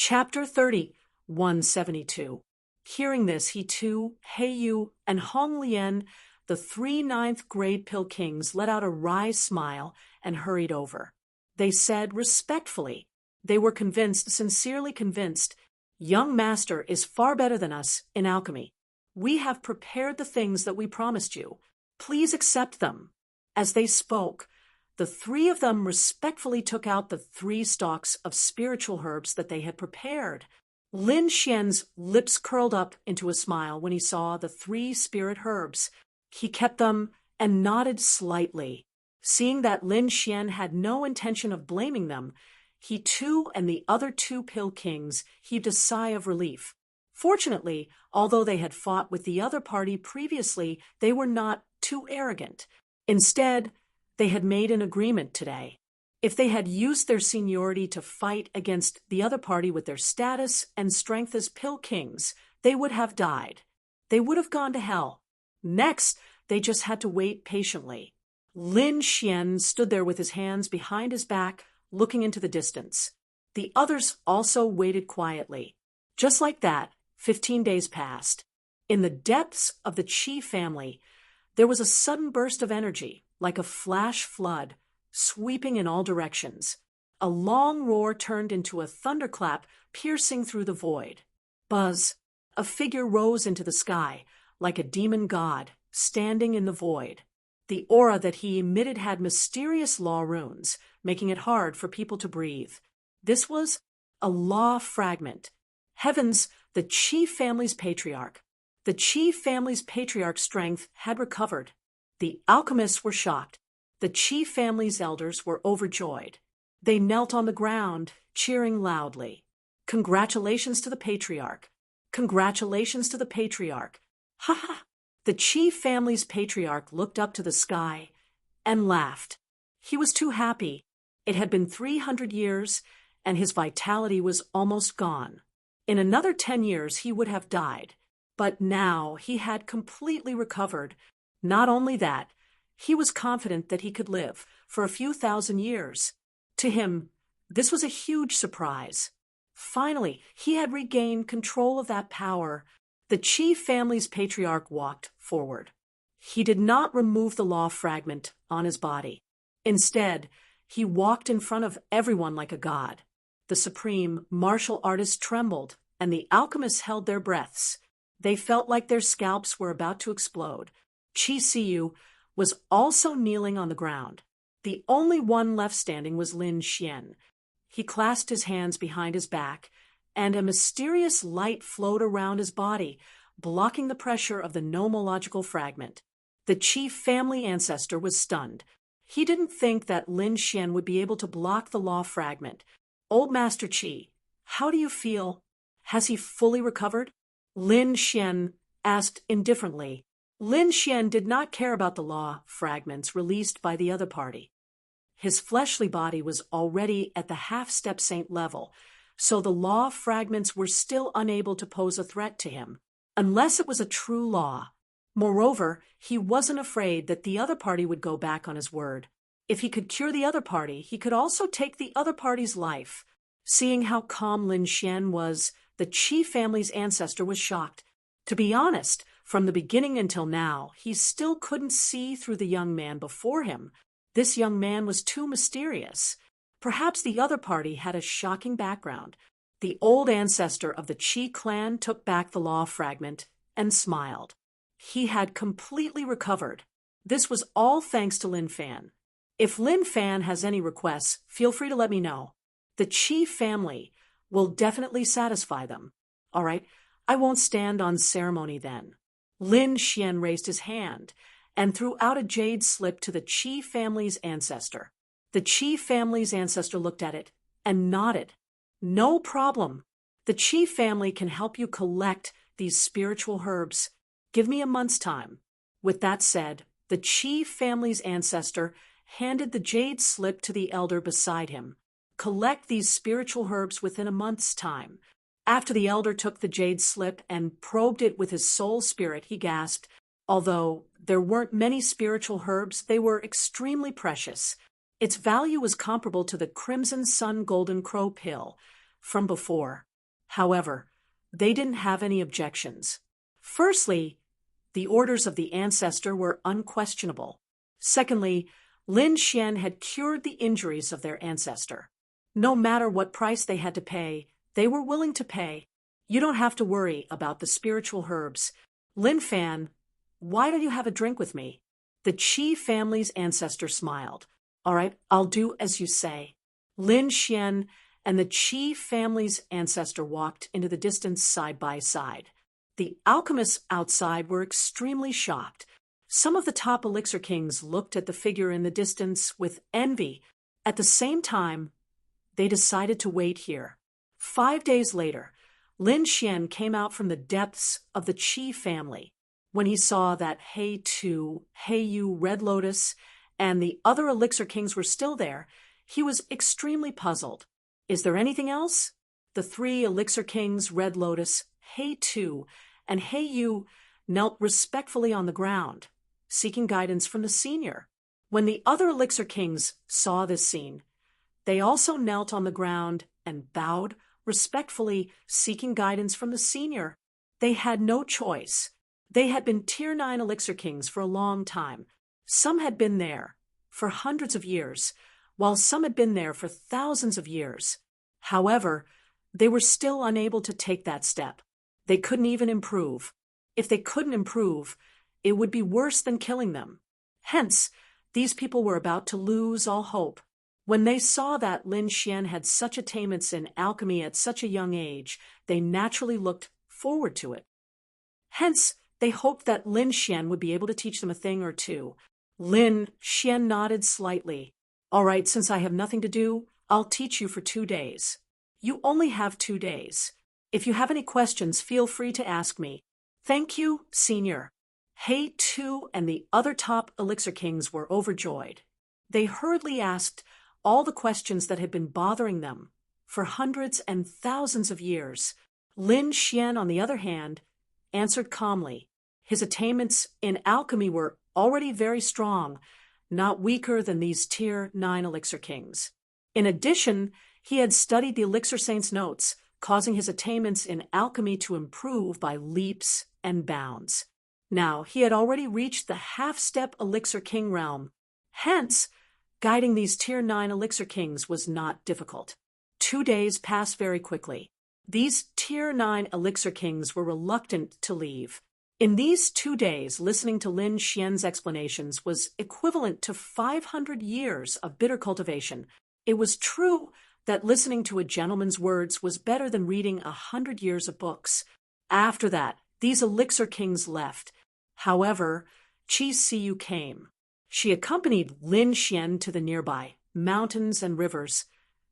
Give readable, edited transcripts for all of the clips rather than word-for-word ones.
Chapter 30, 172. Hearing this, he too, Heiyu, and Hong Lian, the three ninth-grade Pill Kings, let out a wry smile and hurried over. They said respectfully, they were convinced, sincerely convinced, young master is far better than us in alchemy. We have prepared the things that we promised you. Please accept them. As they spoke, the three of them respectfully took out the 3 stalks of spiritual herbs that they had prepared. Lin Xian's lips curled up into a smile when he saw the 3 spirit herbs. He kept them and nodded slightly. Seeing that Lin Xian had no intention of blaming them, he too and the other 2 Pill Kings heaved a sigh of relief. Fortunately, although they had fought with the other party previously, they were not too arrogant. Instead, they had made an agreement today. If they had used their seniority to fight against the other party with their status and strength as Pill Kings, they would have died. They would have gone to hell. Next, they just had to wait patiently. Lin Xian stood there with his hands behind his back, looking into the distance. The others also waited quietly. Just like that, 15 days passed. In the depths of the Qi family, there was a sudden burst of energy, like a flash flood, sweeping in all directions. A long roar turned into a thunderclap, piercing through the void. Buzz! A figure rose into the sky, like a demon god, standing in the void. The aura that he emitted had mysterious law runes, making it hard for people to breathe. This was a law fragment. Heavens, the Qi family's patriarch. The Qi family's patriarch's strength had recovered. The alchemists were shocked. The Qi family's elders were overjoyed. They knelt on the ground, cheering loudly. Congratulations to the patriarch. Congratulations to the patriarch. Ha ha! The Qi family's patriarch looked up to the sky and laughed. He was too happy. It had been 300 years, and his vitality was almost gone. In another 10 years, he would have died. But now he had completely recovered. Not only that, he was confident that he could live for a few thousand years. To him, this was a huge surprise. Finally, he had regained control of that power. The Qi family's patriarch walked forward. He did not remove the law fragment on his body. Instead, he walked in front of everyone like a god. The supreme martial artist trembled, and the alchemists held their breaths. They felt like their scalps were about to explode. Qi Siyu was also kneeling on the ground. The only one left standing was Lin Xian. He clasped his hands behind his back, and a mysterious light flowed around his body, blocking the pressure of the nomological fragment. The Qi family ancestor was stunned. He didn't think that Lin Xian would be able to block the law fragment. Old Master Qi, how do you feel? Has he fully recovered? Lin Xian asked indifferently. Lin Xian did not care about the law fragments released by the other party. His fleshly body was already at the half-step saint level, so the law fragments were still unable to pose a threat to him, unless it was a true law. Moreover, he wasn't afraid that the other party would go back on his word. If he could cure the other party, he could also take the other party's life. Seeing how calm Lin Xian was, the Qi family's ancestor was shocked. To be honest, from the beginning until now, he still couldn't see through the young man before him. This young man was too mysterious. Perhaps the other party had a shocking background. The old ancestor of the Qi clan took back the law fragment and smiled. He had completely recovered. This was all thanks to Lin Fan. If Lin Fan has any requests, feel free to let me know. The Qi family will definitely satisfy them. All right, I won't stand on ceremony then. Lin Xian raised his hand and threw out a jade slip to the Qi family's ancestor. The Qi family's ancestor looked at it and nodded. No problem. The Qi family can help you collect these spiritual herbs. Give me a month's time. With that said, the Qi family's ancestor handed the jade slip to the elder beside him. Collect these spiritual herbs within a month's time. After the elder took the jade slip and probed it with his soul spirit, he gasped. Although there weren't many spiritual herbs, they were extremely precious. Its value was comparable to the Crimson Sun Golden Crow pill from before. However, they didn't have any objections. Firstly, the orders of the ancestor were unquestionable. Secondly, Lin Xian had cured the injuries of their ancestor. No matter what price they had to pay, they were willing to pay. You don't have to worry about the spiritual herbs. Lin Fan, why don't you have a drink with me? The Qi family's ancestor smiled. All right, I'll do as you say. Lin Xian and the Qi family's ancestor walked into the distance side by side. The alchemists outside were extremely shocked. Some of the top elixir kings looked at the figure in the distance with envy. At the same time, they decided to wait here. 5 days later, Lin Xian came out from the depths of the Qi family. When he saw that He Tu, He Yu, Red Lotus, and the other elixir kings were still there, he was extremely puzzled. Is there anything else? The 3 elixir kings, Red Lotus, He Tu, and He Yu, knelt respectfully on the ground, seeking guidance from the senior. When the other elixir kings saw this scene, they also knelt on the ground and bowed respectfully, seeking guidance from the senior. They had no choice. They had been Tier 9 elixir kings for a long time. Some had been there for hundreds of years, while some had been there for thousands of years. However, they were still unable to take that step. They couldn't even improve. If they couldn't improve, it would be worse than killing them. Hence, these people were about to lose all hope. When they saw that Lin Xian had such attainments in alchemy at such a young age, they naturally looked forward to it. Hence, they hoped that Lin Xian would be able to teach them a thing or two. Lin Xian nodded slightly. All right, since I have nothing to do, I'll teach you for 2 days. You only have 2 days. If you have any questions, feel free to ask me. Thank you, Senior. He Tu and the other top elixir kings were overjoyed. They hurriedly asked all the questions that had been bothering them for hundreds and thousands of years. Lin Xian, on the other hand, answered calmly. His attainments in alchemy were already very strong, not weaker than these Tier 9 elixir kings. In addition, he had studied the elixir saint's notes, causing his attainments in alchemy to improve by leaps and bounds. Now, he had already reached the half-step elixir king realm. Hence, guiding these Tier 9 elixir kings was not difficult. 2 days passed very quickly. These Tier 9 elixir kings were reluctant to leave. In these 2 days, listening to Lin Xian's explanations was equivalent to 500 years of bitter cultivation. It was true that listening to a gentleman's words was better than reading 100 years of books. After that, these elixir kings left. However, Qi Siyu came. She accompanied Lin Xian to the nearby mountains and rivers,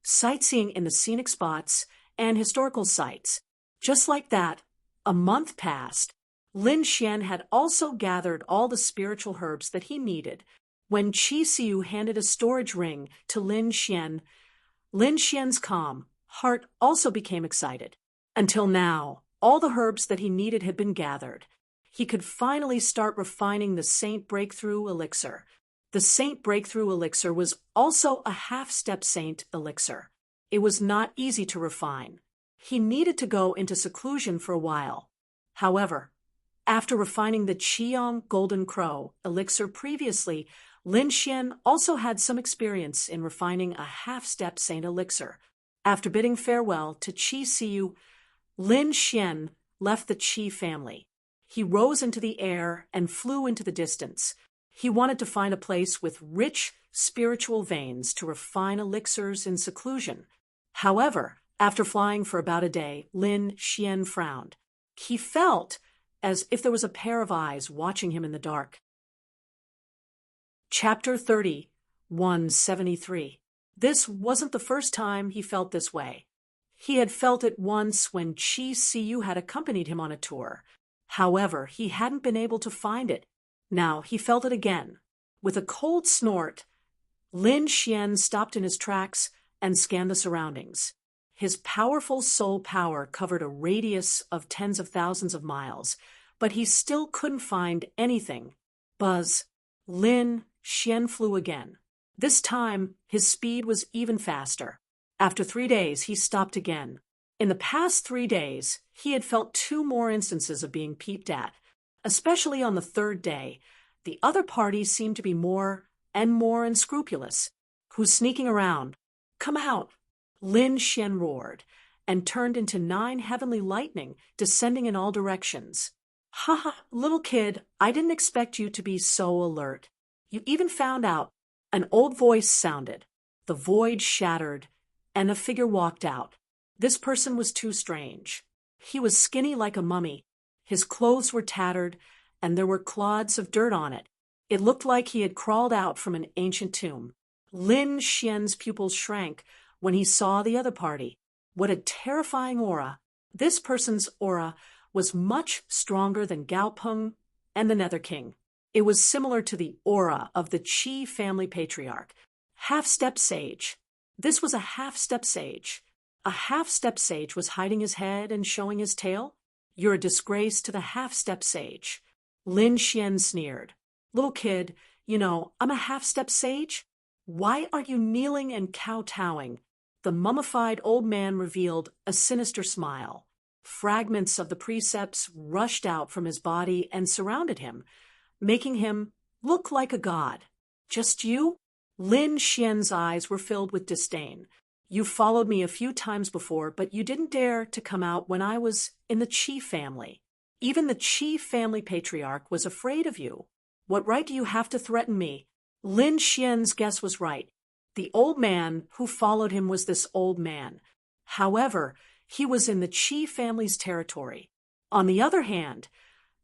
sightseeing in the scenic spots and historical sites. Just like that, a month passed. Lin Xian had also gathered all the spiritual herbs that he needed. When Qi Siyu handed a storage ring to Lin Xian's calm heart also became excited. Until now, all the herbs that he needed had been gathered. He could finally start refining the Saint Breakthrough Elixir. The Saint Breakthrough Elixir was also a half-step Saint Elixir. It was not easy to refine. He needed to go into seclusion for a while. However, after refining the Qiang Golden Crow elixir previously, Lin Xian also had some experience in refining a half-step Saint Elixir. After bidding farewell to Qi Siyu, Lin Xian left the Qi family. He rose into the air and flew into the distance. He wanted to find a place with rich spiritual veins to refine elixirs in seclusion. However, after flying for about a day, Lin Xian frowned. He felt as if there was a pair of eyes watching him in the dark. Chapter 30, 173. This wasn't the first time he felt this way. He had felt it once when Qi Siyu had accompanied him on a tour. However, he hadn't been able to find it. Now he felt it again. With a cold snort, Lin Xian stopped in his tracks and scanned the surroundings. His powerful soul power covered a radius of tens of thousands of miles, but he still couldn't find anything. Buzz. Lin Xian flew again. This time, his speed was even faster. After 3 days, he stopped again. In the past 3 days, he had felt 2 more instances of being peeped at. Especially on the third day, the other party seemed to be more and more unscrupulous. Who's sneaking around? Come out! Lin Xian roared, and turned into 9 heavenly lightning, descending in all directions. Ha ha, little kid, I didn't expect you to be so alert. You even found out. An old voice sounded. The void shattered, and a figure walked out. This person was too strange. He was skinny like a mummy. His clothes were tattered, and there were clods of dirt on it. It looked like he had crawled out from an ancient tomb. Lin Xian's pupils shrank when he saw the other party. What a terrifying aura! This person's aura was much stronger than Gao Peng and the Nether King. It was similar to the aura of the Qi family patriarch. Half-step sage. This was a half-step sage. A half-step sage was hiding his head and showing his tail? You're a disgrace to the half-step sage. Lin Xian sneered. Little kid, I'm a half-step sage? Why are you kneeling and kowtowing? The mummified old man revealed a sinister smile. Fragments of the precepts rushed out from his body and surrounded him, making him look like a god. Just you? Lin Xian's eyes were filled with disdain. You followed me a few times before, but you didn't dare to come out when I was in the Qi family. Even the Qi family patriarch was afraid of you. What right do you have to threaten me? Lin Xian's guess was right. The old man who followed him was this old man. However, he was in the Qi family's territory. On the other hand,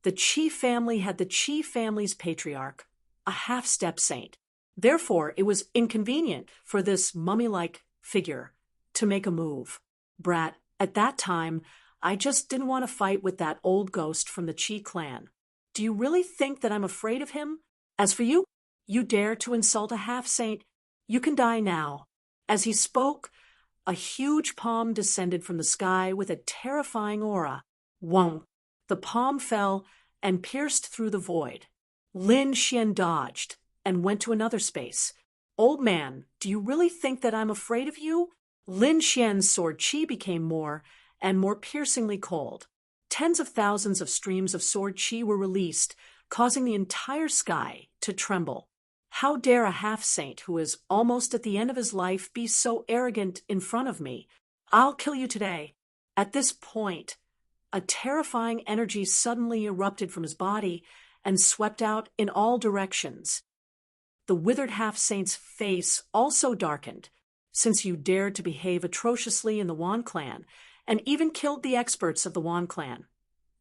the Qi family had the Qi family's patriarch, a half-step saint. Therefore, it was inconvenient for this mummy-like figure to make a move. Brat, at that time, I just didn't want to fight with that old ghost from the Qi clan. Do you really think that I'm afraid of him? As for you, you dare to insult a half-saint? You can die now. As he spoke, a huge palm descended from the sky with a terrifying aura. Whoa! The palm fell and pierced through the void. Lin Xian dodged and went to another space. Old man, do you really think that I'm afraid of you? Lin Xian's sword qi became more and more piercingly cold. Tens of thousands of streams of sword qi were released, causing the entire sky to tremble. How dare a half-saint who is almost at the end of his life be so arrogant in front of me? I'll kill you today. At this point, a terrifying energy suddenly erupted from his body and swept out in all directions. The withered half-saint's face also darkened, since you dared to behave atrociously in the Wan clan, and even killed the experts of the Wan clan.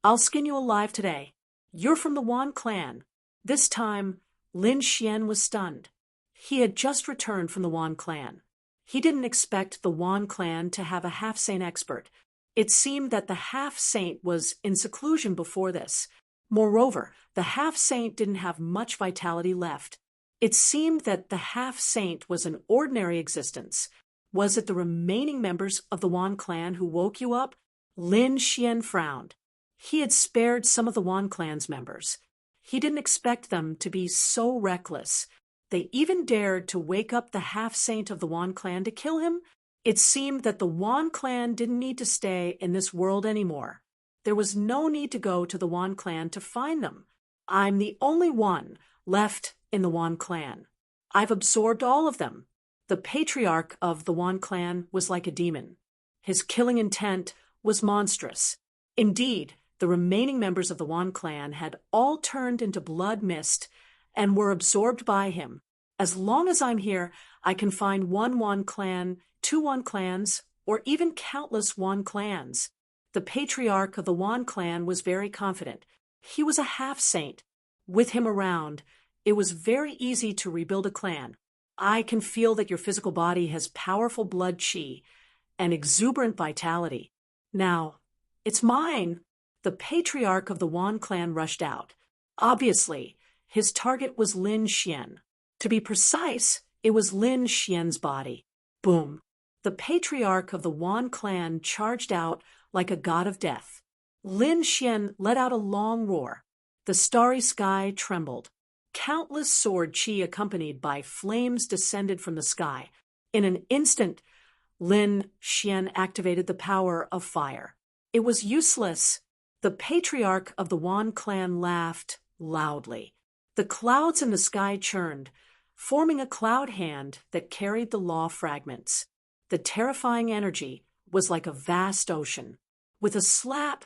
I'll skin you alive today. You're from the Wan clan. This time, Lin Xian was stunned. He had just returned from the Wan clan. He didn't expect the Wan clan to have a half-saint expert. It seemed that the half-saint was in seclusion before this. Moreover, the half-saint didn't have much vitality left. It seemed that the half-saint was an ordinary existence. Was it the remaining members of the Wan clan who woke you up? Lin Xian frowned. He had spared some of the Wan clan's members. He didn't expect them to be so reckless. They even dared to wake up the half-saint of the Wan clan to kill him. It seemed that the Wan clan didn't need to stay in this world anymore. There was no need to go to the Wan clan to find them. I'm the only one left in the Wan clan. I've absorbed all of them. The patriarch of the Wan clan was like a demon. His killing intent was monstrous. Indeed, the remaining members of the Wan clan had all turned into blood mist and were absorbed by him. As long as I'm here, I can find one Wan clan, 2 Wan clans, or even countless Wan clans. The patriarch of the Wan clan was very confident. He was a half-saint. With him around, it was very easy to rebuild a clan. I can feel that your physical body has powerful blood qi and exuberant vitality. Now, it's mine. The patriarch of the Wan clan rushed out. Obviously, his target was Lin Xian. To be precise, it was Lin Xian's body. Boom! The patriarch of the Wan clan charged out like a god of death. Lin Xian let out a long roar. The starry sky trembled. Countless sword qi accompanied by flames descended from the sky. In an instant, Lin Xian activated the power of fire. It was useless. The patriarch of the Wan clan laughed loudly. The clouds in the sky churned, forming a cloud hand that carried the law fragments. The terrifying energy was like a vast ocean. With a slap,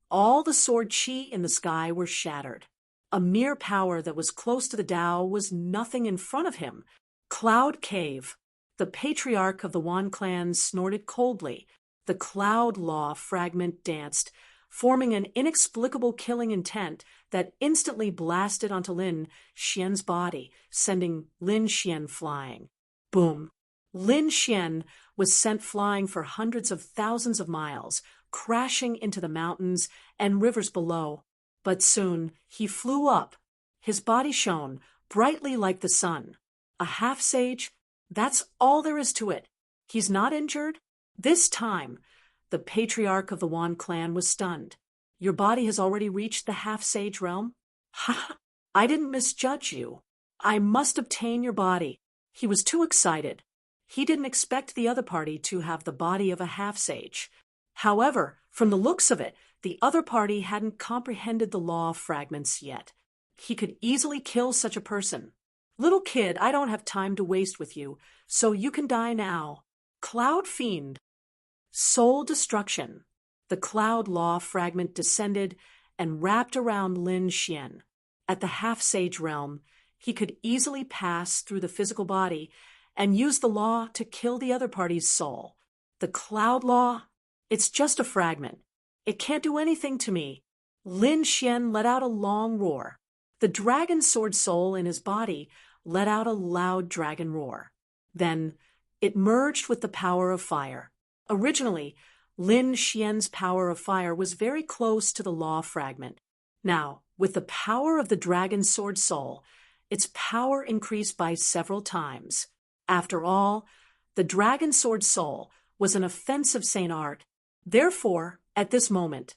all the sword chi in the sky were shattered. A mere power that was close to the Tao was nothing in front of him. Cloud Cave. The patriarch of the Wan clan snorted coldly. The cloud law fragment danced, forming an inexplicable killing intent that instantly blasted onto Lin Xian's body, sending Lin Xian flying. Boom. Lin Xian was sent flying for hundreds of thousands of miles, crashing into the mountains and rivers below. But soon he flew up. His body shone brightly like the sun. A half-sage? That's all there is to it. He's not injured? This time, the patriarch of the Wan clan was stunned. Your body has already reached the half-sage realm? Ha! I didn't misjudge you. I must obtain your body. He was too excited. He didn't expect the other party to have the body of a half-sage. However, from the looks of it, the other party hadn't comprehended the law fragments yet. He could easily kill such a person. Little kid, I don't have time to waste with you, so you can die now. Cloud Fiend. Soul Destruction. The cloud law fragment descended and wrapped around Lin Xian. At the half-sage realm, he could easily pass through the physical body and use the law to kill the other party's soul. The cloud law? It's just a fragment. It can't do anything to me. Lin Xian let out a long roar. The dragon sword soul in his body let out a loud dragon roar. Then it merged with the power of fire. Originally, Lin Xian's power of fire was very close to the law fragment. Now, with the power of the dragon sword soul, its power increased by several times. After all, the dragon sword soul was an offensive saint art. Therefore, at this moment,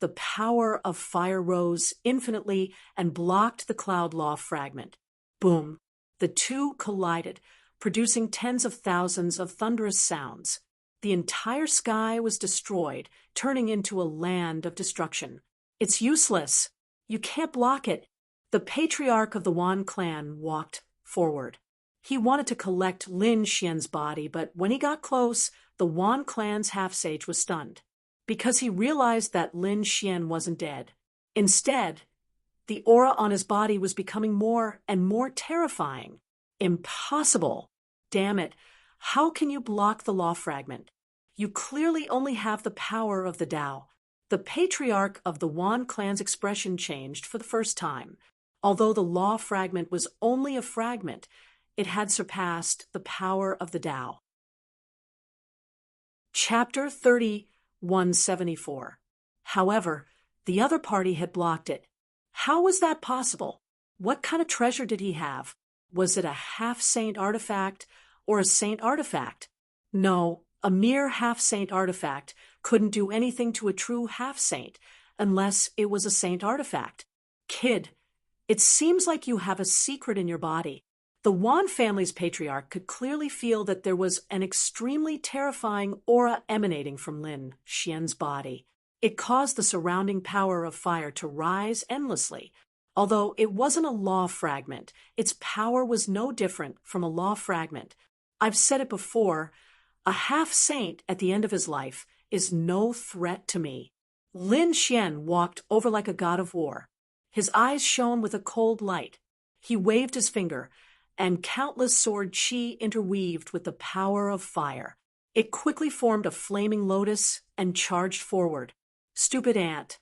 the power of fire rose infinitely and blocked the cloud law fragment. Boom! The two collided, producing tens of thousands of thunderous sounds. The entire sky was destroyed, turning into a land of destruction. It's useless. You can't block it. The patriarch of the Wan clan walked forward. He wanted to collect Lin Xian's body, but when he got close, the Wan clan's half-sage was stunned, because he realized that Lin Xian wasn't dead. Instead, the aura on his body was becoming more and more terrifying. Impossible. Damn it. How can you block the law fragment? You clearly only have the power of the Tao. The patriarch of the Wan clan's expression changed for the first time. Although the law fragment was only a fragment, it had surpassed the power of the Tao. Chapter 30:174. However, the other party had blocked it. How was that possible? What kind of treasure did he have? Was it a half-saint artifact or a saint artifact? No, a mere half-saint artifact couldn't do anything to a true half-saint unless it was a saint artifact. Kid, it seems like you have a secret in your body. The Wan family's patriarch could clearly feel that there was an extremely terrifying aura emanating from Lin Xian's body. It caused the surrounding power of fire to rise endlessly. Although it wasn't a law fragment, its power was no different from a law fragment. I've said it before, a half-saint at the end of his life is no threat to me. Lin Xian walked over like a god of war. His eyes shone with a cold light. He waved his finger, and countless sword chi interweaved with the power of fire. It quickly formed a flaming lotus and charged forward. Stupid ant!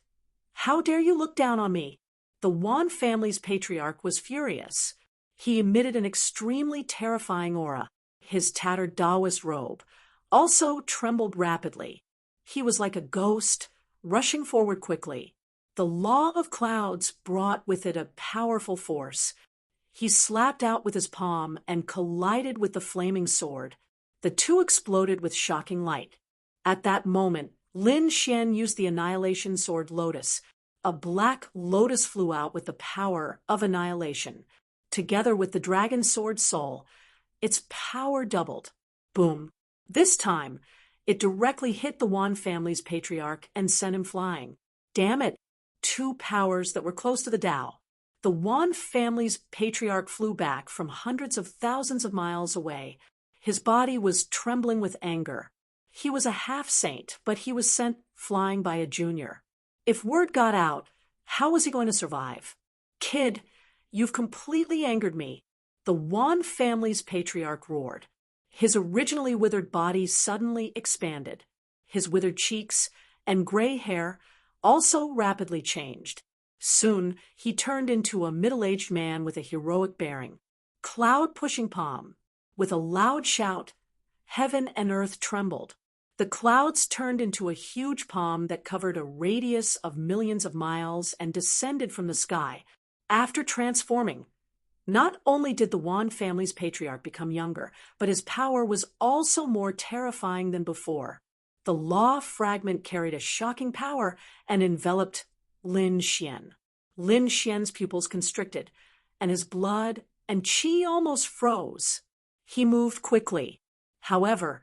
How dare you look down on me? The Wan family's patriarch was furious. He emitted an extremely terrifying aura. His tattered Taoist robe also trembled rapidly. He was like a ghost, rushing forward quickly. The law of clouds brought with it a powerful force. He slapped out with his palm and collided with the flaming sword. The two exploded with shocking light. At that moment, Lin Xian used the Annihilation Sword Lotus. A black lotus flew out with the power of annihilation. Together with the Dragon Sword Soul, its power doubled. Boom! This time, it directly hit the Wan family's patriarch and sent him flying. Damn it! Two powers that were close to the Tao. The Wan family's patriarch flew back from hundreds of thousands of miles away. His body was trembling with anger. He was a half-saint, but he was sent flying by a junior. If word got out, how was he going to survive? Kid, you've completely angered me. The Wan family's patriarch roared. His originally withered body suddenly expanded. His withered cheeks and gray hair also rapidly changed. Soon, he turned into a middle-aged man with a heroic bearing. Cloud-pushing palm. With a loud shout, heaven and earth trembled. The clouds turned into a huge palm that covered a radius of millions of miles and descended from the sky. After transforming, not only did the Wan family's patriarch become younger, but his power was also more terrifying than before. The law fragment carried a shocking power and enveloped Lin Xian. Lin Xian's pupils constricted, and his blood and qi almost froze. He moved quickly. However,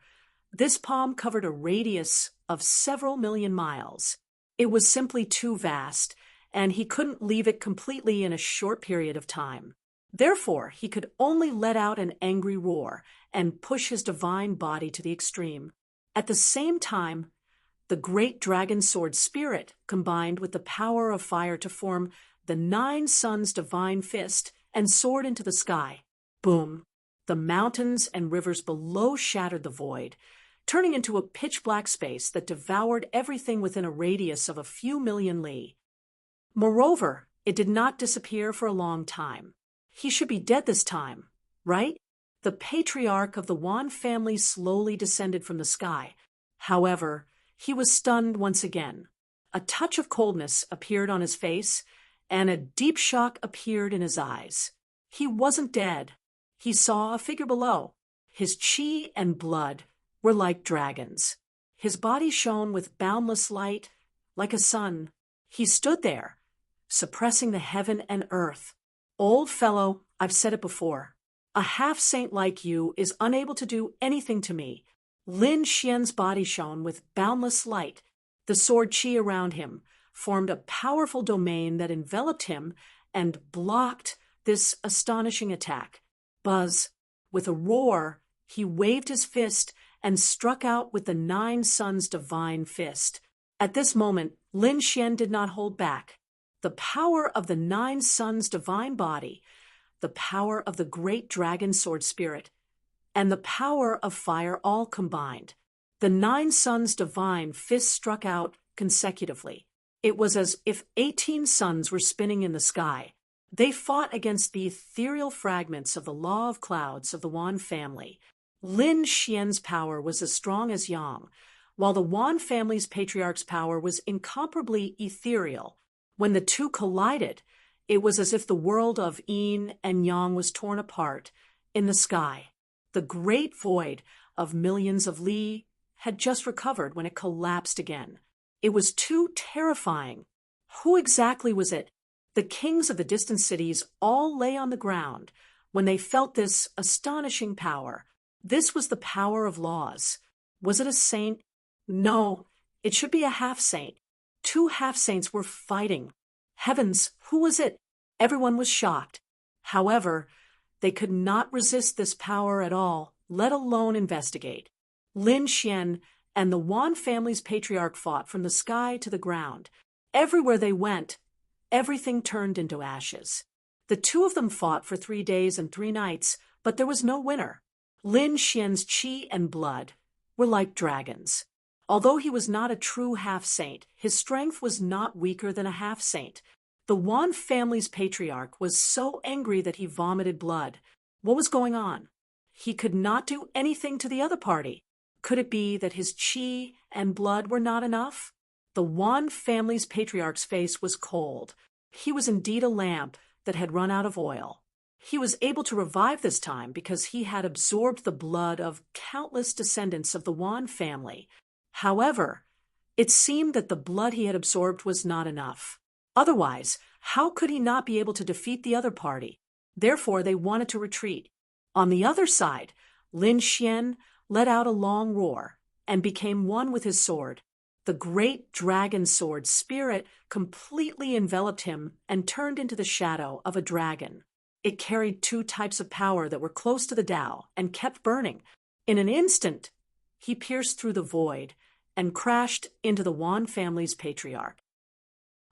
this palm covered a radius of several million miles. It was simply too vast, and he couldn't leave it completely in a short period of time. Therefore, he could only let out an angry roar and push his divine body to the extreme. At the same time, the great dragon sword spirit combined with the power of fire to form the 9 suns' divine fist and soared into the sky. Boom! The mountains and rivers below shattered the void, turning into a pitch-black space that devoured everything within a radius of a few million li. Moreover, it did not disappear for a long time. He should be dead this time, right? The patriarch of the Wan family slowly descended from the sky. However, he was stunned once again. A touch of coldness appeared on his face, and a deep shock appeared in his eyes. He wasn't dead. He saw a figure below. His qi and blood were like dragons. His body shone with boundless light, like a sun. He stood there, suppressing the heaven and earth. Old fellow, I've said it before. A half-saint like you is unable to do anything to me. Lin Xian's body shone with boundless light. The sword qi around him formed a powerful domain that enveloped him and blocked this astonishing attack. Buzz. With a roar, he waved his fist and struck out with the 9 suns' divine fist. At this moment, Lin Xian did not hold back. The power of the 9 suns' divine body, the power of the great dragon sword spirit, and the power of fire all combined. The 9 suns' divine fist struck out consecutively. It was as if 18 suns were spinning in the sky. They fought against the ethereal fragments of the law of clouds of the Wan family. Lin Xian's power was as strong as Yang, while the Wan family's patriarch's power was incomparably ethereal. When the two collided, it was as if the world of yin and yang was torn apart in the sky. The great void of millions of li had just recovered when it collapsed again. It was too terrifying. Who exactly was it? The kings of the distant cities all lay on the ground when they felt this astonishing power. This was the power of laws. Was it a saint? No, it should be a half-saint. 2 half-saints were fighting. Heavens, who was it? Everyone was shocked. However, they could not resist this power at all, let alone investigate. Lin Xian and the Wan family's patriarch fought from the sky to the ground. Everywhere they went, everything turned into ashes. The two of them fought for 3 days and 3 nights, but there was no winner. Lin Xian's qi and blood were like dragons. Although he was not a true half-saint, his strength was not weaker than a half-saint. The Wan family's patriarch was so angry that he vomited blood. What was going on? He could not do anything to the other party. Could it be that his qi and blood were not enough? The Wan family's patriarch's face was cold. He was indeed a lamp that had run out of oil. He was able to revive this time because he had absorbed the blood of countless descendants of the Wan family. However, it seemed that the blood he had absorbed was not enough. Otherwise, how could he not be able to defeat the other party? Therefore, they wanted to retreat. On the other side, Lin Xian, let out a long roar, and became one with his sword. The great dragon sword spirit completely enveloped him and turned into the shadow of a dragon. It carried two types of power that were close to the Tao and kept burning. In an instant, he pierced through the void and crashed into the Wan family's patriarch.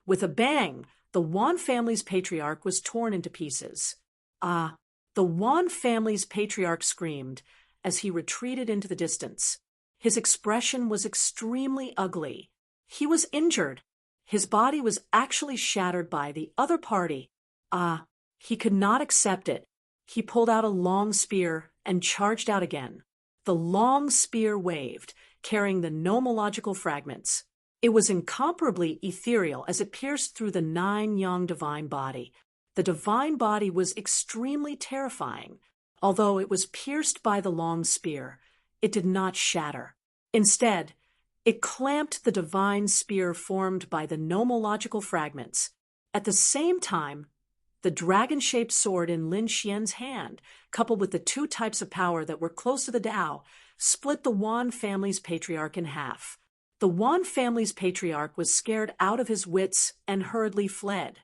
With a bang, the Wan family's patriarch was torn into pieces. Ah, the Wan family's patriarch screamed as he retreated into the distance. His expression was extremely ugly. He was injured. His body was actually shattered by the other party. Ah, he could not accept it. He pulled out a long spear and charged out again. The long spear waved, carrying the nomological fragments. It was incomparably ethereal as it pierced through the 9-yang divine body. The divine body was extremely terrifying. Although it was pierced by the long spear, it did not shatter. Instead, it clamped the divine spear formed by the nomological fragments. At the same time, the dragon-shaped sword in Lin Xian's hand, coupled with the two types of power that were close to the Tao, split the Wan family's patriarch in half. The Wan family's patriarch was scared out of his wits and hurriedly fled.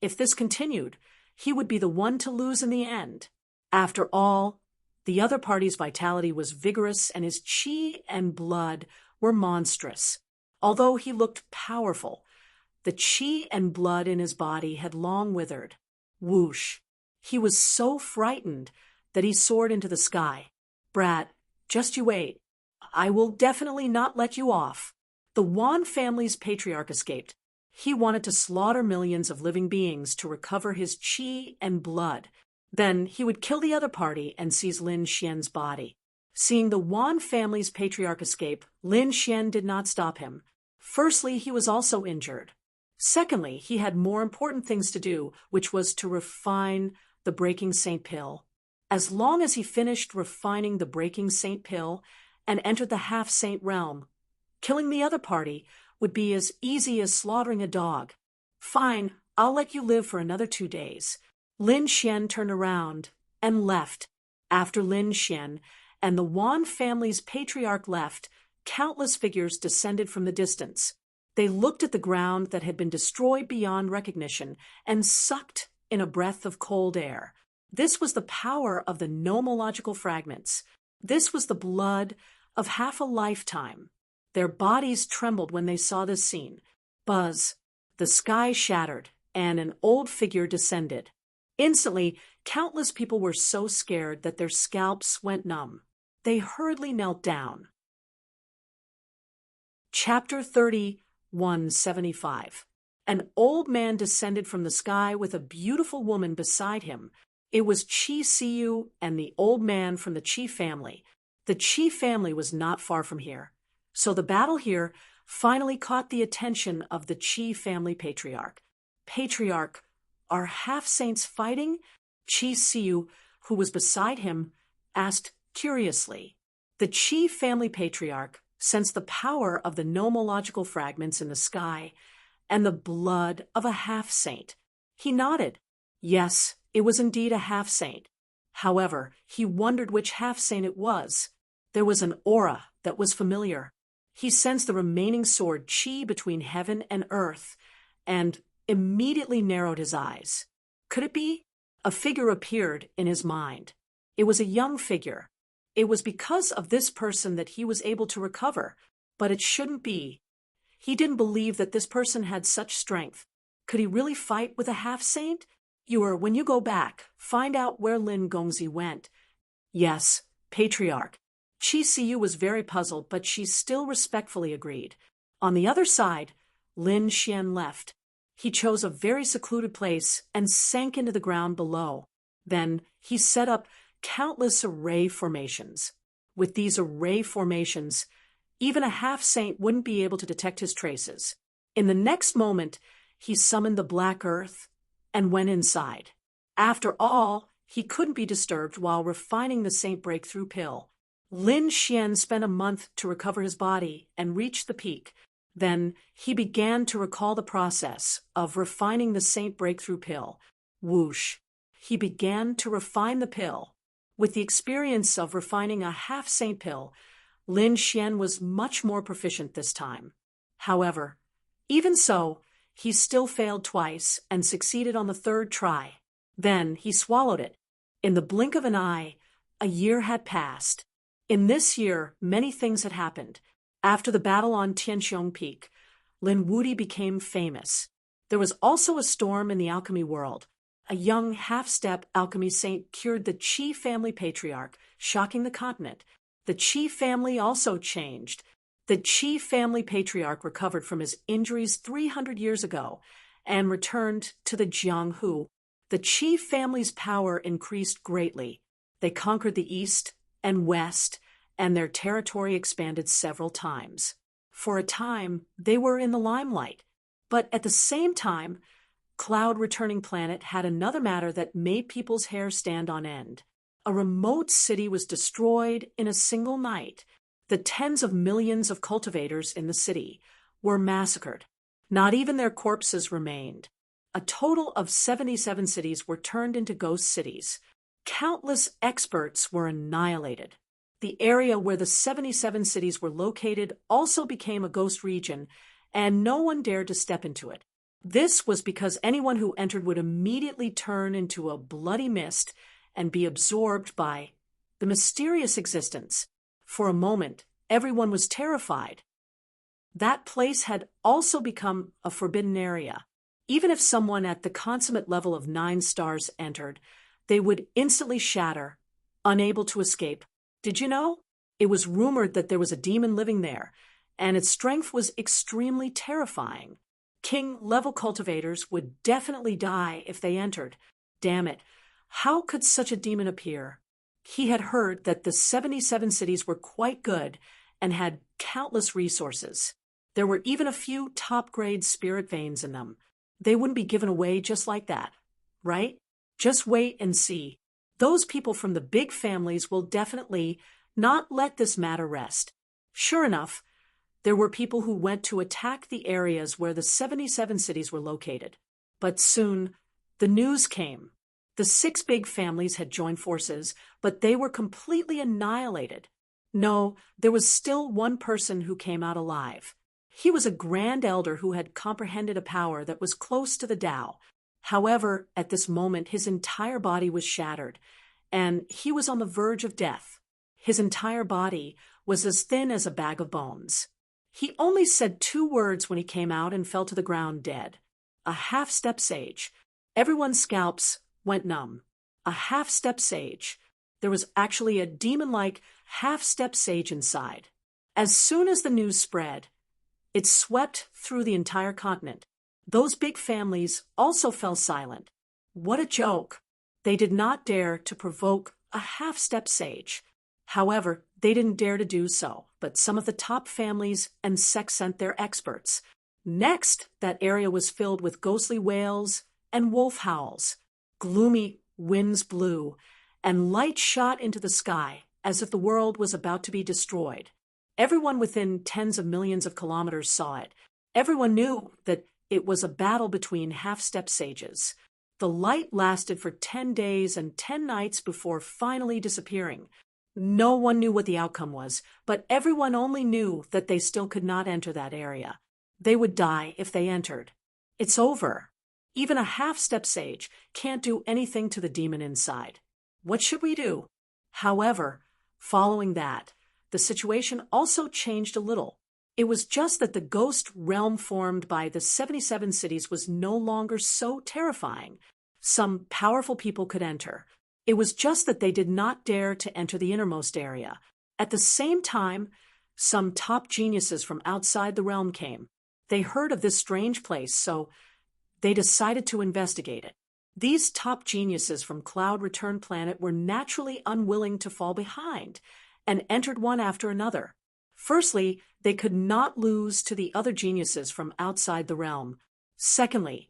If this continued, he would be the one to lose in the end. After all, the other party's vitality was vigorous and his qi and blood were monstrous. Although he looked powerful, the qi and blood in his body had long withered. Whoosh! He was so frightened that he soared into the sky. Brat, just you wait. I will definitely not let you off. The Wan family's patriarch escaped. He wanted to slaughter millions of living beings to recover his qi and blood. Then he would kill the other party and seize Lin Xian's body. Seeing the Wan family's patriarch escape, Lin Xian did not stop him. Firstly, he was also injured. Secondly, he had more important things to do, which was to refine the Breaking Saint Pill. As long as he finished refining the Breaking Saint Pill and entered the half-saint realm, killing the other party would be as easy as slaughtering a dog. Fine, I'll let you live for another 2 days. Lin Xian turned around and left. After Lin Xian and the Wan family's patriarch left, countless figures descended from the distance. They looked at the ground that had been destroyed beyond recognition and sucked in a breath of cold air. This was the power of the nomological fragments. This was the blood of half a lifetime. Their bodies trembled when they saw this scene. Buzz! The sky shattered, and an old figure descended. Instantly, countless people were so scared that their scalps went numb. They hurriedly knelt down. Chapter 30, 175. An old man descended from the sky with a beautiful woman beside him. It was Qi Siyu and the old man from the Qi family. The Qi family was not far from here. So the battle here finally caught the attention of the Qi family patriarch. Patriarch, are half-saints fighting? Qi Siyu, who was beside him, asked curiously. The Qi family patriarch sensed the power of the nomological fragments in the sky and the blood of a half-saint. He nodded. Yes, it was indeed a half-saint. However, he wondered which half-saint it was. There was an aura that was familiar. He sensed the remaining sword qi between heaven and earth and immediately narrowed his eyes. Could it be? A figure appeared in his mind. It was a young figure. It was because of this person that he was able to recover, but it shouldn't be. He didn't believe that this person had such strength. Could he really fight with a half-saint? When you go back, find out where Lin Gongzi went. Yes, patriarch. Qi Siyu was very puzzled, but she still respectfully agreed. On the other side, Lin Xian left. He chose a very secluded place and sank into the ground below. Then he set up countless array formations. With these array formations, even a half-saint wouldn't be able to detect his traces. In the next moment, he summoned the black earth and went inside. After all, he couldn't be disturbed while refining the Saint Breakthrough Pill. Lin Xian spent a month to recover his body and reach the peak. Then he began to recall the process of refining the Saint Breakthrough Pill. Whoosh! He began to refine the pill. With the experience of refining a half-saint pill, Lin Xian was much more proficient this time. However, even so, he still failed twice and succeeded on the third try. Then he swallowed it. In the blink of an eye, a year had passed. In this year, many things had happened. After the battle on Tianxiong Peak, Lin Wudi became famous. There was also a storm in the alchemy world. A young half-step alchemy saint cured the Qi family patriarch, shocking the continent. The Qi family also changed. The Qi family patriarch recovered from his injuries 300 years ago and returned to the Jianghu. The Qi family's power increased greatly. They conquered the east and west, and their territory expanded several times. For a time, they were in the limelight. But at the same time, Cloud Returning Planet had another matter that made people's hair stand on end. A remote city was destroyed in a single night. The tens of millions of cultivators in the city were massacred. Not even their corpses remained. A total of 77 cities were turned into ghost cities. Countless experts were annihilated. The area where the 77 cities were located also became a ghost region, and no one dared to step into it. This was because anyone who entered would immediately turn into a bloody mist and be absorbed by the mysterious existence. For a moment, everyone was terrified. That place had also become a forbidden area. Even if someone at the consummate level of 9 stars entered, they would instantly shatter, unable to escape. Did you know? It was rumored that there was a demon living there, and its strength was extremely terrifying. King-level cultivators would definitely die if they entered. Damn it, how could such a demon appear? He had heard that the 77 cities were quite good and had countless resources. There were even a few top-grade spirit veins in them. They wouldn't be given away just like that, right? Just wait and see. Those people from the big families will definitely not let this matter rest. Sure enough, there were people who went to attack the areas where the 77 cities were located. But soon, the news came. The 6 big families had joined forces, but they were completely annihilated. No, there was still one person who came out alive. He was a grand elder who had comprehended a power that was close to the Tao. However, at this moment, his entire body was shattered, and he was on the verge of death. His entire body was as thin as a bag of bones. He only said 2 words when he came out and fell to the ground dead. A half-step sage. Everyone's scalps went numb. A half-step sage. There was actually a demon-like half-step sage inside. As soon as the news spread, it swept through the entire continent. Those big families also fell silent. What a joke! They did not dare to provoke a half-step sage. However, they didn't dare to do so, but some of the top families and sects sent their experts. Next, that area was filled with ghostly wails and wolf howls. Gloomy winds blew, and light shot into the sky as if the world was about to be destroyed. Everyone within tens of millions of kilometers saw it. Everyone knew that it was a battle between half-step sages. The light lasted for 10 days and 10 nights before finally disappearing. No one knew what the outcome was, but everyone only knew that they still could not enter that area. They would die if they entered. It's over. Even a half-step sage can't do anything to the demon inside. What should we do? However, following that, the situation also changed a little. It was just that the ghost realm formed by the 77 cities was no longer so terrifying. Some powerful people could enter. It was just that they did not dare to enter the innermost area. At the same time, some top geniuses from outside the realm came. They heard of this strange place, so they decided to investigate it. These top geniuses from Cloud Return Planet were naturally unwilling to fall behind and entered one after another. Firstly, they could not lose to the other geniuses from outside the realm. Secondly,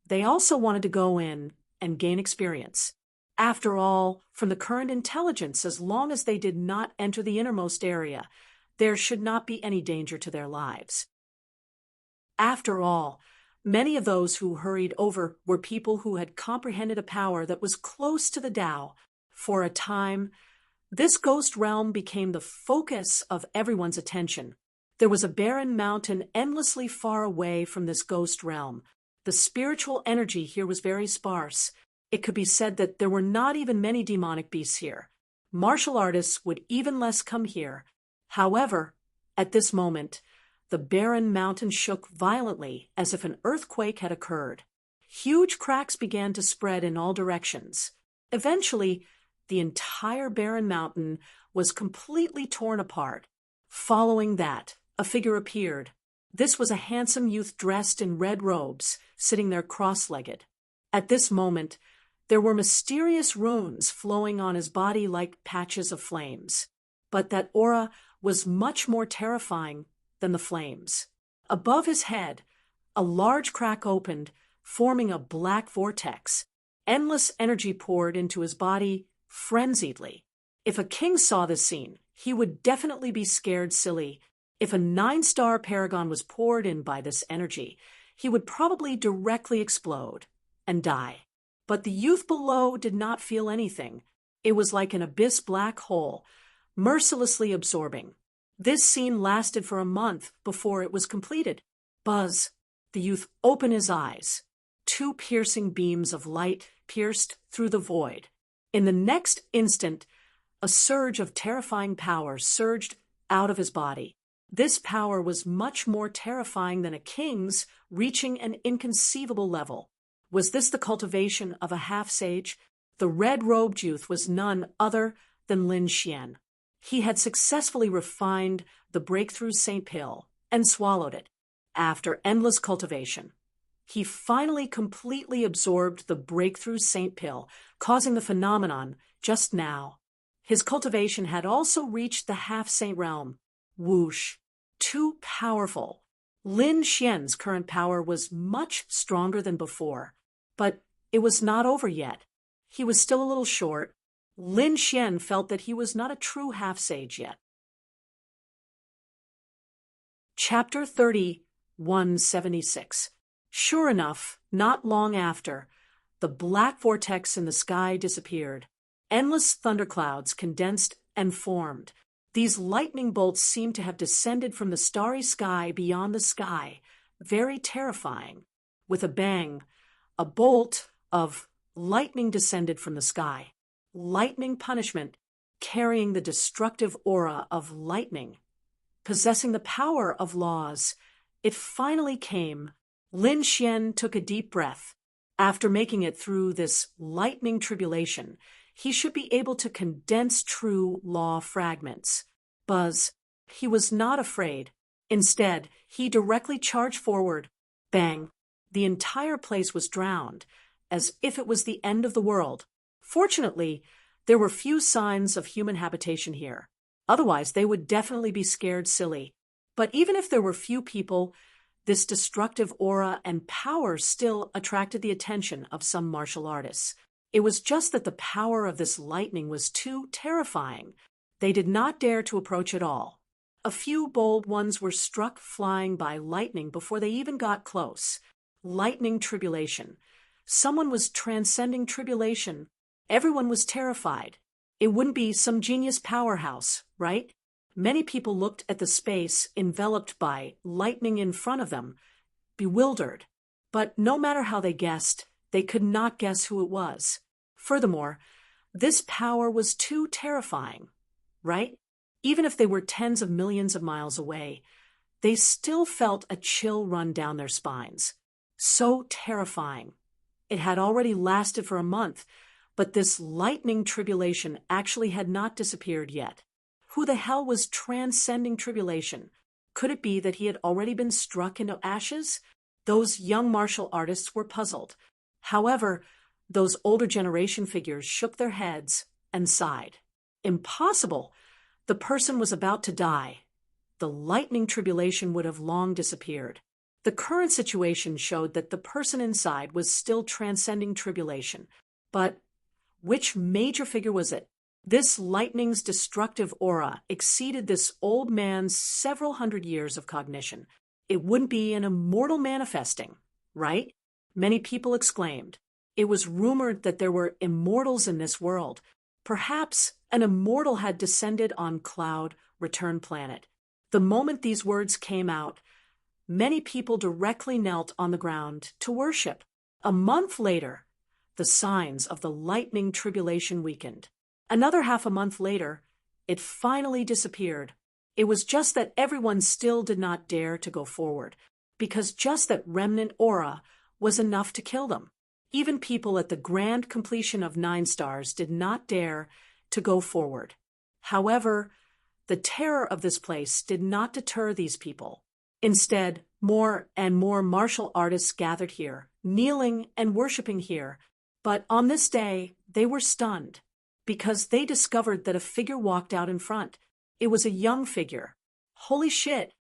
they also wanted to go in and gain experience. After all, from the current intelligence, as long as they did not enter the innermost area, there should not be any danger to their lives. After all, many of those who hurried over were people who had comprehended a power that was close to the Tao. For a time, this ghost realm became the focus of everyone's attention. There was a barren mountain endlessly far away from this ghost realm. The spiritual energy here was very sparse. It could be said that there were not even many demonic beasts here. Martial artists would even less come here. However, at this moment, the barren mountain shook violently as if an earthquake had occurred. Huge cracks began to spread in all directions. Eventually, the entire barren mountain was completely torn apart. Following that, a figure appeared. This was a handsome youth dressed in red robes, sitting there cross-legged. At this moment, there were mysterious runes flowing on his body like patches of flames. But that aura was much more terrifying than the flames. Above his head, a large crack opened, forming a black vortex. Endless energy poured into his body frenziedly. If a king saw this scene, he would definitely be scared silly. If a 9-star paragon was poured in by this energy, he would probably directly explode and die. But the youth below did not feel anything. It was like an abyss black hole, mercilessly absorbing. This scene lasted for a month before it was completed. Buzz, the youth opened his eyes. 2 piercing beams of light pierced through the void. In the next instant, a surge of terrifying power surged out of his body. This power was much more terrifying than a king's, reaching an inconceivable level. Was this the cultivation of a half-sage? The red-robed youth was none other than Lin Xian. He had successfully refined the breakthrough St. Pill and swallowed it. After endless cultivation, he finally completely absorbed the breakthrough St. Pill, causing the phenomenon just now. His cultivation had also reached the half-saint realm. Whoosh! Too powerful. Lin Xian's current power was much stronger than before, but it was not over yet. He was still a little short. Lin Xian felt that he was not a true half-sage yet. Chapter 30, 176. Sure enough, not long after, the black vortex in the sky disappeared. Endless thunderclouds condensed and formed. These lightning bolts seemed to have descended from the starry sky beyond the sky, very terrifying. With a bang, a bolt of lightning descended from the sky. Lightning punishment, carrying the destructive aura of lightning, possessing the power of laws. It finally came. Lin Xian took a deep breath. After making it through this lightning tribulation, he should be able to condense true law fragments. Buzz, he was not afraid. Instead, he directly charged forward. Bang! The entire place was drowned, as if it was the end of the world. Fortunately, there were few signs of human habitation here. Otherwise, they would definitely be scared silly. But even if there were few people, this destructive aura and power still attracted the attention of some martial artists. It was just that the power of this lightning was too terrifying. They did not dare to approach at all. A few bold ones were struck flying by lightning before they even got close. Lightning tribulation. Someone was transcending tribulation. Everyone was terrified. It wouldn't be some genius powerhouse, right? Many people looked at the space enveloped by lightning in front of them, bewildered. But no matter how they guessed, they could not guess who it was. Furthermore, this power was too terrifying, right? Even if they were tens of millions of miles away, they still felt a chill run down their spines. So terrifying. It had already lasted for a month, but this lightning tribulation actually had not disappeared yet. Who the hell was transcending tribulation? Could it be that he had already been struck into ashes? Those young martial artists were puzzled. However, those older generation figures shook their heads and sighed. Impossible! The person was about to die. The lightning tribulation would have long disappeared. The current situation showed that the person inside was still transcending tribulation. But which major figure was it? This lightning's destructive aura exceeded this old man's several hundred years of cognition. It wouldn't be an immortal manifesting, right? Many people exclaimed. It was rumored that there were immortals in this world, Perhaps an immortal had descended on Cloud Return Planet. The moment these words came out, many people directly knelt on the ground to worship. A month later, the signs of the lightning tribulation weakened. Another half a month later, it finally disappeared. It was just that everyone still did not dare to go forward, because just that remnant aura was enough to kill them. Even people at the grand completion of 9 stars did not dare to go forward. However, the terror of this place did not deter these people. Instead, more and more martial artists gathered here, kneeling and worshiping here. But on this day, they were stunned, because they discovered that a figure walked out in front. It was a young figure. Holy shit!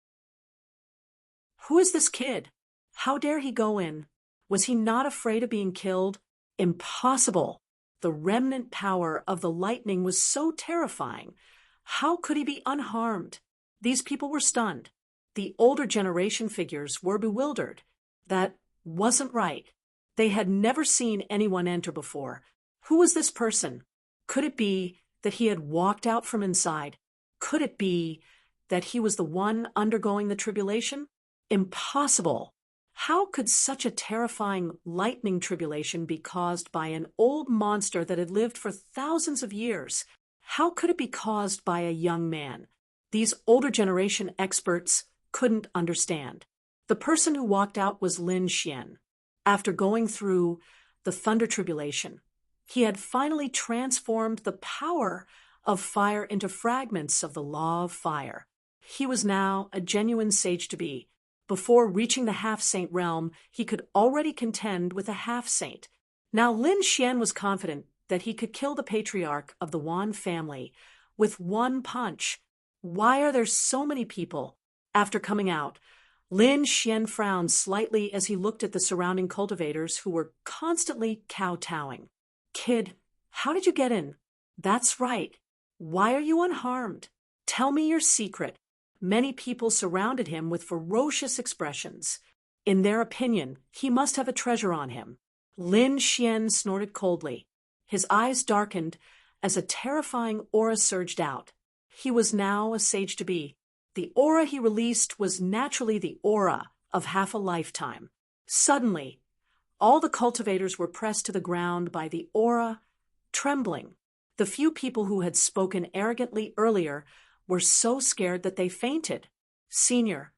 Who is this kid? How dare he go in? Was he not afraid of being killed? Impossible! The remnant power of the lightning was so terrifying. How could he be unharmed? These people were stunned. The older generation figures were bewildered. That wasn't right. They had never seen anyone enter before. Who was this person? Could it be that he had walked out from inside? Could it be that he was the one undergoing the tribulation? Impossible! How could such a terrifying lightning tribulation be caused by an old monster that had lived for thousands of years? How could it be caused by a young man? These older generation experts couldn't understand. The person who walked out was Lin Xian. After going through the thunder tribulation, he had finally transformed the power of fire into fragments of the law of fire. He was now a genuine sage-to-be. Before reaching the half-saint realm, he could already contend with a half-saint. Now Lin Xian was confident that he could kill the patriarch of the Wan family with one punch. Why are there so many people? After coming out, Lin Xian frowned slightly as he looked at the surrounding cultivators who were constantly kowtowing. Kid, how did you get in? That's right. Why are you unharmed? Tell me your secret. Many people surrounded him with ferocious expressions. In their opinion, he must have a treasure on him. Lin Xian snorted coldly. His eyes darkened as a terrifying aura surged out. He was now a sage-to-be. The aura he released was naturally the aura of half a lifetime. Suddenly, all the cultivators were pressed to the ground by the aura, trembling. The few people who had spoken arrogantly earlier were so scared that they fainted. Senior,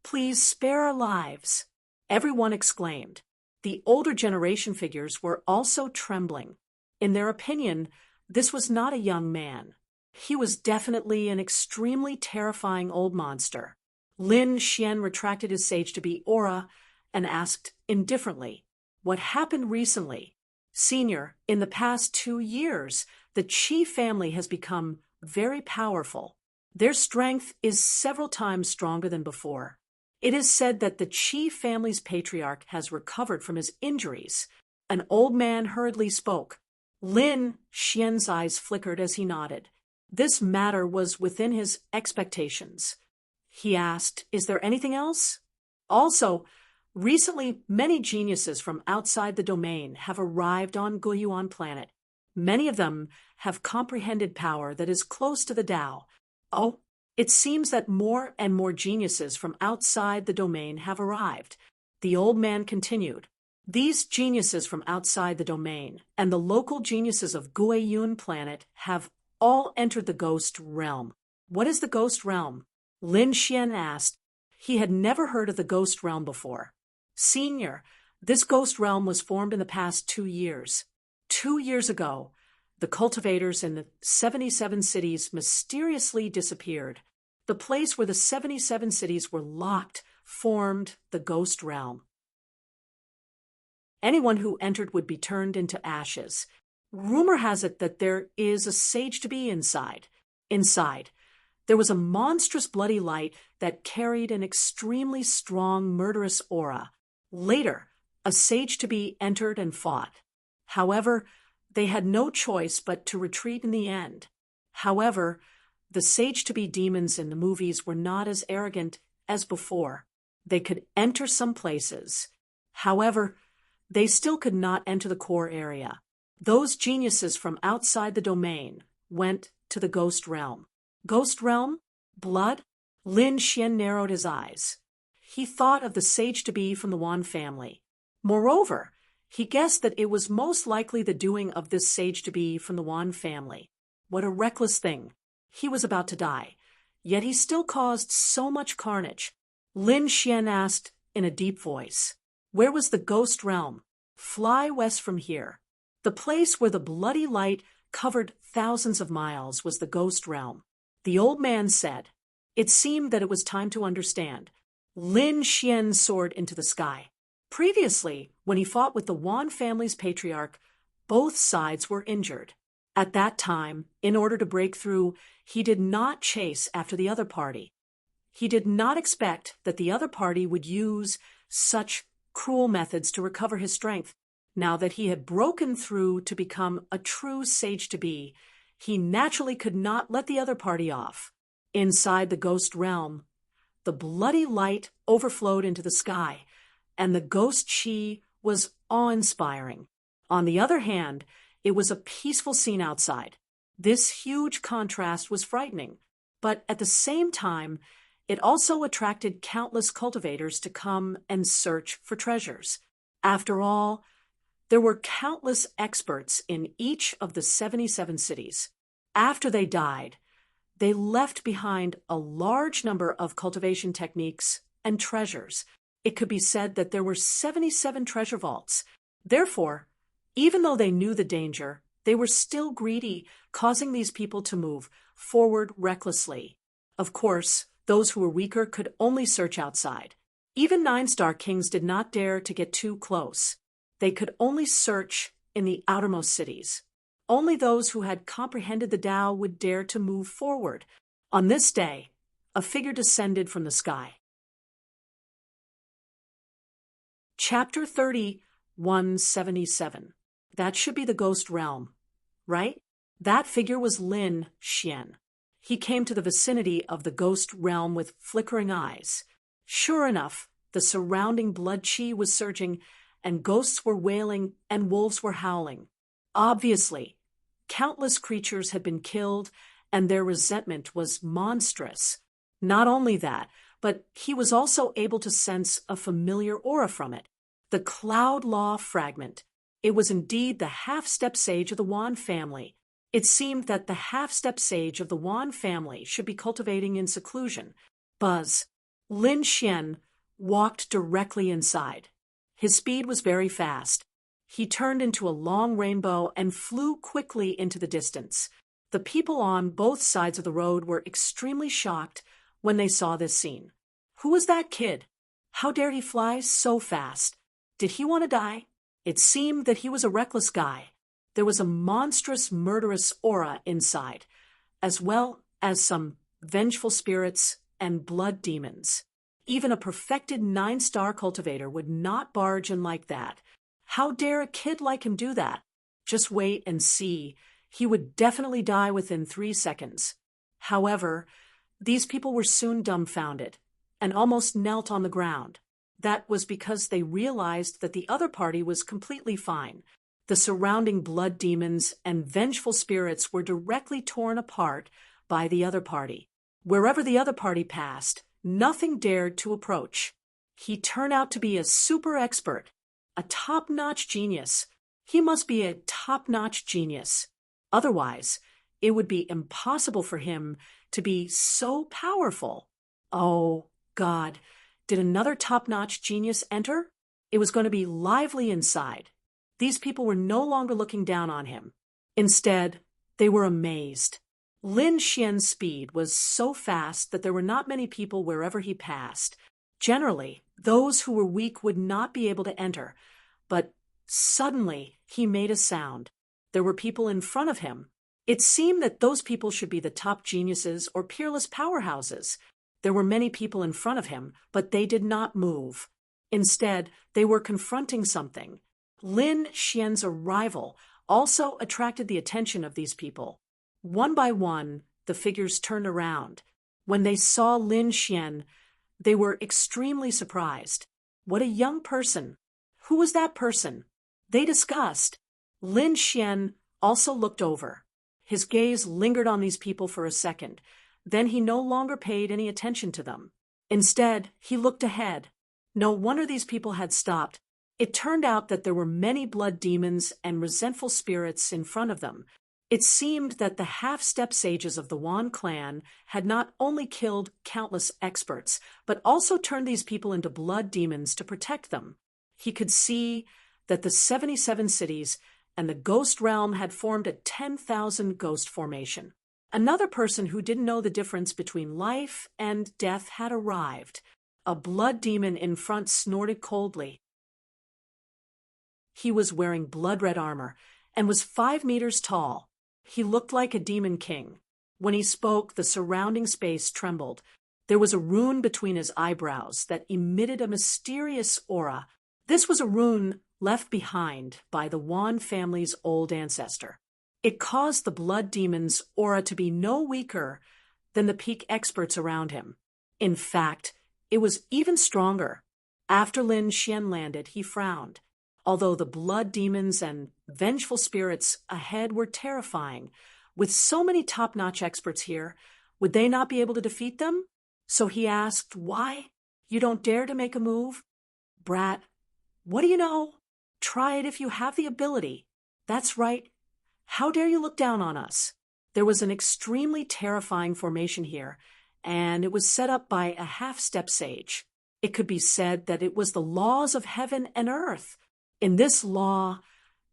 please spare our lives, everyone exclaimed. The older generation figures were also trembling. In their opinion, this was not a young man. He was definitely an extremely terrifying old monster. Lin Xian retracted his sage-to-be aura and asked indifferently, "What happened recently?" Senior, in the past 2 years, the Qi family has become very powerful. Their strength is several times stronger than before. It is said that the Qi family's patriarch has recovered from his injuries. An old man hurriedly spoke. Lin Xian's eyes flickered as he nodded. This matter was within his expectations. He asked, "Is there anything else?" Also, recently many geniuses from outside the domain have arrived on Guiyuan planet. Many of them have comprehended power that is close to the Tao. Oh, it seems that more and more geniuses from outside the domain have arrived. The old man continued. These geniuses from outside the domain and the local geniuses of Guiyuan planet have all entered the ghost realm. What is the ghost realm? Lin Xian asked. He had never heard of the ghost realm before. Senior, this ghost realm was formed in the past 2 years. 2 years ago, the cultivators in the 77 cities mysteriously disappeared. The place where the 77 cities were locked formed the ghost realm. Anyone who entered would be turned into ashes. Rumor has it that there is a sage-to-be inside. Inside, there was a monstrous bloody light that carried an extremely strong murderous aura. Later, a sage-to-be entered and fought. However, they had no choice but to retreat in the end. However, the sage-to-be demons in the movies were not as arrogant as before. They could enter some places. However, they still could not enter the core area. Those geniuses from outside the domain went to the ghost realm. Ghost realm? Blood? Lin Xian narrowed his eyes. He thought of the sage-to-be from the Wan family. Moreover, he guessed that it was most likely the doing of this sage-to-be from the Wan family. What a reckless thing. He was about to die, yet he still caused so much carnage. Lin Xian asked in a deep voice, "Where was the ghost realm?" "Fly west from here." The place where the bloody light covered thousands of miles was the ghost realm. The old man said. It seemed that it was time to understand. Lin Xian soared into the sky. Previously, when he fought with the Wan family's patriarch, both sides were injured. At that time, in order to break through, he did not chase after the other party. He did not expect that the other party would use such cruel methods to recover his strength. Now that he had broken through to become a true sage-to-be, he naturally could not let the other party off. Inside the ghost realm, the bloody light overflowed into the sky, and the ghost chi was awe-inspiring. On the other hand, it was a peaceful scene outside. This huge contrast was frightening, but at the same time, it also attracted countless cultivators to come and search for treasures. After all, there were countless experts in each of the 77 cities. After they died, they left behind a large number of cultivation techniques and treasures. It could be said that there were 77 treasure vaults. Therefore, even though they knew the danger, they were still greedy, causing these people to move forward recklessly. Of course, those who were weaker could only search outside. Even 9-star kings did not dare to get too close. They could only search in the outermost cities. Only those who had comprehended the Tao would dare to move forward. On this day, a figure descended from the sky. Chapter 30, 177. That should be the ghost realm, right? That figure was Lin Xian. He came to the vicinity of the ghost realm with flickering eyes. Sure enough, the surrounding blood chi was surging, and ghosts were wailing and wolves were howling. Obviously, countless creatures had been killed, and their resentment was monstrous. Not only that, but he was also able to sense a familiar aura from it. The Cloud Law fragment. It was indeed the half-step sage of the Wan family. It seemed that the half-step sage of the Wan family should be cultivating in seclusion. Buzz. Lin Xian walked directly inside. His speed was very fast. He turned into a long rainbow and flew quickly into the distance. The people on both sides of the road were extremely shocked when they saw this scene. Who was that kid? How dared he fly so fast? Did he want to die? It seemed that he was a reckless guy. There was a monstrous, murderous aura inside, as well as some vengeful spirits and blood demons. Even a perfected 9-star cultivator would not barge in like that. How dare a kid like him do that? Just wait and see. He would definitely die within 3 seconds. However, these people were soon dumbfounded and almost knelt on the ground. That was because they realized that the other party was completely fine. The surrounding blood demons and vengeful spirits were directly torn apart by the other party. Wherever the other party passed, nothing dared to approach. He turned out to be a super expert, a top-notch genius. He must be a top-notch genius. Otherwise, it would be impossible for him to be so powerful. Oh, God. Did another top-notch genius enter? It was going to be lively inside. These people were no longer looking down on him. Instead, they were amazed. Lin Xian's speed was so fast that there were not many people wherever he passed. Generally, those who were weak would not be able to enter, but suddenly he made a sound. There were people in front of him. It seemed that those people should be the top geniuses or peerless powerhouses. There were many people in front of him, but they did not move. Instead, they were confronting something. Lin Xian's arrival also attracted the attention of these people. One by one, the figures turned around. When they saw Lin Xian, they were extremely surprised. What a young person! Who was that person? They discussed. Lin Xian also looked over. His gaze lingered on these people for a second. Then he no longer paid any attention to them. Instead, he looked ahead. No wonder these people had stopped. It turned out that there were many blood demons and resentful spirits in front of them. It seemed that the half-step sages of the Wan clan had not only killed countless experts, but also turned these people into blood demons to protect them. He could see that the 77 cities and the ghost realm had formed a 10,000 ghost formation. Another person who didn't know the difference between life and death had arrived. A blood demon in front snorted coldly. He was wearing blood-red armor and was 5 meters tall. He looked like a demon king. When he spoke, the surrounding space trembled. There was a rune between his eyebrows that emitted a mysterious aura. This was a rune left behind by the Wan family's old ancestor. It caused the blood demon's aura to be no weaker than the peak experts around him. In fact, it was even stronger. After Lin Xian landed, he frowned. Although the blood demons and vengeful spirits ahead were terrifying, with so many top-notch experts here, would they not be able to defeat them? So he asked, "Why? You don't dare to make a move? Brat, what do you know? Try it if you have the ability. That's right. How dare you look down on us?" There was an extremely terrifying formation here, and it was set up by a half-step sage. It could be said that it was the laws of heaven and earth. In this law,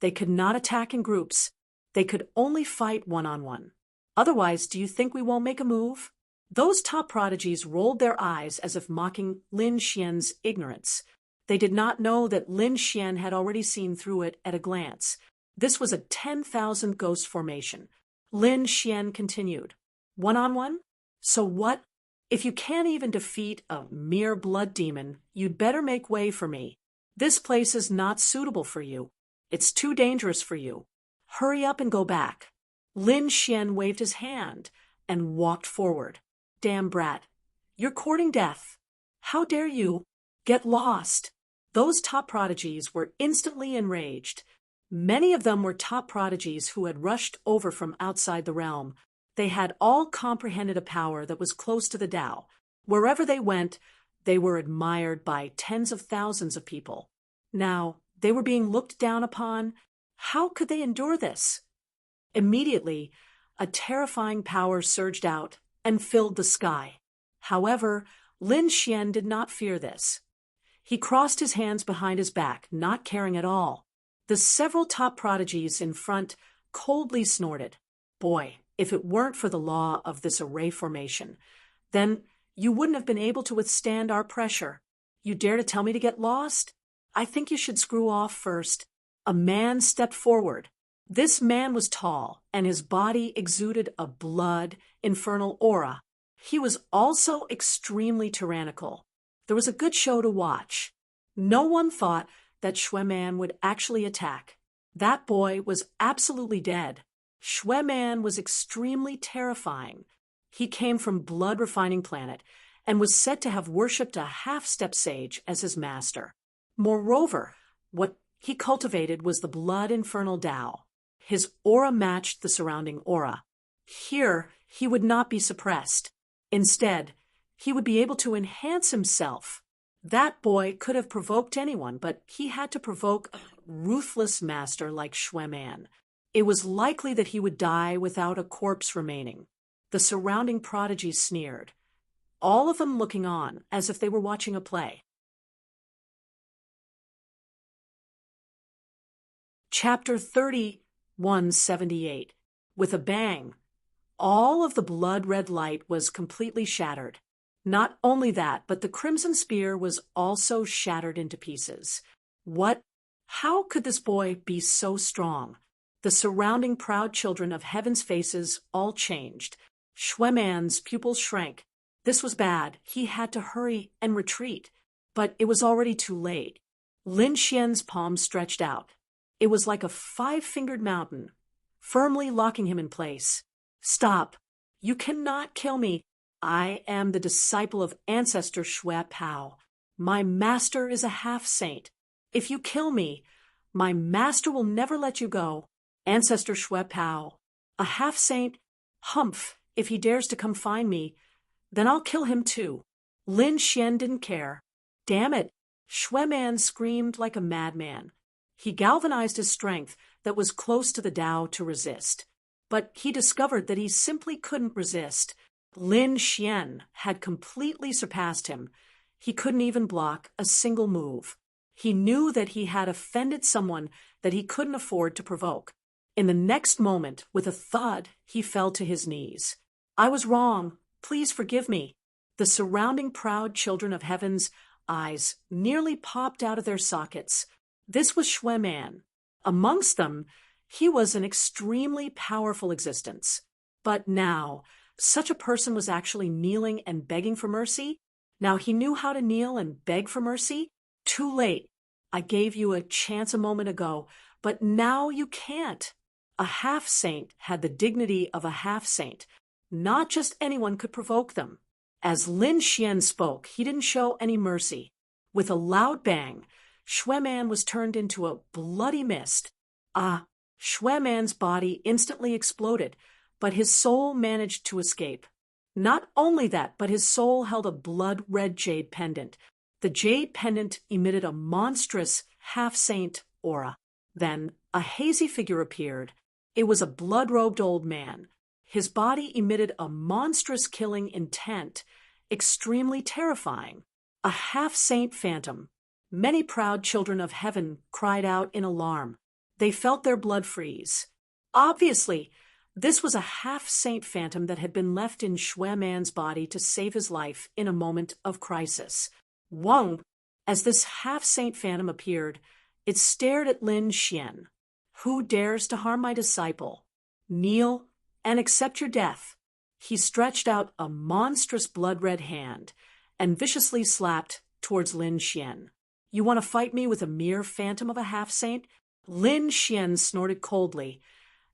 they could not attack in groups. They could only fight one-on-one. Otherwise, do you think we won't make a move? Those top prodigies rolled their eyes as if mocking Lin Xian's ignorance. They did not know that Lin Xian had already seen through it at a glance. This was a 10,000 ghost formation. Lin Xian continued. One-on-one? So what? If you can't even defeat a mere blood demon, you'd better make way for me. This place is not suitable for you. It's too dangerous for you. Hurry up and go back. Lin Xian waved his hand and walked forward. Damn brat. You're courting death. How dare you? Get lost. Those top prodigies were instantly enraged. Many of them were top prodigies who had rushed over from outside the realm. They had all comprehended a power that was close to the Tao. Wherever they went, they were admired by tens of thousands of people. Now, they were being looked down upon. How could they endure this? Immediately, a terrifying power surged out and filled the sky. However, Lin Xian did not fear this. He crossed his hands behind his back, not caring at all. The several top prodigies in front coldly snorted. Boy, if it weren't for the law of this array formation, then you wouldn't have been able to withstand our pressure. You dare to tell me to get lost? I think you should screw off first. A man stepped forward. This man was tall, and his body exuded a blood, infernal aura. He was also extremely tyrannical. There was a good show to watch. No one thought that Shui Man would actually attack. That boy was absolutely dead. Shui Man was extremely terrifying. He came from Blood Refining Planet and was said to have worshipped a half-step sage as his master. Moreover, what he cultivated was the blood infernal Tao. His aura matched the surrounding aura. Here, he would not be suppressed. Instead, he would be able to enhance himself. That boy could have provoked anyone, but he had to provoke a ruthless master like Shui Man. It was likely that he would die without a corpse remaining. The surrounding prodigies sneered, all of them looking on as if they were watching a play. Chapter 3178. With a bang, all of the blood-red light was completely shattered. Not only that, but the crimson spear was also shattered into pieces. What? How could this boy be so strong? The surrounding proud children of heaven's faces all changed. Shui Man's pupils shrank. This was bad. He had to hurry and retreat. But it was already too late. Lin Xian's palm stretched out. It was like a 5-fingered mountain, firmly locking him in place. Stop. You cannot kill me. I am the disciple of Ancestor Shui Pao. My master is a half-saint. If you kill me, My master will never let you go. Ancestor Shui Pao. A half-saint? Humph, if he dares to come find me, then I'll kill him too. Lin Xian didn't care. Damn it, Shui Man screamed like a madman. He galvanized his strength that was close to the Tao to resist. But he discovered that he simply couldn't resist. Lin Xian had completely surpassed him. He couldn't even block a single move. He knew that he had offended someone that he couldn't afford to provoke. In the next moment, with a thud, he fell to his knees. I was wrong. Please forgive me. The surrounding proud children of heaven's eyes nearly popped out of their sockets. This was Shui Man. Amongst them, he was an extremely powerful existence. But now, such a person was actually kneeling and begging for mercy? Now he knew how to kneel and beg for mercy? Too late. I gave you a chance a moment ago, but now you can't. A half-saint had the dignity of a half-saint. Not just anyone could provoke them. As Lin Xian spoke, he didn't show any mercy. With a loud bang, Shui Man was turned into a bloody mist. Shui Man's body instantly exploded, but his soul managed to escape. Not only that, but his soul held a blood-red jade pendant. The jade pendant emitted a monstrous half-saint aura. Then a hazy figure appeared. It was a blood-robed old man. His body emitted a monstrous killing intent, extremely terrifying. A half-saint phantom. Many proud children of heaven cried out in alarm. They felt their blood freeze. Obviously, this was a half-saint phantom that had been left in Shui Man's body to save his life in a moment of crisis. Whoa! As this half-saint phantom appeared, it stared at Lin Xian. Who dares to harm my disciple? Kneel and accept your death. He stretched out a monstrous blood-red hand and viciously slapped towards Lin Xian. You want to fight me with a mere phantom of a half-saint? Lin Xian snorted coldly,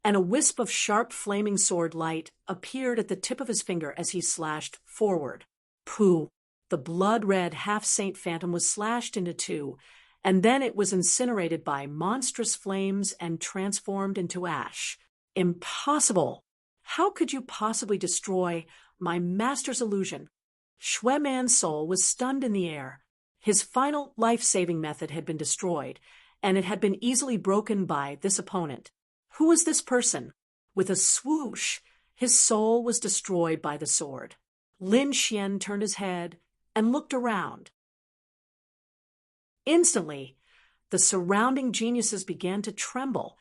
and a wisp of sharp flaming sword light appeared at the tip of his finger as he slashed forward. Pooh! The blood-red half-saint phantom was slashed into two, and then it was incinerated by monstrous flames and transformed into ash. Impossible! How could you possibly destroy my master's illusion? Shui Man's soul was stunned in the air. His final life-saving method had been destroyed, and it had been easily broken by this opponent. Who was this person? With a swoosh, his soul was destroyed by the sword. Lin Xian turned his head and looked around. Instantly, the surrounding geniuses began to tremble,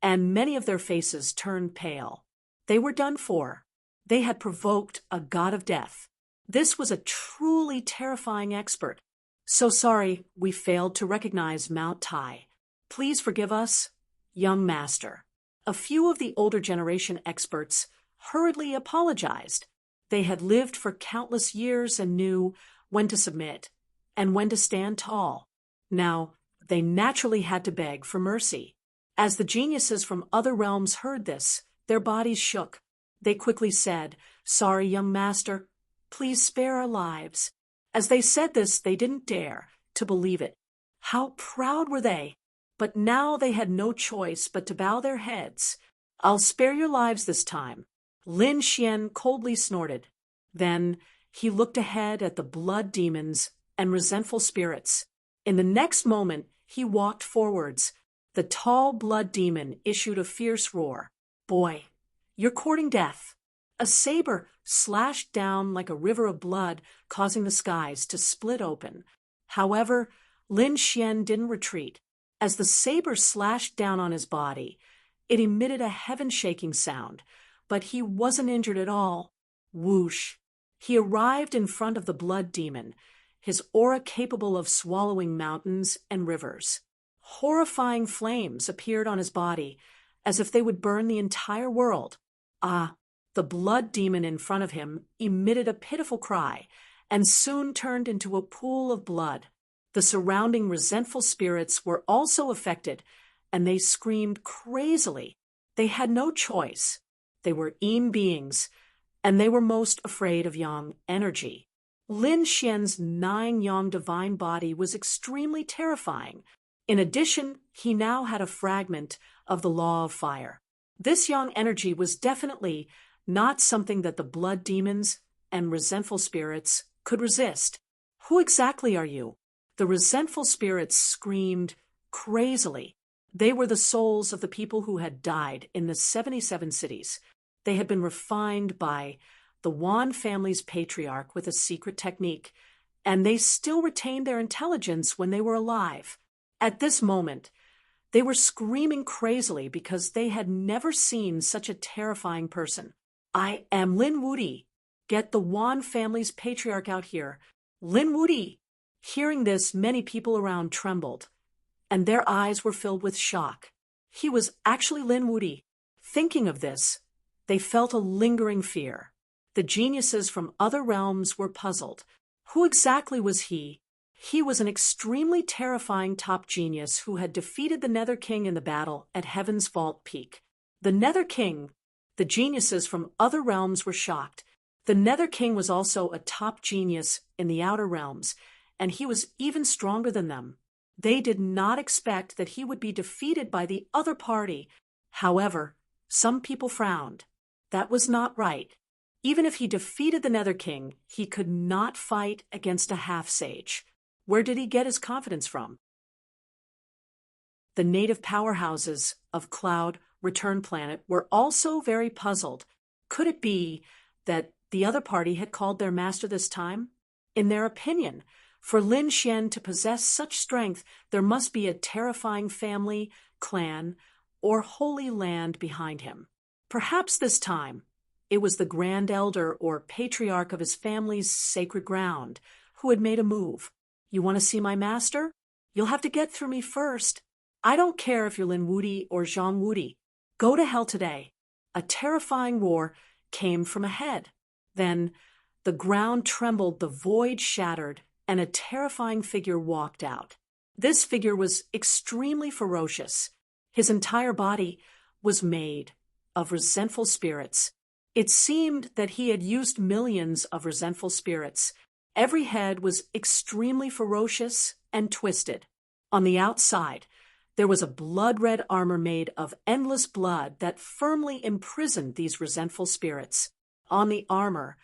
and many of their faces turned pale. They were done for. They had provoked a god of death. This was a truly terrifying expert. So sorry we failed to recognize Mount Tai. Please forgive us, young master. A few of the older generation experts hurriedly apologized. They had lived for countless years and knew when to submit and when to stand tall. Now, they naturally had to beg for mercy. As the geniuses from other realms heard this, their bodies shook. They quickly said, "Sorry, young master, please spare our lives." As they said this, they didn't dare to believe it. How proud were they! But now they had no choice but to bow their heads. "I'll spare your lives this time." Lin Xian coldly snorted. Then he looked ahead at the blood demons and resentful spirits. In the next moment, he walked forwards. The tall blood demon issued a fierce roar. "Boy, you're courting death." A saber slashed down like a river of blood, causing the skies to split open. However, Lin Xian didn't retreat. As the saber slashed down on his body, it emitted a heaven-shaking sound, but he wasn't injured at all. Whoosh! He arrived in front of the blood demon, his aura capable of swallowing mountains and rivers. Horrifying flames appeared on his body, as if they would burn the entire world. The blood demon in front of him emitted a pitiful cry, and soon turned into a pool of blood. The surrounding resentful spirits were also affected, and they screamed crazily. They had no choice. They were Eem beings, and they were most afraid of Yang energy. Lin Xian's 9 Yang divine body was extremely terrifying. In addition, he now had a fragment of the law of fire. This young energy was definitely not something that the blood demons and resentful spirits could resist. Who exactly are you? The resentful spirits screamed crazily. They were the souls of the people who had died in the 77 cities. They had been refined by the Wan family's patriarch with a secret technique, and they still retained their intelligence when they were alive. At this moment, they were screaming crazily because they had never seen such a terrifying person. I am Lin Wudi. Get the Wan family's patriarch out here. Lin Wudi. Hearing this, many people around trembled, and their eyes were filled with shock. He was actually Lin Wudi. Thinking of this, they felt a lingering fear. The geniuses from other realms were puzzled. Who exactly was he? He was an extremely terrifying top genius who had defeated the Nether King in the battle at Heaven's Vault Peak. The Nether King, the geniuses from other realms were shocked. The Nether King was also a top genius in the Outer Realms, and he was even stronger than them. They did not expect that he would be defeated by the other party. However, some people frowned. That was not right. Even if he defeated the Nether King, he could not fight against a half-sage. Where did he get his confidence from? The native powerhouses of Cloud Return Planet were also very puzzled. Could it be that the other party had called their master this time? In their opinion, for Lin Xian to possess such strength, there must be a terrifying family, clan, or holy land behind him. Perhaps this time, it was the Grand Elder or Patriarch of his family's sacred ground who had made a move. You want to see my master? You'll have to get through me first. I don't care if you're Lin Wudi or Zhang Wudi. Go to hell today. A terrifying roar came from ahead. Then the ground trembled, the void shattered, and a terrifying figure walked out. This figure was extremely ferocious. His entire body was made of resentful spirits. It seemed that he had used millions of resentful spirits. Every head was extremely ferocious and twisted. On the outside, there was a blood-red armor made of endless blood that firmly imprisoned these resentful spirits. On the armor,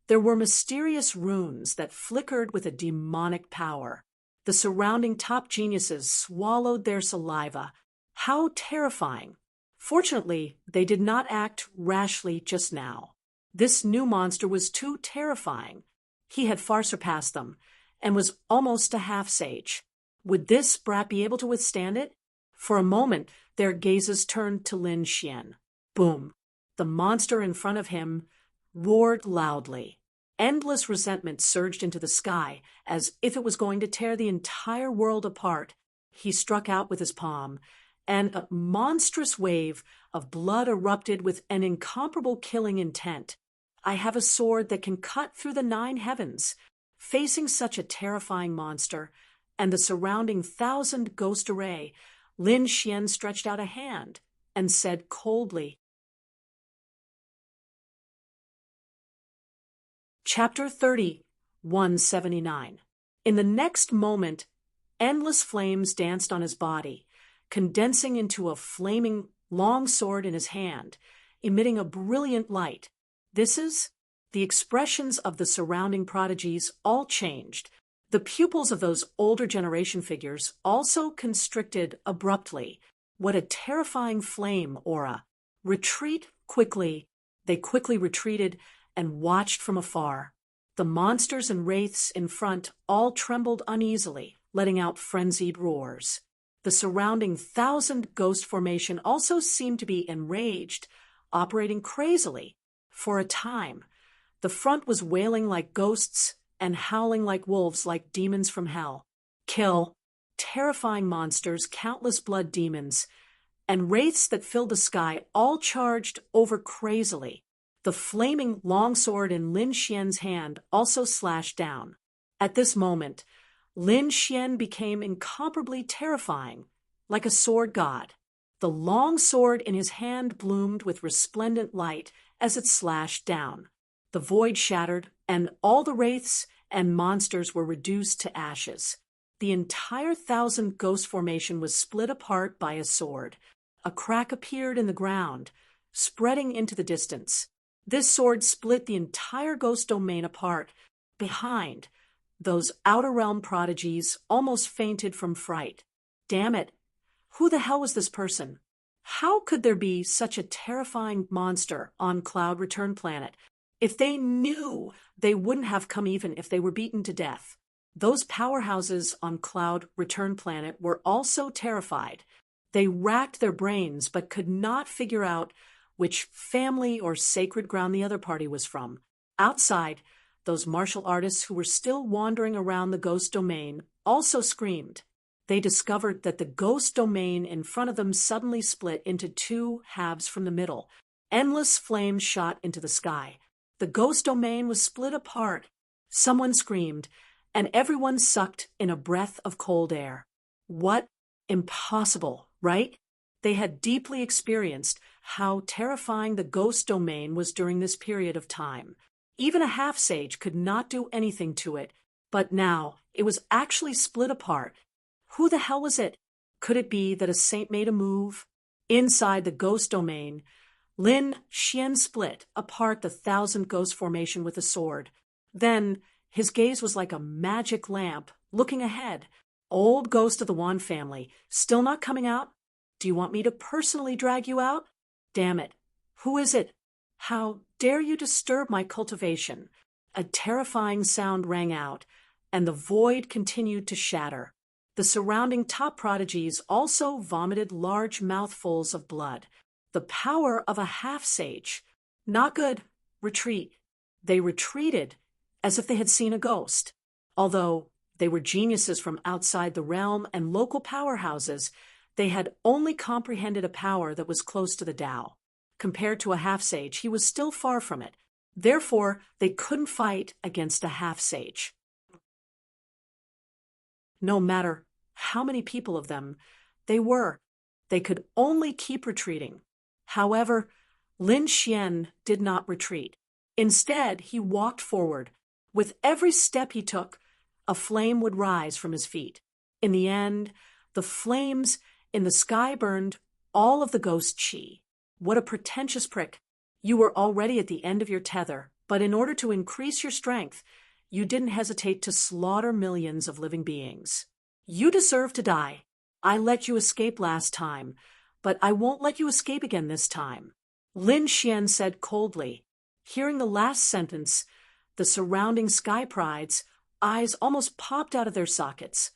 there were mysterious runes that flickered with a demonic power. The surrounding top geniuses swallowed their saliva. How terrifying! Fortunately, they did not act rashly just now. This new monster was too terrifying. He had far surpassed them, and was almost a half-sage. Would this brat be able to withstand it? For a moment, their gazes turned to Lin Xian. Boom! The monster in front of him roared loudly. Endless resentment surged into the sky, as if it was going to tear the entire world apart. He struck out with his palm, and a monstrous wave of blood erupted with an incomparable killing intent. I have a sword that can cut through the 9 heavens. Facing such a terrifying monster and the surrounding 1,000 ghost array, Lin Xian stretched out a hand and said coldly, Chapter 30, 179. In the next moment, endless flames danced on his body, condensing into a flaming long sword in his hand, emitting a brilliant light. The expressions of the surrounding prodigies all changed. The pupils of those older generation figures also constricted abruptly. What a terrifying flame aura. Retreat quickly. They quickly retreated and watched from afar. The monsters and wraiths in front all trembled uneasily, letting out frenzied roars. The surrounding 1,000 ghost formation also seemed to be enraged, operating crazily. For a time, the front was wailing like ghosts and howling like wolves, like demons from hell. Kill, terrifying monsters, countless blood demons, and wraiths that filled the sky all charged over crazily. The flaming longsword in Lin Xian's hand also slashed down. At this moment, Lin Xian became incomparably terrifying, like a sword god. The long sword in his hand bloomed with resplendent light as it slashed down. The void shattered, and all the wraiths and monsters were reduced to ashes. the entire 1,000 ghost formation was split apart by a sword. A crack appeared in the ground, spreading into the distance. This sword split the entire ghost domain apart. Behind, those outer realm prodigies almost fainted from fright. Damn it! Who the hell was this person? How could there be such a terrifying monster on Cloud Return Planet? If they knew, they wouldn't have come even if they were beaten to death. Those powerhouses on Cloud Return Planet were also terrified. They racked their brains but could not figure out which family or sacred ground the other party was from. Outside, those martial artists who were still wandering around the ghost domain also screamed. They discovered that the ghost domain in front of them suddenly split into two halves from the middle. Endless flames shot into the sky. The ghost domain was split apart. Someone screamed, and everyone sucked in a breath of cold air. What? Impossible, right? They had deeply experienced how terrifying the ghost domain was during this period of time. Even a half-sage could not do anything to it, but now it was actually split apart. Who the hell was it? Could it be that a saint made a move? Inside the ghost domain, Lin Xian split apart the 1,000 ghost formation with a sword. Then his gaze was like a magic lamp, looking ahead. Old ghost of the Wan family, still not coming out? Do you want me to personally drag you out? Damn it. Who is it? How dare you disturb my cultivation? A terrifying sound rang out, and the void continued to shatter. The surrounding top prodigies also vomited large mouthfuls of blood. The power of a half-sage. Not good. Retreat. They retreated as if they had seen a ghost. Although they were geniuses from outside the realm and local powerhouses, they had only comprehended a power that was close to the Tao. Compared to a half-sage, he was still far from it. Therefore, they couldn't fight against a half-sage. No matter how many people of them they could only keep retreating. However, Lin Xian did not retreat. Instead, he walked forward. With every step he took, a flame would rise from his feet. In the end, the flames in the sky burned all of the ghost chi. What a pretentious prick. You were already at the end of your tether, but in order to increase your strength, you didn't hesitate to slaughter millions of living beings. You deserve to die. I let you escape last time, but I won't let you escape again this time. Lin Xian said coldly. Hearing the last sentence, the surrounding sky prides eyes almost popped out of their sockets.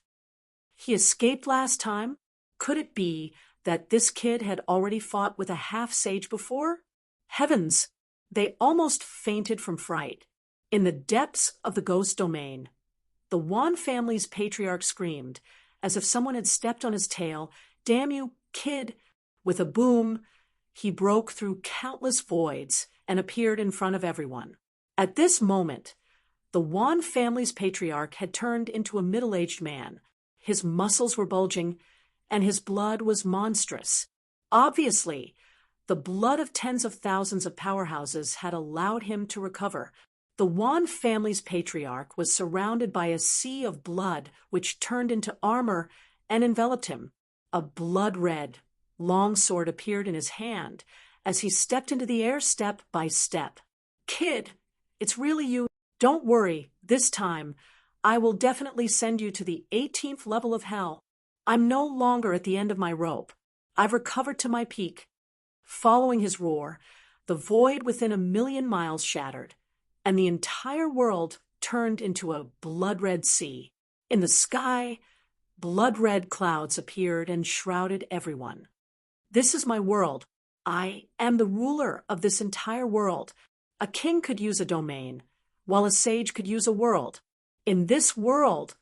He escaped last time? Could it be that this kid had already fought with a half-sage before? Heavens! They almost fainted from fright. In the depths of the ghost domain, the Wan family's patriarch screamed, as if someone had stepped on his tail. Damn you, kid! With a boom, he broke through countless voids and appeared in front of everyone. At this moment, the Wan family's patriarch had turned into a middle-aged man. His muscles were bulging, and his blood was monstrous. Obviously, the blood of tens of thousands of powerhouses had allowed him to recover. The Wan family's patriarch was surrounded by a sea of blood which turned into armor and enveloped him. A blood-red, long sword appeared in his hand as he stepped into the air step by step. Kid, it's really you. Don't worry, this time I will definitely send you to the 18th level of hell. I'm no longer at the end of my rope. I've recovered to my peak. Following his roar, the void within 1,000,000 miles shattered, and the entire world turned into a blood-red sea. In the sky, blood-red clouds appeared and shrouded everyone. This is my world. I am the ruler of this entire world. A king could use a domain, while a sage could use a world. In this world,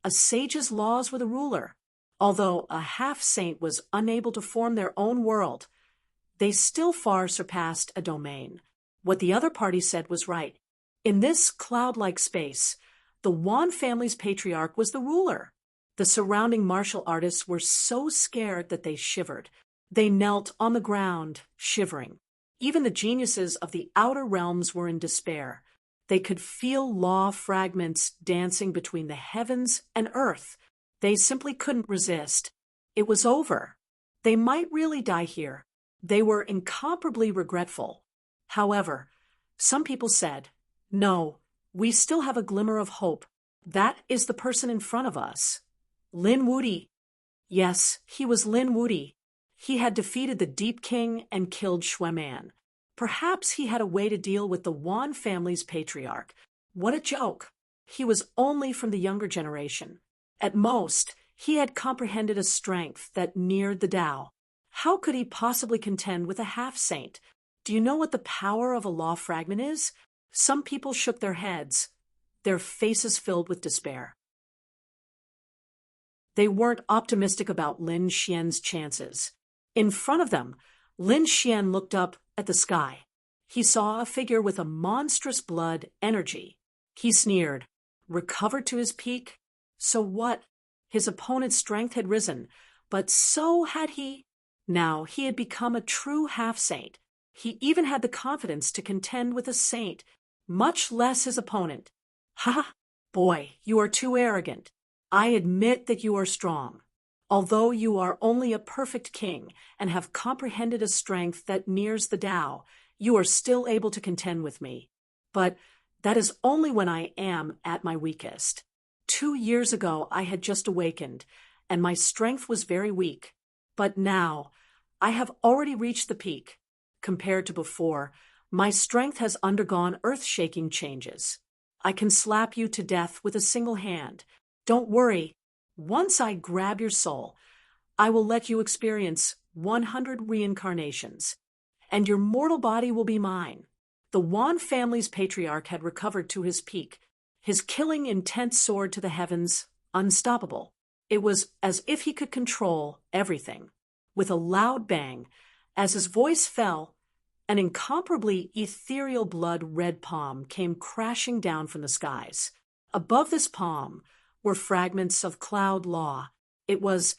a sage's laws were the ruler. Although a half-saint was unable to form their own world, they still far surpassed a domain. What the other party said was right. In this cloud-like space, the Wan family's patriarch was the ruler. The surrounding martial artists were so scared that they shivered. They knelt on the ground, shivering. Even the geniuses of the outer realms were in despair. They could feel law fragments dancing between the heavens and earth. They simply couldn't resist. It was over. They might really die here. They were incomparably regretful. However, some people said, "No, we still have a glimmer of hope. That is the person in front of us. Lin Wudi." Yes, he was Lin Wudi. He had defeated the Deep King and killed Shueman. Perhaps he had a way to deal with the Wan family's patriarch. What a joke! He was only from the younger generation. At most, he had comprehended a strength that neared the Tao. How could he possibly contend with a half-saint? Do you know what the power of a law fragment is? Some people shook their heads, their faces filled with despair. They weren't optimistic about Lin Xian's chances. In front of them, Lin Xian looked up at the sky. He saw a figure with a monstrous blood energy. He sneered, recovered to his peak. So what? His opponent's strength had risen, but so had he. Now he had become a true half-saint. He even had the confidence to contend with a saint, much less his opponent. Ha! Boy, you are too arrogant. I admit that you are strong. Although you are only a perfect king and have comprehended a strength that nears the Tao, you are still able to contend with me. But that is only when I am at my weakest. 2 years ago I had just awakened, and my strength was very weak. But now, I have already reached the peak. Compared to before, my strength has undergone earth-shaking changes. I can slap you to death with a single hand. Don't worry. Once I grab your soul, I will let you experience 100 reincarnations, and your mortal body will be mine. The Wan family's patriarch had recovered to his peak, his killing intent soared to the heavens, unstoppable. It was as if he could control everything. With a loud bang, as his voice fell, an incomparably ethereal blood-red palm came crashing down from the skies. Above this palm were fragments of cloud law. It was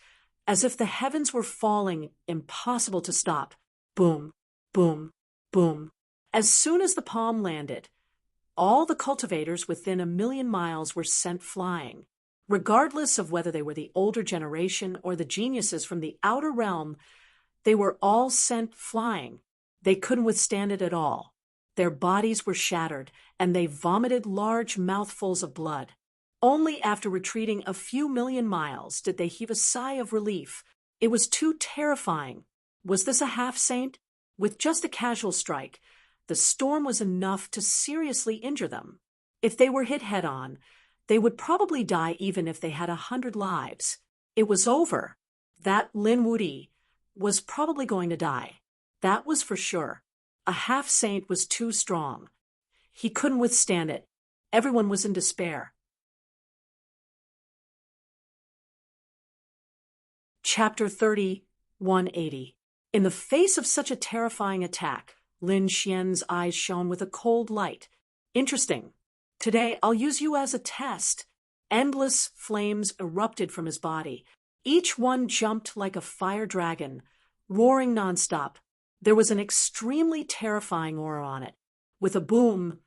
as if the heavens were falling, impossible to stop. Boom, boom, boom. As soon as the palm landed, all the cultivators within 1,000,000 miles were sent flying. Regardless of whether they were the older generation or the geniuses from the outer realm, they were all sent flying. They couldn't withstand it at all. Their bodies were shattered, and they vomited large mouthfuls of blood. Only after retreating a few million miles did they heave a sigh of relief. It was too terrifying. Was this a half-saint? With just a casual strike, the storm was enough to seriously injure them. If they were hit head-on, they would probably die even if they had 100 lives. It was over. That Lin Wudi was probably going to die. That was for sure. A half-saint was too strong. He couldn't withstand it. Everyone was in despair. Chapter 30, 180. In the face of such a terrifying attack, Lin Xian's eyes shone with a cold light. Interesting. Today, I'll use you as a test. Endless flames erupted from his body. Each one jumped like a fire dragon, roaring nonstop. There was an extremely terrifying aura on it. With a boom,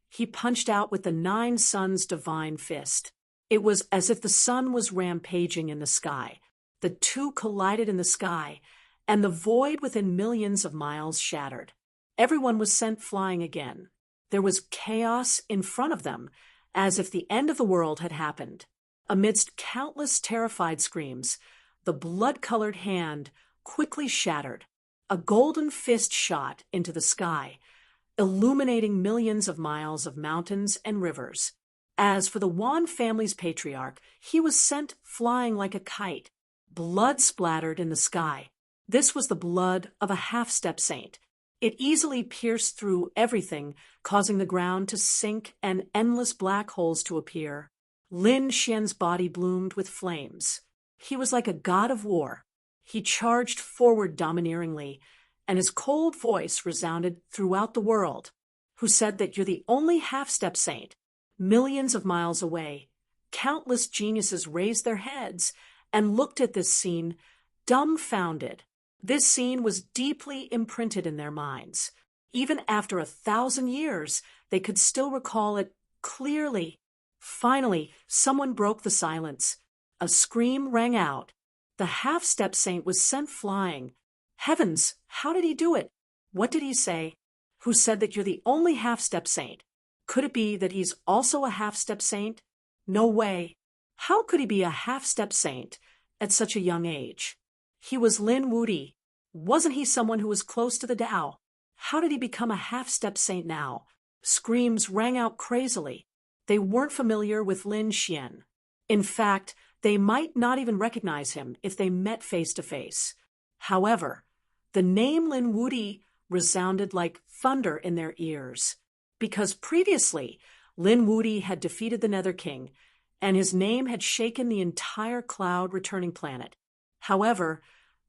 he punched out with the 9 suns' divine fist. It was as if the sun was rampaging in the sky. The two collided in the sky, and the void within millions of miles shattered. Everyone was sent flying again. There was chaos in front of them, as if the end of the world had happened. Amidst countless terrified screams, the blood-colored hand quickly shattered. A golden fist shot into the sky, illuminating millions of miles of mountains and rivers. As for the Wan family's patriarch, he was sent flying like a kite. Blood splattered in the sky. This was the blood of a half-step saint. It easily pierced through everything, causing the ground to sink and endless black holes to appear. Lin Xian's body bloomed with flames. He was like a god of war. He charged forward domineeringly, and his cold voice resounded throughout the world. Who said that you're the only half-step saint? Millions of miles away, countless geniuses raised their heads and looked at this scene, dumbfounded. This scene was deeply imprinted in their minds. Even after 1,000 years, they could still recall it clearly. Finally, someone broke the silence. a scream rang out. The half-step saint was sent flying. Heavens, how did he do it? What did he say? Who said that you're the only half-step saint? Could it be that he's also a half-step saint? No way. How could he be a half-step saint at such a young age? He was Lin Wudi. Wasn't he someone who was close to the Tao? How did he become a half-step saint now? Screams rang out crazily. They weren't familiar with Lin Xian. In fact, they might not even recognize him if they met face to face. However, the name Lin Wudi resounded like thunder in their ears, because previously Lin Wudi had defeated the Nether King, and his name had shaken the entire cloud-returning planet. However,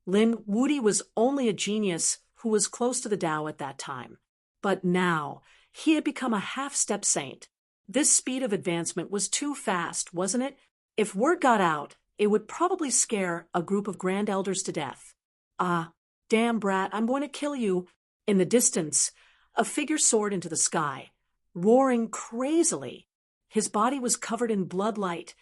Lin Wudi was only a genius who was close to the Tao at that time. But now, he had become a half-step saint. This speed of advancement was too fast, wasn't it? If word got out, it would probably scare a group of grand elders to death. Ah, damn brat, I'm going to kill you. In the distance, a figure soared into the sky, roaring crazily. His body was covered in bloodlight,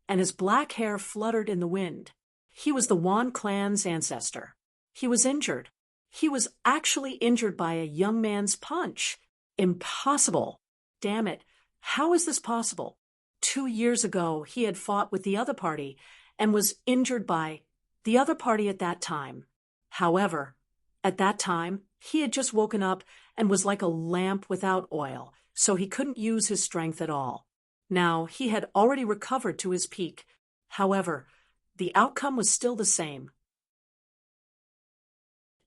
and his black hair fluttered in the wind. He was the Wan clan's ancestor. He was injured. He was actually injured by a young man's punch. Impossible. Damn it. How is this possible? 2 years ago, he had fought with the other party and was injured by the other party at that time. However, at that time, he had just woken up and was like a lamp without oil, so he couldn't use his strength at all. Now, he had already recovered to his peak. However, the outcome was still the same.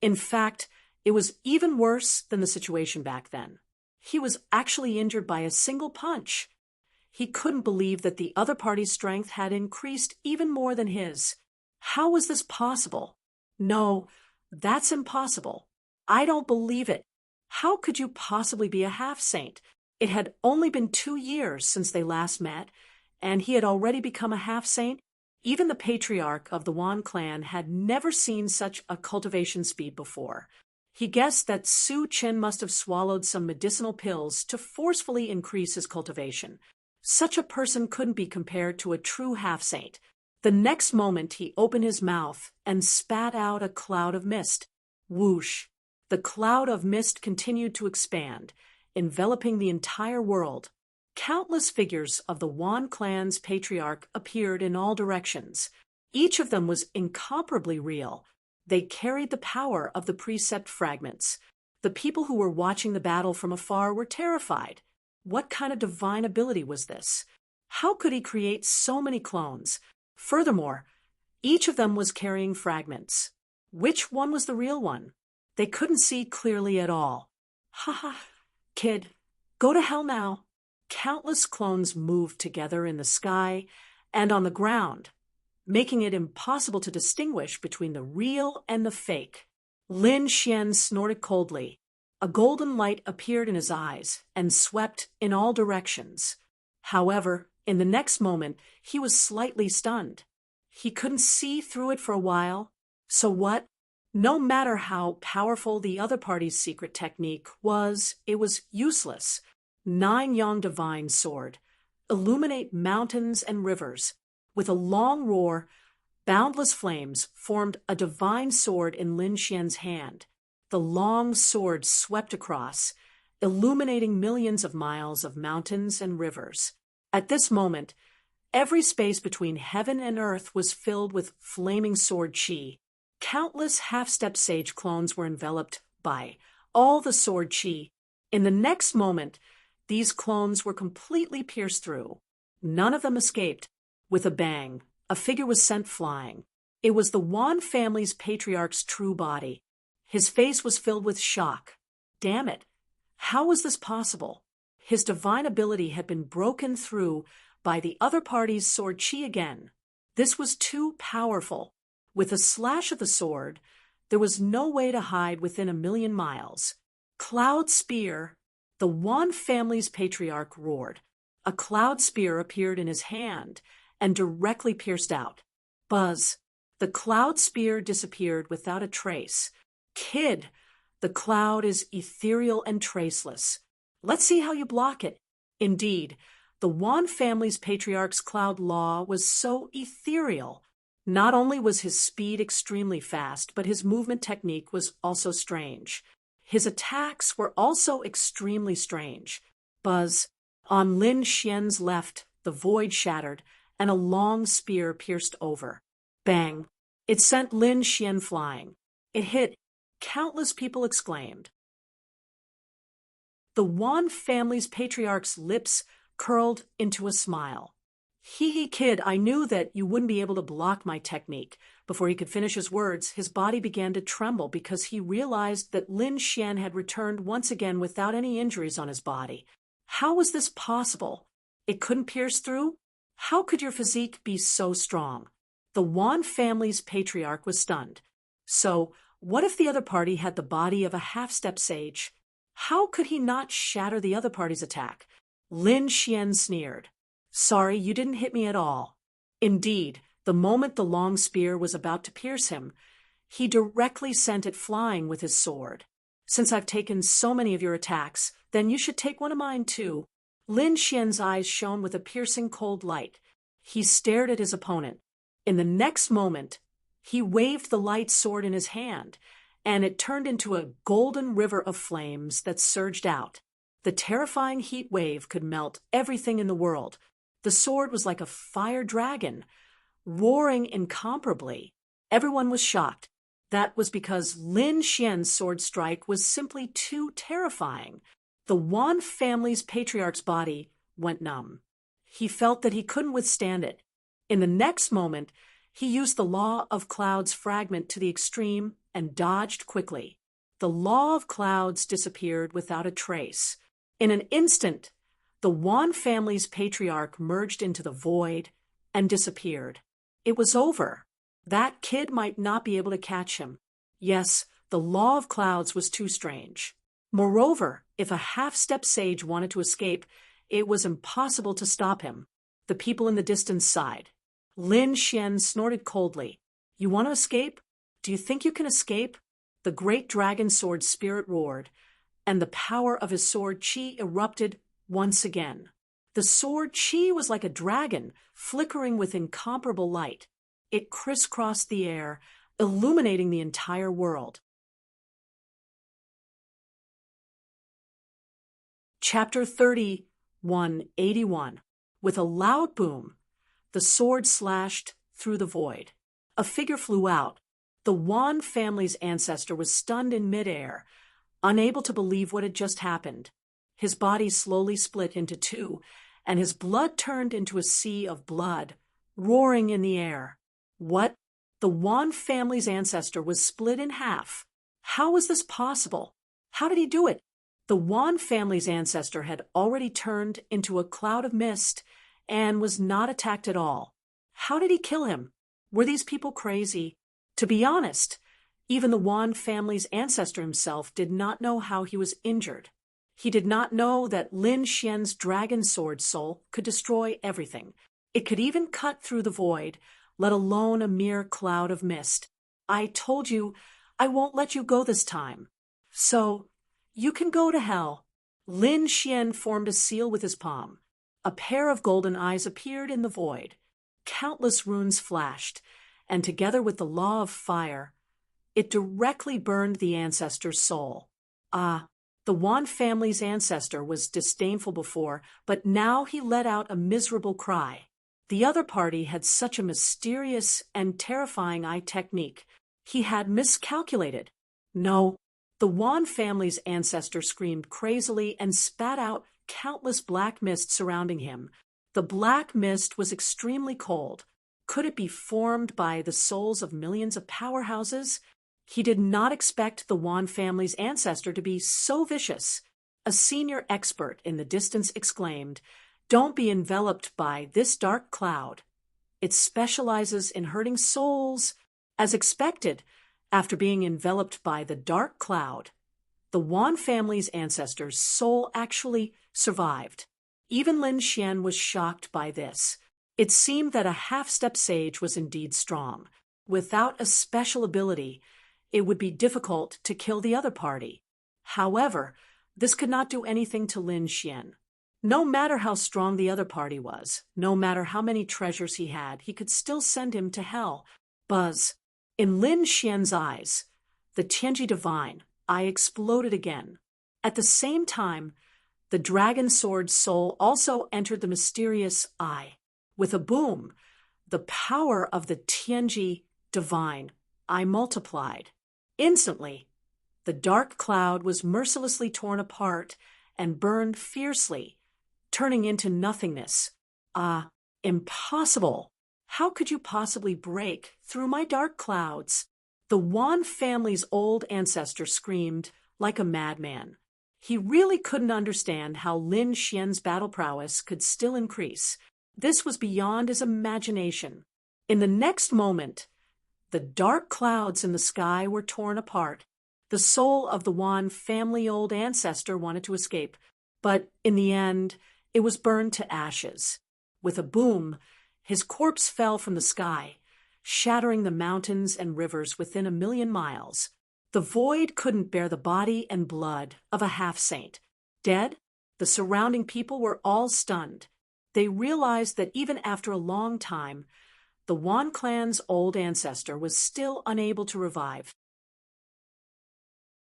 In fact, it was even worse than the situation back then. He was actually injured by a single punch. He couldn't believe that the other party's strength had increased even more than his. How was this possible? No, that's impossible. I don't believe it. How could you possibly be a half-saint? It had only been 2 years since they last met, and he had already become a half-saint. Even the patriarch of the Wan clan had never seen such a cultivation speed before. He guessed that Su Qin must have swallowed some medicinal pills to forcefully increase his cultivation. Such a person couldn't be compared to a true half-saint. The next moment he opened his mouth and spat out a cloud of mist. Whoosh! The cloud of mist continued to expand, enveloping the entire world. Countless figures of the Wan clan's patriarch appeared in all directions. Each of them was incomparably real. They carried the power of the precept fragments. The people who were watching the battle from afar were terrified. What kind of divine ability was this? How could he create so many clones? Furthermore, each of them was carrying fragments. Which one was the real one? They couldn't see clearly at all. Ha ha, kid, go to hell now. Countless clones moved together in the sky and on the ground, making it impossible to distinguish between the real and the fake. Lin Xian snorted coldly. A golden light appeared in his eyes and swept in all directions. However, in the next moment, he was slightly stunned. He couldn't see through it for a while. So what? No matter how powerful the other party's secret technique was, it was useless. 9-yang divine sword. Illuminate mountains and rivers. With a long roar, boundless flames formed a divine sword in Lin Xian's hand. The long sword swept across, illuminating millions of miles of mountains and rivers. At this moment, every space between heaven and earth was filled with flaming sword chi. Countless half-step sage clones were enveloped by all the sword chi. In the next moment, these clones were completely pierced through. None of them escaped. With a bang, a figure was sent flying. It was the Wan family's patriarch's true body. His face was filled with shock. Damn it! How was this possible? His divine ability had been broken through by the other party's sword chi again. This was too powerful. With a slash of the sword, there was no way to hide within 1,000,000 miles. Cloud Spear! The Wan family's patriarch roared. A cloud spear appeared in his hand and directly pierced out. Buzz! The cloud spear disappeared without a trace. Kid! The cloud is ethereal and traceless. Let's see how you block it. Indeed, The Wan family's patriarch's cloud law was so ethereal. Not only was his speed extremely fast, but his movement technique was also strange. His attacks were also extremely strange. Buzz. On Lin Xian's left, the void shattered, and a long spear pierced over. Bang! It sent Lin Xian flying. It hit. Countless people exclaimed. The Wan family's patriarch's lips curled into a smile. Hee kid, I knew that you wouldn't be able to block my technique. Before he could finish his words, his body began to tremble because he realized that Lin Xian had returned once again without any injuries on his body. How was this possible? It couldn't pierce through? How could your physique be so strong? The Wan family's patriarch was stunned. So, what if the other party had the body of a half-step sage? How could he not shatter the other party's attack? Lin Xian sneered. Sorry, you didn't hit me at all. Indeed, the moment the long spear was about to pierce him, he directly sent it flying with his sword. Since I've taken so many of your attacks, then you should take one of mine too. Lin Xian's eyes shone with a piercing cold light. He stared at his opponent. In the next moment, he waved the light sword in his hand, and it turned into a golden river of flames that surged out. The terrifying heat wave could melt everything in the world. The sword was like a fire dragon, roaring incomparably. Everyone was shocked. That was because Lin Xian's sword strike was simply too terrifying. The Wan family's patriarch's body went numb. He felt that he couldn't withstand it. In the next moment, he used the Law of Clouds fragment to the extreme and dodged quickly. The Law of Clouds disappeared without a trace. In an instant, the Wan family's patriarch merged into the void and disappeared. It was over. That kid might not be able to catch him. Yes, the Law of Clouds was too strange. Moreover, if a half-step sage wanted to escape, it was impossible to stop him. The people in the distance sighed. Lin Xian snorted coldly. You want to escape? Do you think you can escape? The great dragon sword spirit roared, and the power of his sword chi erupted once again. The sword chi was like a dragon, flickering with incomparable light. It crisscrossed the air, illuminating the entire world. Chapter 30, 181. With a loud boom, the sword slashed through the void. A figure flew out. The Wan family's ancestor was stunned in midair, unable to believe what had just happened. His body slowly split into two, and his blood turned into a sea of blood, roaring in the air. What? The Wan family's ancestor was split in half. How was this possible? How did he do it? The Wan family's ancestor had already turned into a cloud of mist and was not attacked at all. How did he kill him? Were these people crazy? To be honest, even the Wan family's ancestor himself did not know how he was injured. He did not know that Lin Xian's dragon sword soul could destroy everything. It could even cut through the void, let alone a mere cloud of mist. I told you, I won't let you go this time. So, you can go to hell. Lin Xian formed a seal with his palm. A pair of golden eyes appeared in the void. Countless runes flashed, and together with the law of fire, it directly burned the ancestor's soul. Ah, the Wan family's ancestor was disdainful before, but now he let out a miserable cry. The other party had such a mysterious and terrifying eye technique. He had miscalculated. No, the Wan family's ancestor screamed crazily and spat out countless black mist surrounding him. The black mist was extremely cold. Could it be formed by the souls of millions of powerhouses? He did not expect the Wan family's ancestor to be so vicious. A senior expert in the distance exclaimed, "Don't be enveloped by this dark cloud. It specializes in hurting souls." As expected, after being enveloped by the dark cloud, the Wan family's ancestor's soul actually survived. Even Lin Xian was shocked by this. It seemed that a half-step sage was indeed strong. Without a special ability, it would be difficult to kill the other party. However, this could not do anything to Lin Xian. No matter how strong the other party was, no matter how many treasures he had, he could still send him to hell. Buzz. In Lin Xian's eyes, the Tianji divine eye exploded again. At the same time, the dragon sword's soul also entered the mysterious eye. With a boom, the power of the Tianji divine eye multiplied. Instantly, the dark cloud was mercilessly torn apart and burned fiercely, turning into nothingness. Impossible! How could you possibly break through my dark clouds? The Wan family's old ancestor screamed like a madman. He really couldn't understand how Lin Xian's battle prowess could still increase. This was beyond his imagination. In the next moment, the dark clouds in the sky were torn apart. The soul of the Wan family old ancestor wanted to escape, but in the end, it was burned to ashes. With a boom, his corpse fell from the sky, shattering the mountains and rivers within 1,000,000 miles. The void couldn't bear the body and blood of a half-saint. Dead, the surrounding people were all stunned. They realized that even after a long time, the Wan clan's old ancestor was still unable to revive.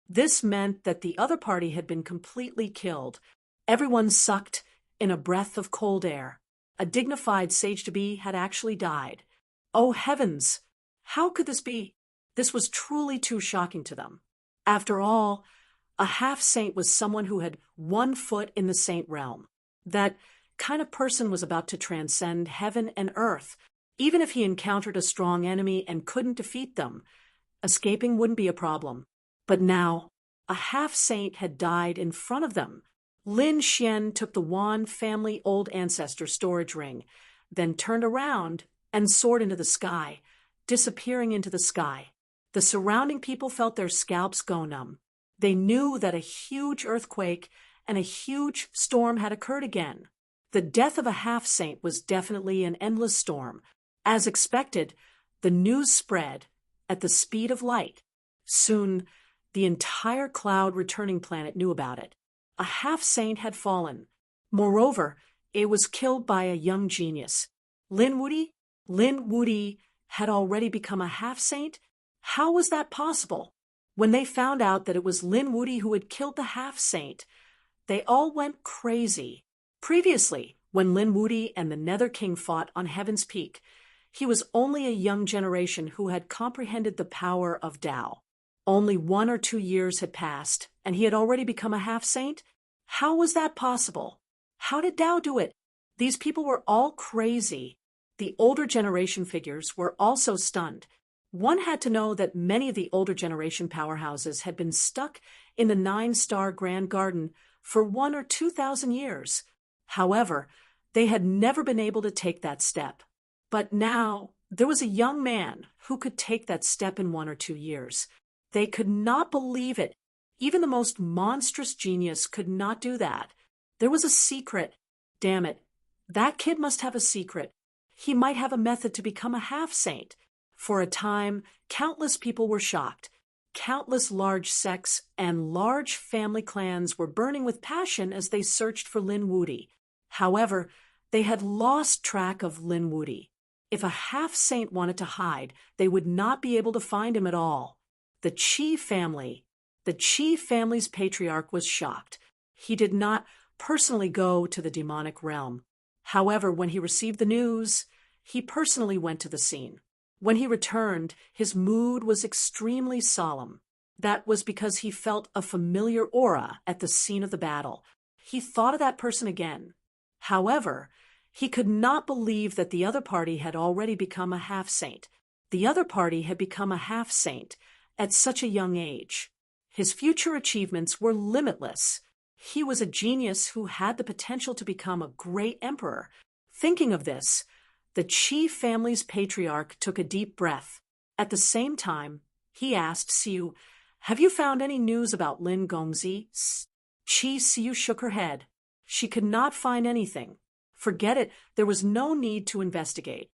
This meant that the other party had been completely killed. Everyone sucked in a breath of cold air. A dignified sage-to-be had actually died. Oh heavens! How could this be? This was truly too shocking to them. After all, a half-saint was someone who had 1 foot in the saint realm. That kind of person was about to transcend heaven and earth. Even if he encountered a strong enemy and couldn't defeat them, escaping wouldn't be a problem. But now, a half-saint had died in front of them. Lin Xian took the Wan family old ancestor storage ring, then turned around and soared into the sky, disappearing into the sky. The surrounding people felt their scalps go numb. They knew that a huge earthquake and a huge storm had occurred again. The death of a half-saint was definitely an endless storm. As expected, the news spread at the speed of light. Soon, the entire cloud-returning planet knew about it. A half-saint had fallen. Moreover, it was killed by a young genius. Lin Wudi had already become a half-saint? How was that possible? When they found out that it was Lin Wudi who had killed the half-saint, they all went crazy. Previously, when Lin Wudi and the Nether King fought on Heaven's Peak, he was only a young generation who had comprehended the power of Tao. Only 1 or 2 years had passed, and he had already become a half-saint? How was that possible? How did Tao do it? These people were all crazy. The older generation figures were also stunned. One had to know that many of the older generation powerhouses had been stuck in the 9-star Grand Garden for 1 or 2,000 years. However, they had never been able to take that step. But now, there was a young man who could take that step in 1 or 2 years. They could not believe it. Even the most monstrous genius could not do that. There was a secret. Damn it. That kid must have a secret. He might have a method to become a half-saint. For a time, countless people were shocked. Countless large sects and large family clans were burning with passion as they searched for Lin Wudi. However, they had lost track of Lin Wudi. If a half-saint wanted to hide, they would not be able to find him at all. The Qi family's patriarch was shocked. He did not personally go to the demonic realm. However, when he received the news, he personally went to the scene. When he returned, his mood was extremely solemn. That was because he felt a familiar aura at the scene of the battle. He thought of that person again. However, he could not believe that the other party had already become a half-saint. The other party had become a half-saint at such a young age. His future achievements were limitless. He was a genius who had the potential to become a great emperor. Thinking of this, the Qi family's patriarch took a deep breath. At the same time, he asked Siu, "Have you found any news about Lin Gongzi?" Qi Siu shook her head. She could not find anything. Forget it, there was no need to investigate.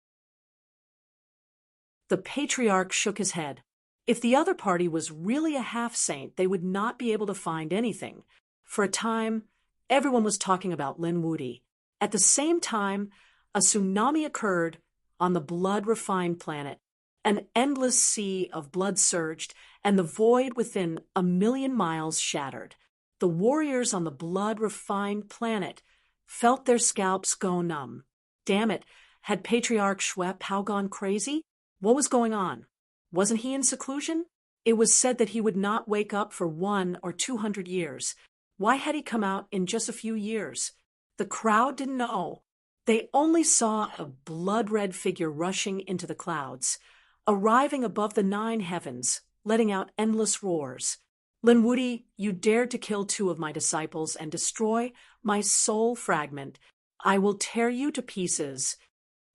The patriarch shook his head. If the other party was really a half-saint, they would not be able to find anything. For a time, Everyone was talking about Lin Wuti. At the same time, a tsunami occurred on the blood-refined planet. An endless sea of blood surged, and the void within 1,000,000 miles shattered. The warriors on the blood-refined planet felt their scalps go numb. Damn it, had Patriarch Shui Pao gone crazy? What was going on? Wasn't he in seclusion? It was said that he would not wake up for 100 or 200 years. Why had he come out in just a few years? The crowd didn't know. They only saw a blood-red figure rushing into the clouds, arriving above the 9 heavens, letting out endless roars. Lin Wuti, you dared to kill 2 of my disciples and destroy my soul fragment. I will tear you to pieces.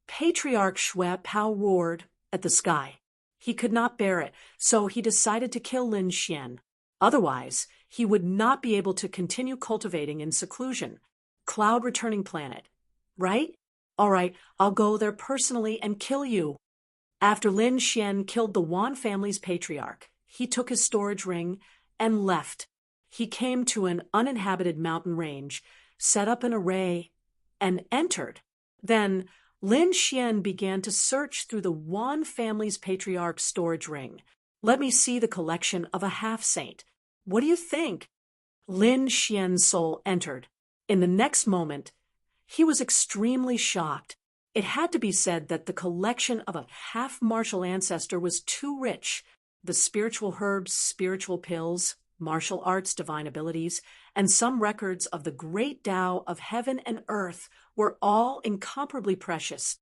Patriarch Shui Pao roared at the sky. He could not bear it, so he decided to kill Lin Xian. Otherwise, he would not be able to continue cultivating in seclusion. Cloud returning planet. Right? All right, I'll go there personally and kill you. After Lin Xian killed the Wan family's patriarch, he took his storage ring and left. He came to an uninhabited mountain range, set up an array, and entered. Then Lin Xian began to search through the Wan family's patriarch's storage ring. Let me see the collection of a half-saint. What do you think? Lin Xian's soul entered. In the next moment, he was extremely shocked. It had to be said that the collection of a half-martial ancestor was too rich. The spiritual herbs, spiritual pills, martial arts, divine abilities, and some records of the great Tao of heaven and earth were all incomparably precious.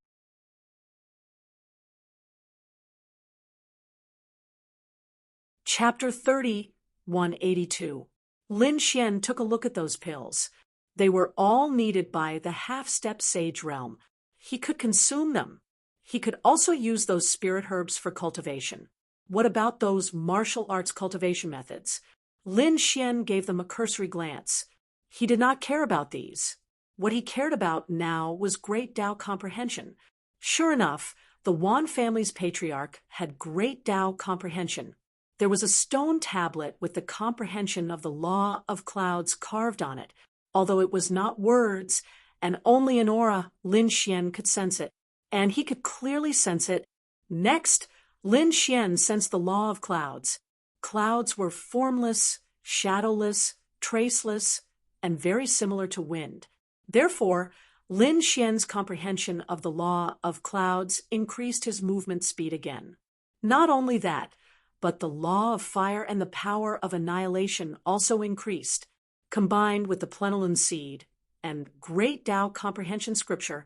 Chapter 30, 182. Lin Xian took a look at those pills. They were all needed by the half-step sage realm. He could consume them. He could also use those spirit herbs for cultivation. What about those martial arts cultivation methods? Lin Xian gave them a cursory glance. He did not care about these. What he cared about now was great Tao comprehension. Sure enough, the Wan family's patriarch had great Tao comprehension. There was a stone tablet with the comprehension of the law of clouds carved on it. Although it was not words, and only an aura, Lin Xian could sense it. And he could clearly sense it. Next, Lin Xian sensed the law of clouds. Clouds were formless, shadowless, traceless, and very similar to wind. Therefore, Lin Xian's comprehension of the law of clouds increased his movement speed again. Not only that, but the law of fire and the power of annihilation also increased. Combined with the Plenilun seed and great Tao comprehension scripture,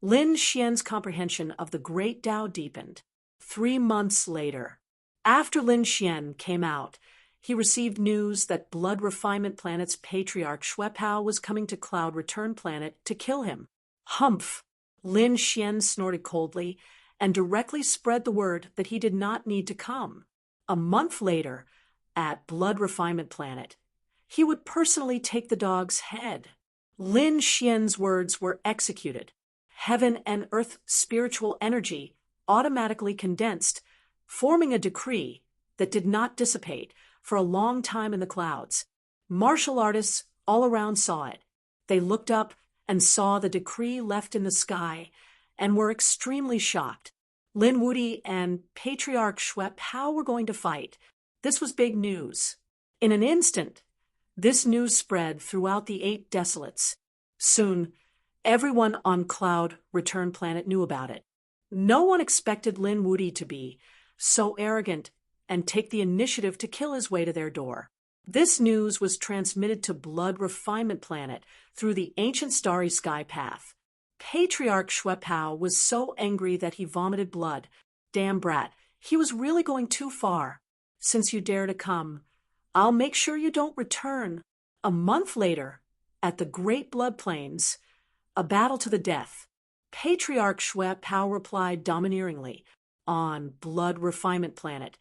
Lin Xian's comprehension of the great Tao deepened. 3 months later, after Lin Xian came out, he received news that Blood Refinement Planet's patriarch Shui Pao was coming to Cloud Return Planet to kill him. Humph! Lin Xian snorted coldly and directly spread the word that he did not need to come. A month later, at Blood Refinement Planet, he would personally take the dog's head. Lin Xian's words were executed. Heaven and earth spiritual energy automatically condensed, forming a decree that did not dissipate for a long time in the clouds. Martial artists all around saw it. They looked up and saw the decree left in the sky and were extremely shocked. Lin Wuti and Patriarch Shui Pao were going to fight. This was big news. In an instant, this news spread throughout the 8 desolates. Soon, everyone on Cloud Return Planet knew about it. No one expected Lin Wuti to be so arrogant and take the initiative to kill his way to their door. This news was transmitted to Blood Refinement Planet through the ancient starry sky path. Patriarch Shui Pao was so angry that he vomited blood. Damn brat, he was really going too far. Since you dare to come, I'll make sure you don't return. A month later, at the Great Blood Plains, a battle to the death, Patriarch Shui Pao replied domineeringly, on Blood Refinement Planet.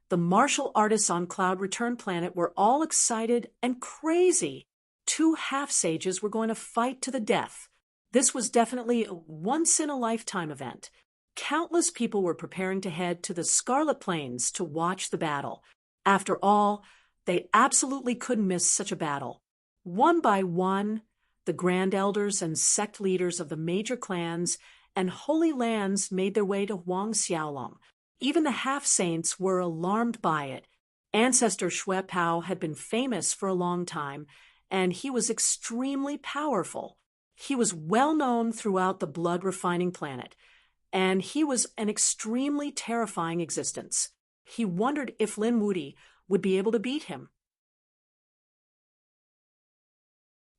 The martial artists on Cloud Return Planet were all excited and crazy. 2 half-sages were going to fight to the death. This was definitely a once-in-a-lifetime event. Countless people were preparing to head to the Scarlet Plains to watch the battle. After all, they absolutely couldn't miss such a battle. One by one, the grand elders and sect leaders of the major clans and holy lands made their way to Huang Xiaolong. Even the half-saints were alarmed by it. Ancestor Xue Pao had been famous for a long time, and he was extremely powerful. He was well known throughout the blood-refining planet, and he was an extremely terrifying existence. He wondered if Lin Wuti would be able to beat him.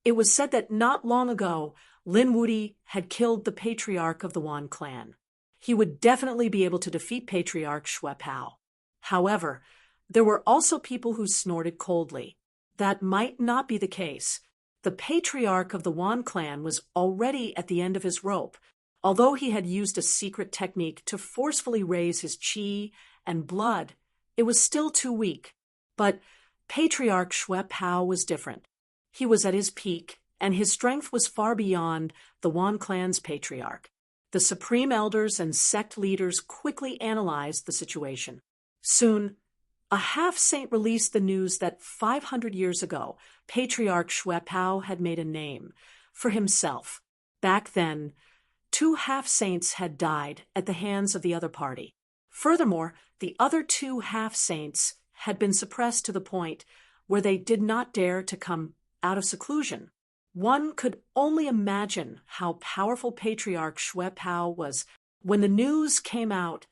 It was said that not long ago, Lin Wuti had killed the patriarch of the Wan clan. He would definitely be able to defeat Patriarch Xue Pao. However, there were also people who snorted coldly. That might not be the case. The patriarch of the Wan clan was already at the end of his rope. Although he had used a secret technique to forcefully raise his qi and blood, it was still too weak. But Patriarch Xue Pao was different. He was at his peak, and his strength was far beyond the Wan clan's patriarch. The supreme elders and sect leaders quickly analyzed the situation. Soon, a half-saint released the news that 500 years ago, Patriarch Xue Pao had made a name for himself. Back then, 2 half-saints had died at the hands of the other party. Furthermore, the other 2 half-saints had been suppressed to the point where they did not dare to come out of seclusion. One could only imagine how powerful Patriarch Xue Pao was. When the news came out,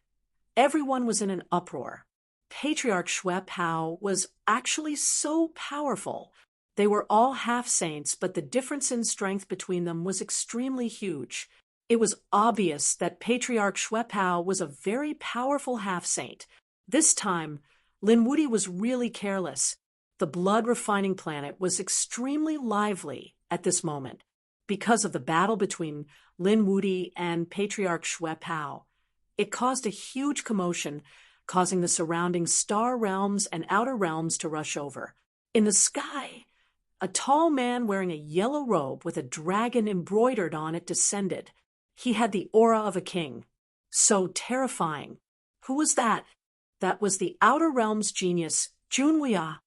everyone was in an uproar. Patriarch Xue Pao was actually so powerful. They were all half-saints, but the difference in strength between them was extremely huge. It was obvious that Patriarch Xue Pao was a very powerful half-saint. This time, Lin Wuti was really careless. The blood-refining planet was extremely lively at this moment because of the battle between Lin Wuti and Patriarch Xue Pao. It caused a huge commotion, causing the surrounding star realms and outer realms to rush over. In the sky, a tall man wearing a yellow robe with a dragon embroidered on it descended. He had the aura of a king. So terrifying. Who was that? That was the outer realm's genius, Junwia.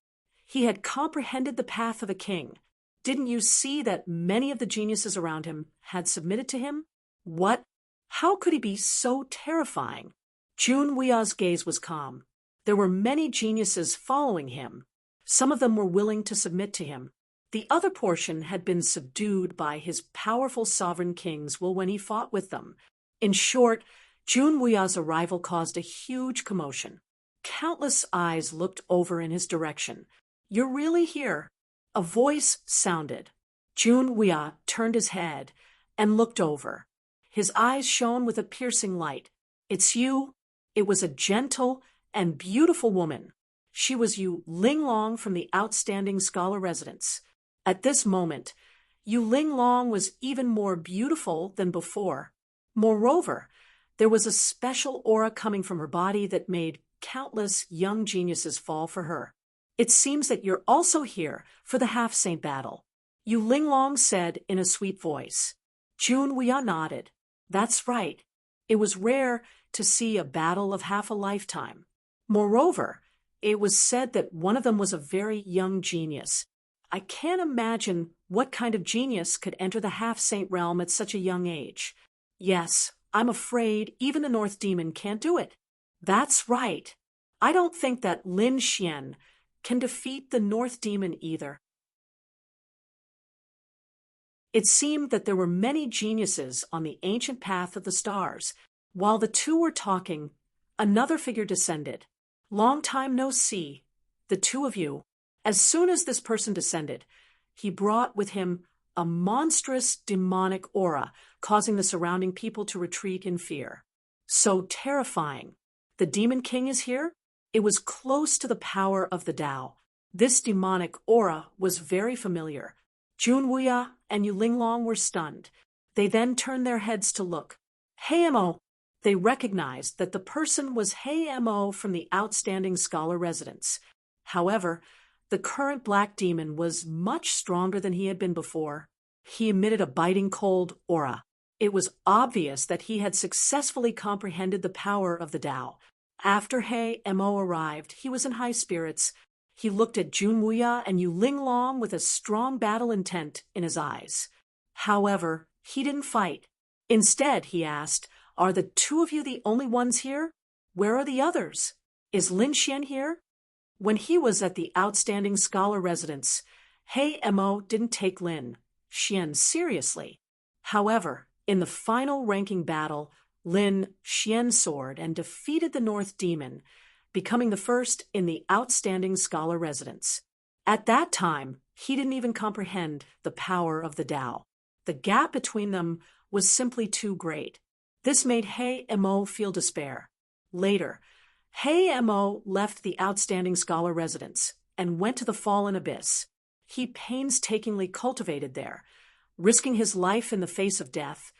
He had comprehended the path of a king. Didn't you see that many of the geniuses around him had submitted to him? What? How could he be so terrifying? Junwia's gaze was calm. There were many geniuses following him. Some of them were willing to submit to him. The other portion had been subdued by his powerful sovereign kings when he fought with them. In short, Junwia's arrival caused a huge commotion. Countless eyes looked over in his direction. "You're really here?" A voice sounded. Junwia turned his head and looked over. His eyes shone with a piercing light. "It's you?" It was a gentle and beautiful woman. She was Yu Linglong from the outstanding scholar residence. At this moment, Yu Linglong was even more beautiful than before. Moreover, there was a special aura coming from her body that made countless young geniuses fall for her. "It seems that you're also here for the half-saint battle," Yu Linglong said in a sweet voice. Junwia nodded. "That's right. It was rare to see a battle of half a lifetime. Moreover, it was said that one of them was a very young genius. I can't imagine what kind of genius could enter the half-saint realm at such a young age. Yes, I'm afraid even the North Demon can't do it." "That's right. I don't think that Lin Xian can defeat the North Demon either." It seemed that there were many geniuses on the ancient path of the stars. While the two were talking, another figure descended. "Long time no see, the two of you." As soon as this person descended, he brought with him a monstrous demonic aura, causing the surrounding people to retreat in fear. So terrifying. The Demon King is here? It was close to the power of the Tao. This demonic aura was very familiar. Junwia and Yu Linglong were stunned. They then turned their heads to look. "Hey, Mo!" They recognized that the person was Hey Mo from the outstanding scholar residence. However, the current black demon was much stronger than he had been before. He emitted a biting cold aura. It was obvious that he had successfully comprehended the power of the Tao. After Hey Mo arrived, he was in high spirits. He looked at Junwuya and Yu Linglong with a strong battle intent in his eyes. However, he didn't fight. Instead, he asked, "Are the two of you the only ones here? Where are the others? Is Lin Xian here?" When he was at the outstanding scholar residence, He Mo didn't take Lin Xian seriously. However, in the final ranking battle, Lin Xian soared and defeated the North Demon, becoming the first in the outstanding scholar residence. At that time, he didn't even comprehend the power of the Tao. The gap between them was simply too great. This made He Mo feel despair. Later, He Mo left the outstanding scholar residence and went to the fallen abyss. He painstakingly cultivated there, risking his life in the face of death,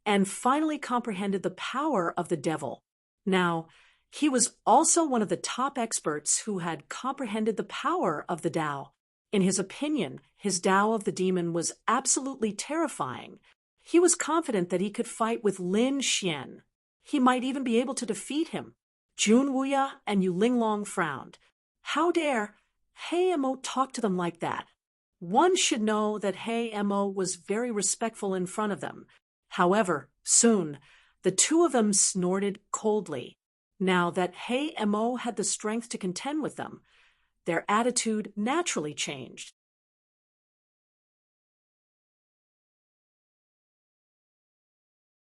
and finally comprehended the power of the devil. Now, he was also one of the top experts who had comprehended the power of the Tao. In his opinion, his Tao of the demon was absolutely terrifying. He was confident that he could fight with Lin Xian. He might even be able to defeat him. Junwuya and Yu Linglong frowned. How dare He Mo talk to them like that? One should know that He Mo was very respectful in front of them. However, soon, the two of them snorted coldly. Now that He Mo had the strength to contend with them, their attitude naturally changed.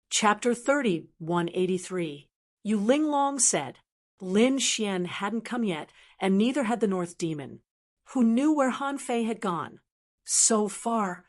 Chapter 30, 183. Yu Linglong said, Lin Xian hadn't come yet, and neither had the North Demon. Who knew where Han Fei had gone? So far,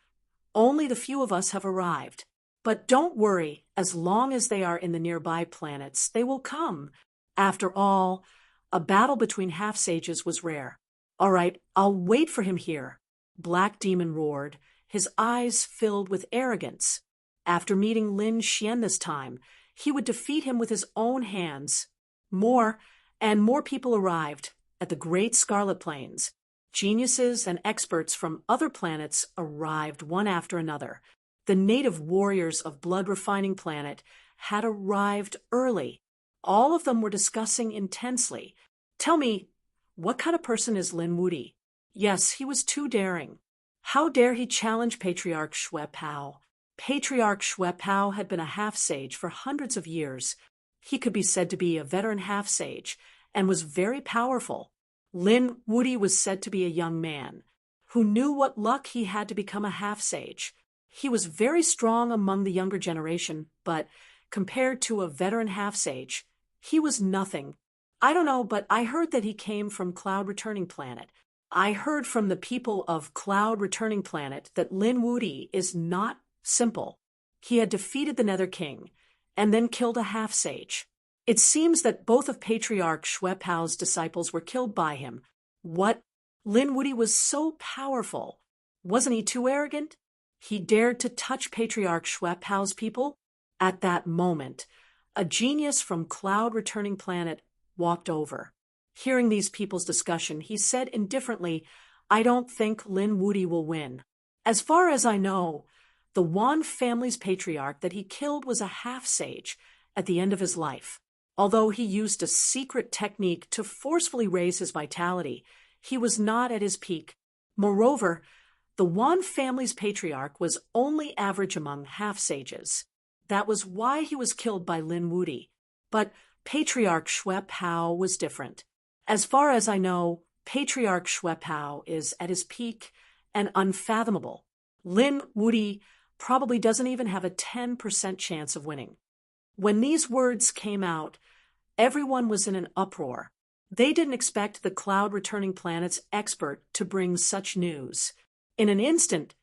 only the few of us have arrived. But don't worry, as long as they are in the nearby planets, they will come. After all, a battle between half-sages was rare. All right, I'll wait for him here. Black Demon roared, his eyes filled with arrogance. After meeting Lin Xian this time, he would defeat him with his own hands. More and more people arrived at the Great Scarlet Plains. Geniuses and experts from other planets arrived one after another. The native warriors of Blood Refining Planet had arrived early. All of them were discussing intensely. Tell me, what kind of person is Lin Wuti? Yes, he was too daring. How dare he challenge Patriarch Xue Pao? Patriarch Xue Pao had been a half-sage for hundreds of years. He could be said to be a veteran half-sage and was very powerful. Lin Wuti was said to be a young man who knew what luck he had to become a half-sage. He was very strong among the younger generation, but compared to a veteran half-sage, he was nothing. I don't know, but I heard that he came from Cloud Returning Planet. I heard from the people of Cloud Returning Planet that Lin Wuti is not simple. He had defeated the Nether King and then killed a half-sage. It seems that both of Patriarch Xue Pao's disciples were killed by him. What? Lin Wuti was so powerful. Wasn't he too arrogant? He dared to touch Patriarch Xue Pao's people? At that moment, a genius from Cloud Returning Planet walked over. Hearing these people's discussion, he said indifferently, I don't think Lin Wuti will win. As far as I know, the Wan family's patriarch that he killed was a half-sage at the end of his life. Although he used a secret technique to forcefully raise his vitality, he was not at his peak. Moreover, the Wan family's patriarch was only average among half-sages. That was why he was killed by Lin Wuti. But Patriarch Xue Pao was different. As far as I know, Patriarch Xue Pao is at his peak and unfathomable. Lin Wuti probably doesn't even have a 10% chance of winning. When these words came out, everyone was in an uproar. They didn't expect the Cloud Returning Planet's expert to bring such news. In an instant,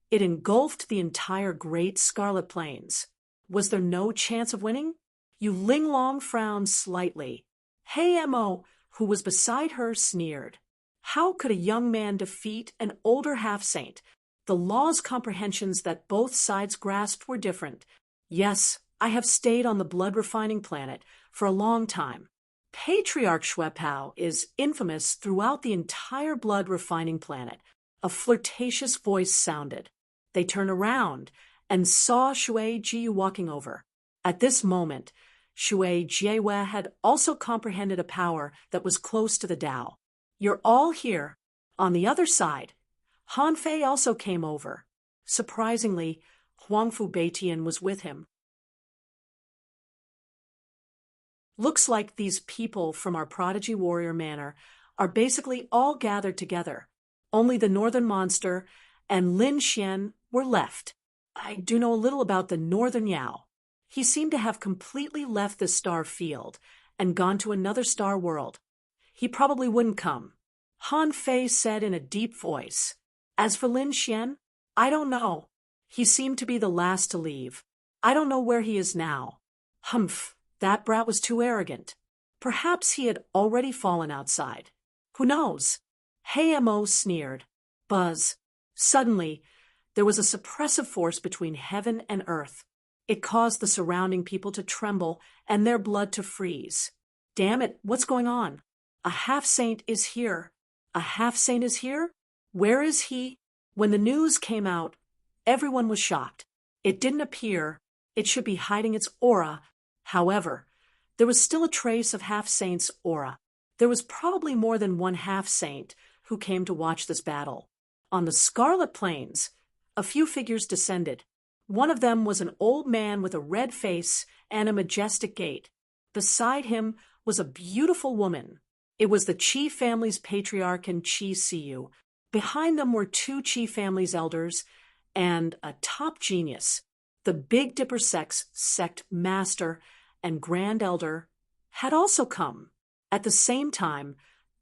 it engulfed the entire Great Scarlet Plains. Was there no chance of winning? Yu Linglong frowned slightly. He Mo, who was beside her, sneered. How could a young man defeat an older half-saint? The law's comprehensions that both sides grasped were different. Yes, I have stayed on the Blood Refining Planet for a long time. Patriarch Xue Pao is infamous throughout the entire Blood Refining Planet. A flirtatious voice sounded. They turned around and saw Shui Jiyu walking over. At this moment, Shui Jiewei had also comprehended a power that was close to the Tao. You're all here. On the other side, Han Fei also came over. Surprisingly, Huangfu Beitian was with him. Looks like these people from our prodigy warrior manor are basically all gathered together. Only the northern monster and Lin Xian were left. I do know a little about the northern Yao. He seemed to have completely left the star field and gone to another star world. He probably wouldn't come. Han Fei said in a deep voice. As for Lin Xian, I don't know. He seemed to be the last to leave. I don't know where he is now. Humph, that brat was too arrogant. Perhaps he had already fallen outside. Who knows? Hey Mo sneered. Buzz. Suddenly, there was a suppressive force between heaven and earth. It caused the surrounding people to tremble and their blood to freeze. Damn it, what's going on? A half-saint is here. A half-saint is here? Where is he? When the news came out, everyone was shocked. It didn't appear. It should be hiding its aura. However, there was still a trace of half-saint's aura. There was probably more than one half-saint who came to watch this battle. On the Scarlet Plains, a few figures descended. One of them was an old man with a red face and a majestic gait. Beside him was a beautiful woman. It was the Qi family's patriarch and Qi Siyu. Behind them were two Qi family's elders and a top genius. The Big Dipper sect master and grand elder had also come. At the same time,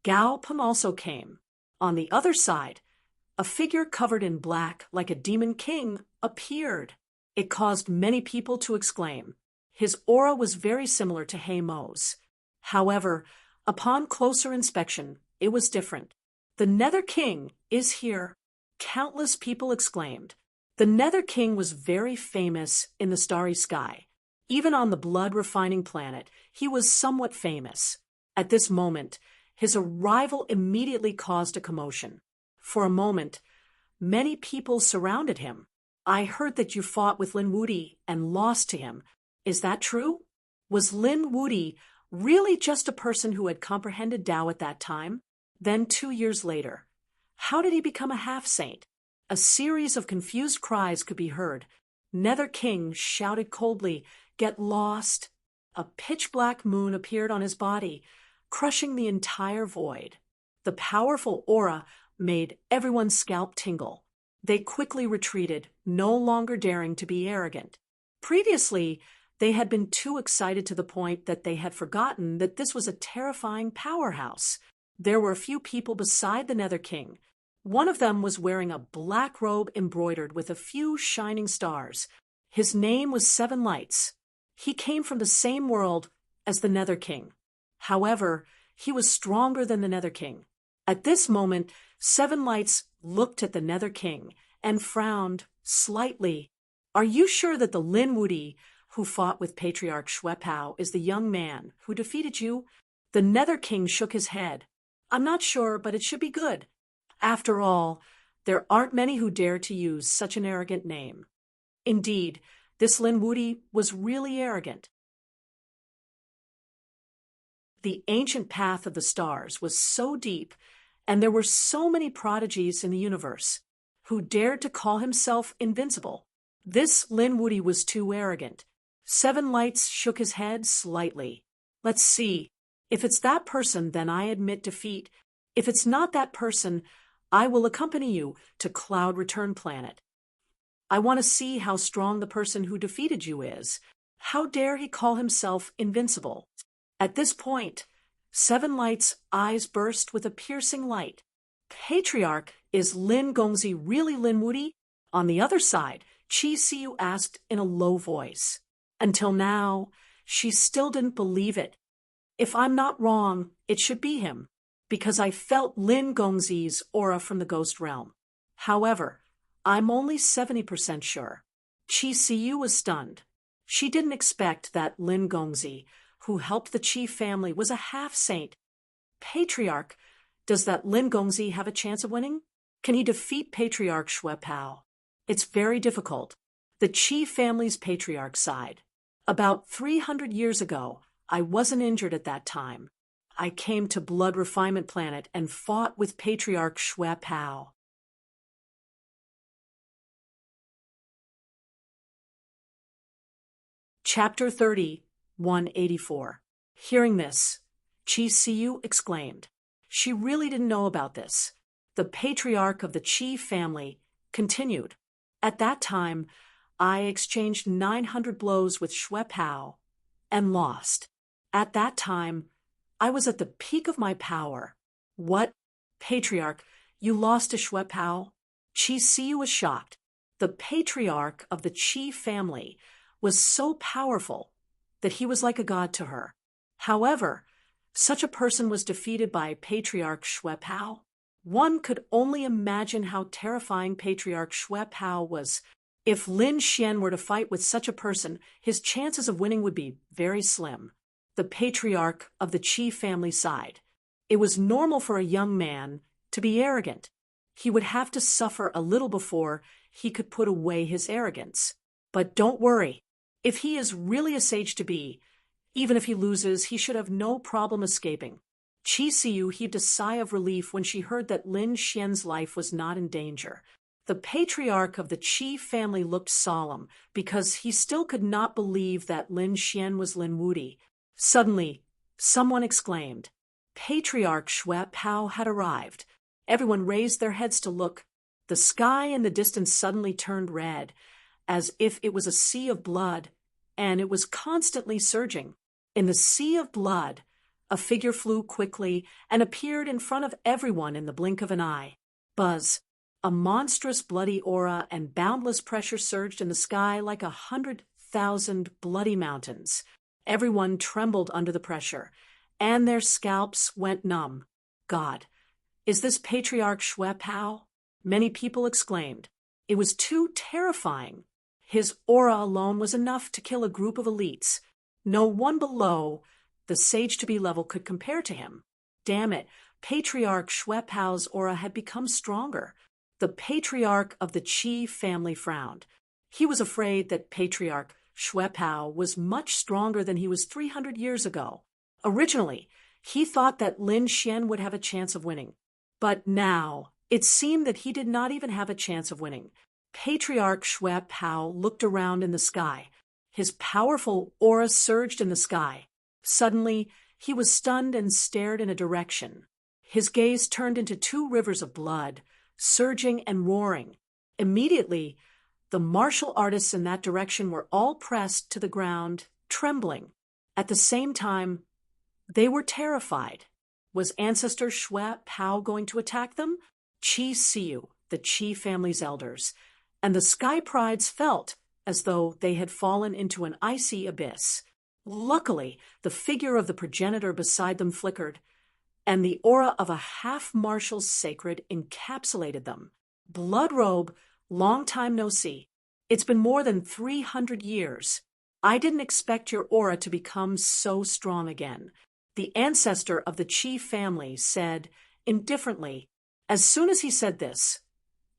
Gao Peng also came. On the other side, a figure covered in black like a demon king appeared. It caused many people to exclaim. His aura was very similar to He Mo's. However, upon closer inspection, it was different. The Nether King is here, countless people exclaimed. The Nether King was very famous in the starry sky. Even on the blood-refining planet, he was somewhat famous. At this moment, his arrival immediately caused a commotion. For a moment, many people surrounded him. I heard that you fought with Lin Wudi and lost to him. Is that true? Was Lin Wudi really just a person who had comprehended Tao at that time? Then 2 years later, how did he become a half-saint? A series of confused cries could be heard. Nether King shouted coldly, "Get lost!" A pitch-black moon appeared on his body, crushing the entire void. The powerful aura made everyone's scalp tingle. They quickly retreated, no longer daring to be arrogant. Previously, they had been too excited to the point that they had forgotten that this was a terrifying powerhouse. There were a few people beside the Nether King. One of them was wearing a black robe embroidered with a few shining stars. His name was Seven Lights. He came from the same world as the Nether King. However, he was stronger than the Nether King. At this moment, Seven Lights looked at the Nether King and frowned slightly. Are you sure that the Lin Wudi who fought with Patriarch Shuepao is the young man who defeated you? The Nether King shook his head. I'm not sure, but it should be good. After all, there aren't many who dare to use such an arrogant name. Indeed, this Lin Wudi was really arrogant. The ancient path of the stars was so deep, and there were so many prodigies in the universe. Who dared to call himself invincible? This Lin Wudi was too arrogant. Seven Lights shook his head slightly. Let's see. If it's that person, then I admit defeat. If it's not that person, I will accompany you to Cloud Return Planet. I want to see how strong the person who defeated you is. How dare he call himself invincible? At this point, Seven Lights' eyes burst with a piercing light. Patriarch, is Lin Gongzi really Lin Wudi? On the other side, Qi Siyu asked in a low voice. Until now, she still didn't believe it. If I'm not wrong, it should be him, because I felt Lin Gongzi's aura from the ghost realm. However, I'm only 70% sure. Qi Siyu was stunned. She didn't expect that Lin Gongzi, who helped the Qi family, was a half-saint. Patriarch, does that Lin Gongzi have a chance of winning? Can he defeat Patriarch Shuepao? It's very difficult. The Qi family's patriarch sighed. About 300 years ago, I wasn't injured at that time. I came to Blood Refinement Planet and fought with Patriarch Shui Pao. Chapter 30, 184. Hearing this, Chi Siyu exclaimed. She really didn't know about this. The patriarch of the Qi family continued. At that time, I exchanged 900 blows with Shui Pao and lost. At that time, I was at the peak of my power. What? Patriarch, you lost to Shui Pao? Chi Siyu was shocked. The patriarch of the Qi family was so powerful that he was like a god to her. However, such a person was defeated by Patriarch Shui Pao. One could only imagine how terrifying Patriarch Shui Pao was. If Lin Xian were to fight with such a person, his chances of winning would be very slim. The patriarch of the Qi family sighed. It was normal for a young man to be arrogant. He would have to suffer a little before he could put away his arrogance. But don't worry. If he is really a sage to be, even if he loses, he should have no problem escaping. Chi Siyu heaved a sigh of relief when she heard that Lin Xian's life was not in danger. The patriarch of the Qi family looked solemn because he still could not believe that Lin Xian was Lin Wudi. Suddenly, someone exclaimed. Patriarch Shui Pao had arrived. Everyone raised their heads to look. The sky in the distance suddenly turned red, as if it was a sea of blood, and it was constantly surging. In the sea of blood, a figure flew quickly and appeared in front of everyone in the blink of an eye. Buzz. A monstrous bloody aura and boundless pressure surged in the sky like 100,000 bloody mountains. Everyone trembled under the pressure, and their scalps went numb. God, is this Patriarch Shui Pao? Many people exclaimed. It was too terrifying. His aura alone was enough to kill a group of elites. No one below the sage-to-be level could compare to him. Damn it, Patriarch Shui Pao's aura had become stronger. The patriarch of the Qi family frowned. He was afraid that Patriarch Shui Pao was much stronger than he was 300 years ago. Originally, he thought that Lin Xian would have a chance of winning. But now, it seemed that he did not even have a chance of winning. Patriarch Shui Pao looked around in the sky. His powerful aura surged in the sky. Suddenly, he was stunned and stared in a direction. His gaze turned into two rivers of blood, surging and roaring. Immediately, the martial artists in that direction were all pressed to the ground, trembling. At the same time, they were terrified. Was Ancestor Shui Pao going to attack them? Chi Siyu, the Qi family's elders, and the Sky Prides felt as though they had fallen into an icy abyss. Luckily, the figure of the progenitor beside them flickered, and the aura of a half-martial sacred encapsulated them. Blood Robe, long time no see. It's been more than 300 years. I didn't expect your aura to become so strong again. The ancestor of the Qi family said indifferently. As soon as he said this,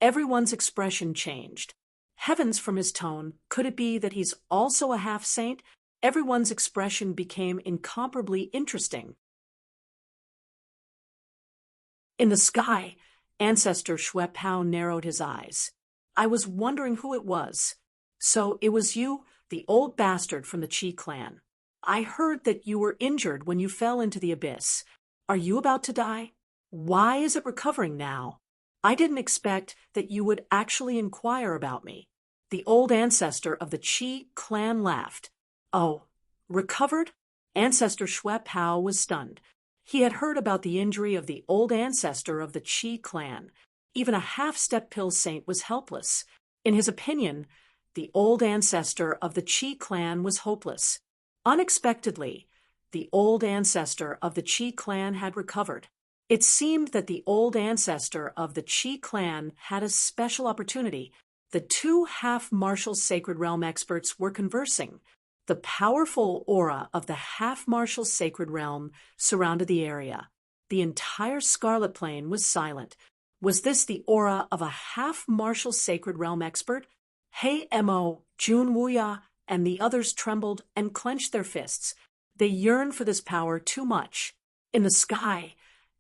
everyone's expression changed. Heavens, from his tone, could it be that he's also a half-saint? Everyone's expression became incomparably interesting. In the sky, Ancestor Shui Pao narrowed his eyes. I was wondering who it was. So it was you, the old bastard from the Qi clan. I heard that you were injured when you fell into the abyss. Are you about to die? Why is it recovering now? I didn't expect that you would actually inquire about me. The old ancestor of the Qi clan laughed. Oh, recovered? Ancestor Shui Pao was stunned. He had heard about the injury of the old ancestor of the Qi clan. Even a half-step pill saint was helpless. In his opinion, the old ancestor of the Qi clan was hopeless. Unexpectedly, the old ancestor of the Qi clan had recovered. It seemed that the old ancestor of the Qi clan had a special opportunity. The two half-martial sacred realm experts were conversing. The powerful aura of the half-martial sacred realm surrounded the area. The entire Scarlet Plane was silent. Was this the aura of a half-martial sacred realm expert? Hei Mo, Jun Wuya, and the others trembled and clenched their fists. They yearned for this power too much. In the sky,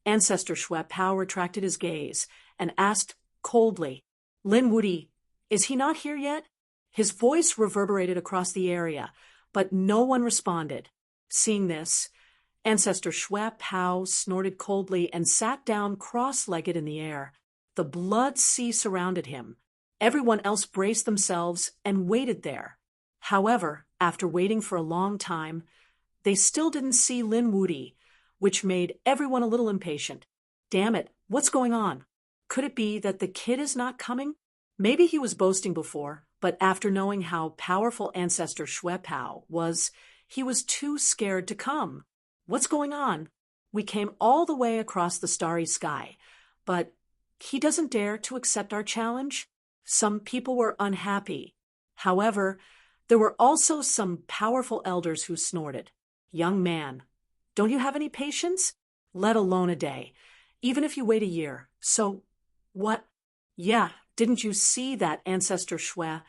Ancestor Shwe Pao retracted his gaze and asked coldly, Lin Wudi, is he not here yet? His voice reverberated across the area, but no one responded. Seeing this, Ancestor Shwe Pao snorted coldly and sat down cross-legged in the air. The blood sea surrounded him. Everyone else braced themselves and waited there. However, after waiting for a long time, they still didn't see Lin Wudi, which made everyone a little impatient. Damn it, what's going on? Could it be that the kid is not coming? Maybe he was boasting before, but after knowing how powerful Ancestor Shwe Pao was, he was too scared to come. What's going on? We came all the way across the starry sky, but he doesn't dare to accept our challenge? Some people were unhappy. However, there were also some powerful elders who snorted. Young man, don't you have any patience? Let alone a day, even if you wait a year. So, what? Yeah, didn't you see that Ancestor Shwe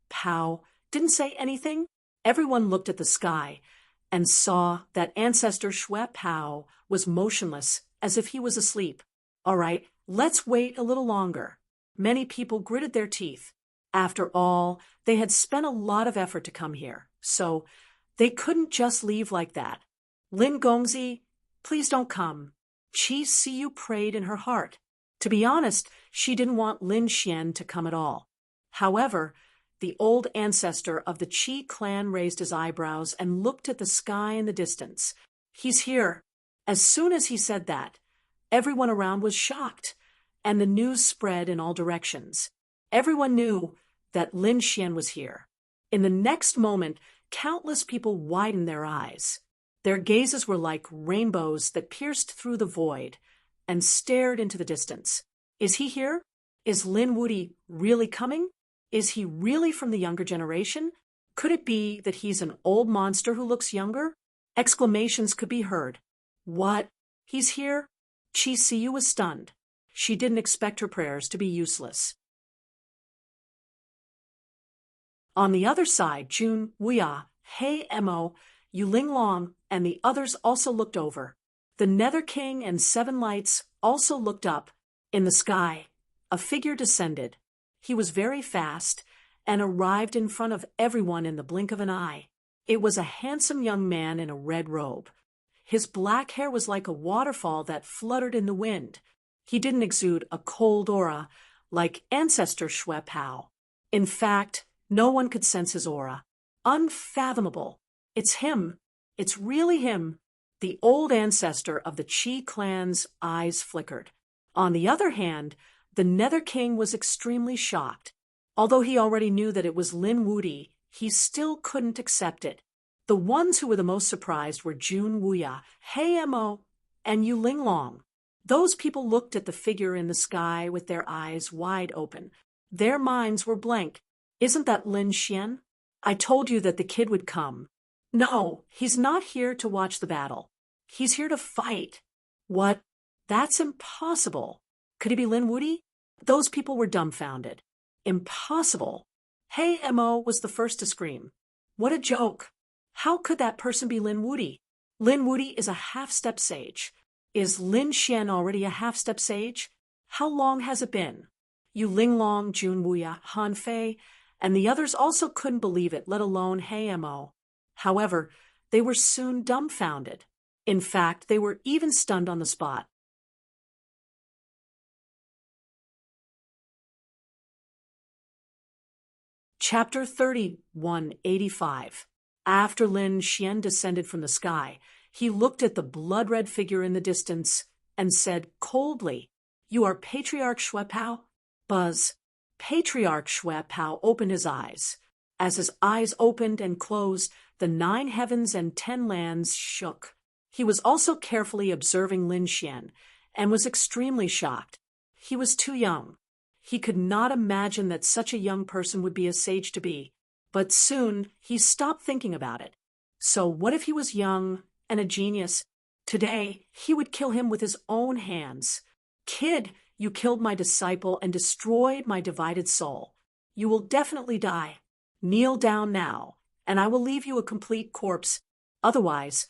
Pao didn't say anything? Everyone looked at the sky and saw that Ancestor Shwe Pao was motionless as if he was asleep. All right, let's wait a little longer. Many people gritted their teeth. After all, they had spent a lot of effort to come here, so they couldn't just leave like that. Lin Gongzi, please don't come. Qi Siyu prayed in her heart. To be honest, she didn't want Lin Xian to come at all. However, the old ancestor of the Qi clan raised his eyebrows and looked at the sky in the distance. He's here. As soon as he said that, everyone around was shocked, and the news spread in all directions. Everyone knew that Lin Xian was here. In the next moment, countless people widened their eyes. Their gazes were like rainbows that pierced through the void and stared into the distance. Is he here? Is Lin Wudi really coming? Is he really from the younger generation? Could it be that he's an old monster who looks younger? Exclamations could be heard. What? He's here? Qi Siyu was stunned. She didn't expect her prayers to be useless. On the other side, Jun Wuya, He Mo, Yuling Long, and the others also looked over. The Nether King and Seven Lights also looked up. In the sky, a figure descended. He was very fast and arrived in front of everyone in the blink of an eye. It was a handsome young man in a red robe. His black hair was like a waterfall that fluttered in the wind. He didn't exude a cold aura like Ancestor Shwe Pao. In fact, no one could sense his aura. Unfathomable. It's him. It's really him. The old ancestor of the Qi clan's eyes flickered. On the other hand, the Nether King was extremely shocked. Although he already knew that it was Lin Wudi, he still couldn't accept it. The ones who were the most surprised were Jun Wuya, He Mo, and Yuling Long. Those people looked at the figure in the sky with their eyes wide open. Their minds were blank. Isn't that Lin Xian? I told you that the kid would come. No, he's not here to watch the battle. He's here to fight. What? That's impossible. Could he be Lin Wudi? Those people were dumbfounded. Impossible. He Mo was the first to scream. What a joke. How could that person be Lin Wudi? Lin Wudi is a half-step sage. Is Lin Xian already a half-step sage? How long has it been? Yuling Long, Jun Wuya, Han Fei, and the others also couldn't believe it, let alone He Mo. However, they were soon dumbfounded. In fact, they were even stunned on the spot. Chapter 3185. After Lin Xian descended from the sky, he looked at the blood-red figure in the distance and said coldly, "You are Patriarch Shwe Pao?" Buzz. Patriarch Shwe Pao opened his eyes. As his eyes opened and closed, the 9 heavens and 10 lands shook. He was also carefully observing Lin Xian and was extremely shocked. He was too young. He could not imagine that such a young person would be a sage to be. But soon he stopped thinking about it. So what if he was young and a genius? Today he would kill him with his own hands. Kid, you killed my disciple and destroyed my divided soul. You will definitely die. Kneel down now, and I will leave you a complete corpse. Otherwise,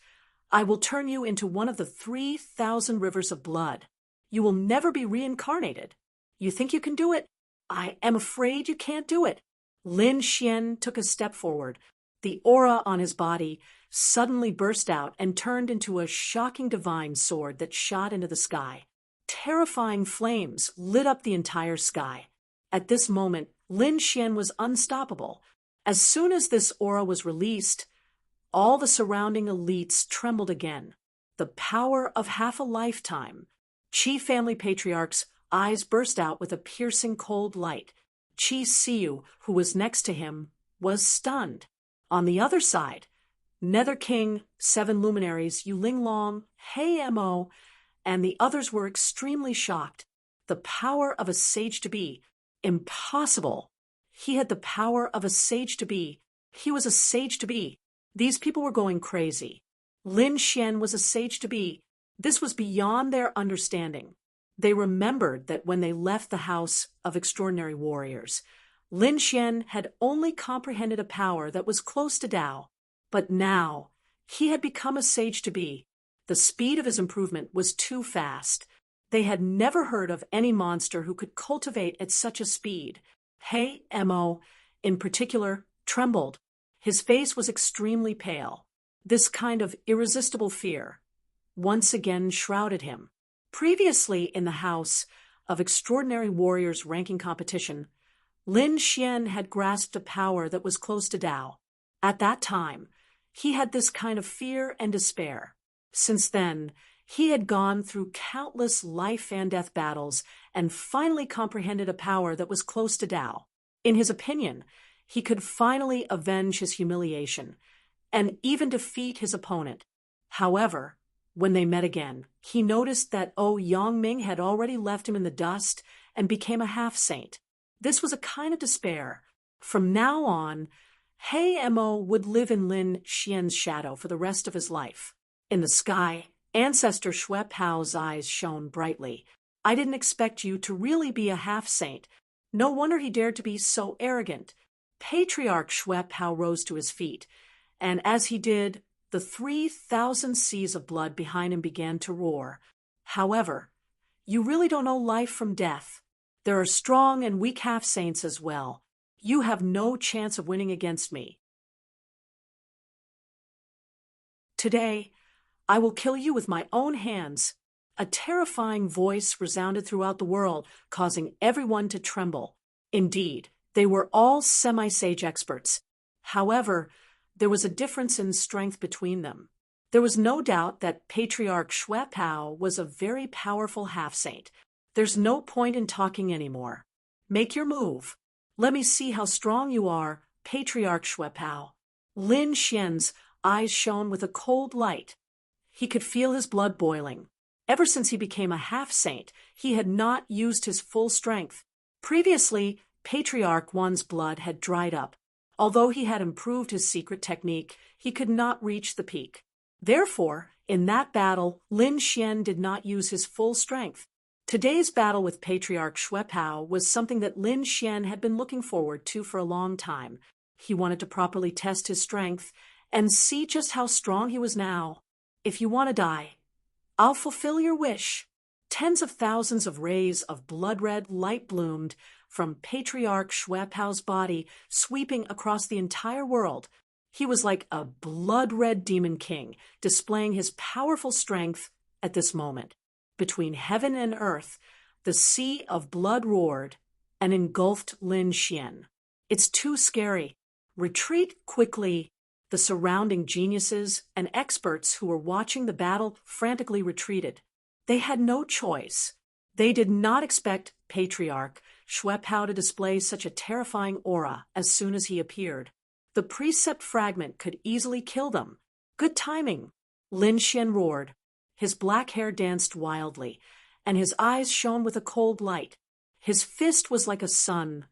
I will turn you into one of the 3,000 rivers of blood. You will never be reincarnated. You think you can do it? I am afraid you can't do it. Lin Xian took a step forward. The aura on his body suddenly burst out and turned into a shocking divine sword that shot into the sky. Terrifying flames lit up the entire sky. At this moment, Lin Xian was unstoppable. As soon as this aura was released, all the surrounding elites trembled again. The power of half a lifetime. Qi family patriarch's eyes burst out with a piercing cold light. Qi Siyu, who was next to him, was stunned. On the other side, Nether King, 7 luminaries, Yu Linglong, Hei Mo, and the others were extremely shocked. The power of a sage-to-be. Impossible. He had the power of a sage-to-be. He was a sage-to-be. These people were going crazy. Lin Xian was a sage-to-be. This was beyond their understanding. They remembered that when they left the House of Extraordinary Warriors, Lin Xian had only comprehended a power that was close to Tao. But now, he had become a sage-to-be. The speed of his improvement was too fast. They had never heard of any monster who could cultivate at such a speed. Hei Mo, in particular, trembled. His face was extremely pale. This kind of irresistible fear once again shrouded him. Previously in the House of Extraordinary Warriors ranking competition, Lin Xian had grasped a power that was close to Tao. At that time, he had this kind of fear and despair. Since then, he had gone through countless life and death battles and finally comprehended a power that was close to Tao. In his opinion, he could finally avenge his humiliation and even defeat his opponent. However, when they met again, he noticed that Yangming had already left him in the dust and became a half-saint. This was a kind of despair. From now on, Hei Mo would live in Lin Xian's shadow for the rest of his life. In the sky, Ancestor Xue Pao's eyes shone brightly. I didn't expect you to really be a half-saint. No wonder he dared to be so arrogant. Patriarch Xue Pao rose to his feet, and as he did, the 3,000 seas of blood behind him began to roar. However, you really don't know life from death. There are strong and weak half-saints as well. You have no chance of winning against me. Today, I will kill you with my own hands. A terrifying voice resounded throughout the world, causing everyone to tremble. Indeed, they were all semi-sage experts. However, there was a difference in strength between them. There was no doubt that Patriarch Xue Pao was a very powerful half-saint. There's no point in talking anymore. Make your move. Let me see how strong you are, Patriarch Xue Pao. Lin Xian's eyes shone with a cold light. He could feel his blood boiling. Ever since he became a half-saint, he had not used his full strength. Previously, Patriarch One's blood had dried up. Although he had improved his secret technique, he could not reach the peak. Therefore, in that battle, Lin Xian did not use his full strength. Today's battle with Patriarch Xue Pao was something that Lin Xian had been looking forward to for a long time. He wanted to properly test his strength and see just how strong he was now. If you want to die, I'll fulfill your wish. Tens of thousands of rays of blood-red light bloomed from Patriarch Xue Pao's body, sweeping across the entire world. He was like a blood-red demon king, displaying his powerful strength at this moment. Between heaven and earth, the sea of blood roared and engulfed Lin Xian. It's too scary. Retreat quickly. The surrounding geniuses and experts who were watching the battle frantically retreated. They had no choice. They did not expect Patriarch Xue Pao to display such a terrifying aura as soon as he appeared. The precept fragment could easily kill them. Good timing. Lin Xian roared. His black hair danced wildly, and his eyes shone with a cold light. His fist was like a sun,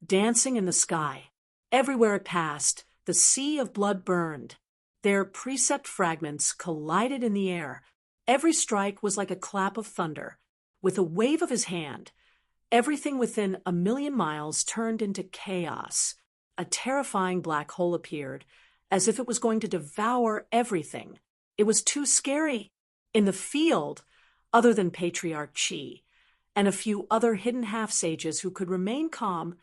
dancing in the sky. Everywhere it passed, the sea of blood burned. Their precept fragments collided in the air. Every strike was like a clap of thunder. With a wave of his hand, everything within 1,000,000 miles turned into chaos. A terrifying black hole appeared, as if it was going to devour everything. It was too scary. In the field, other than Patriarch Chi and a few other hidden half-sages who could remain calm,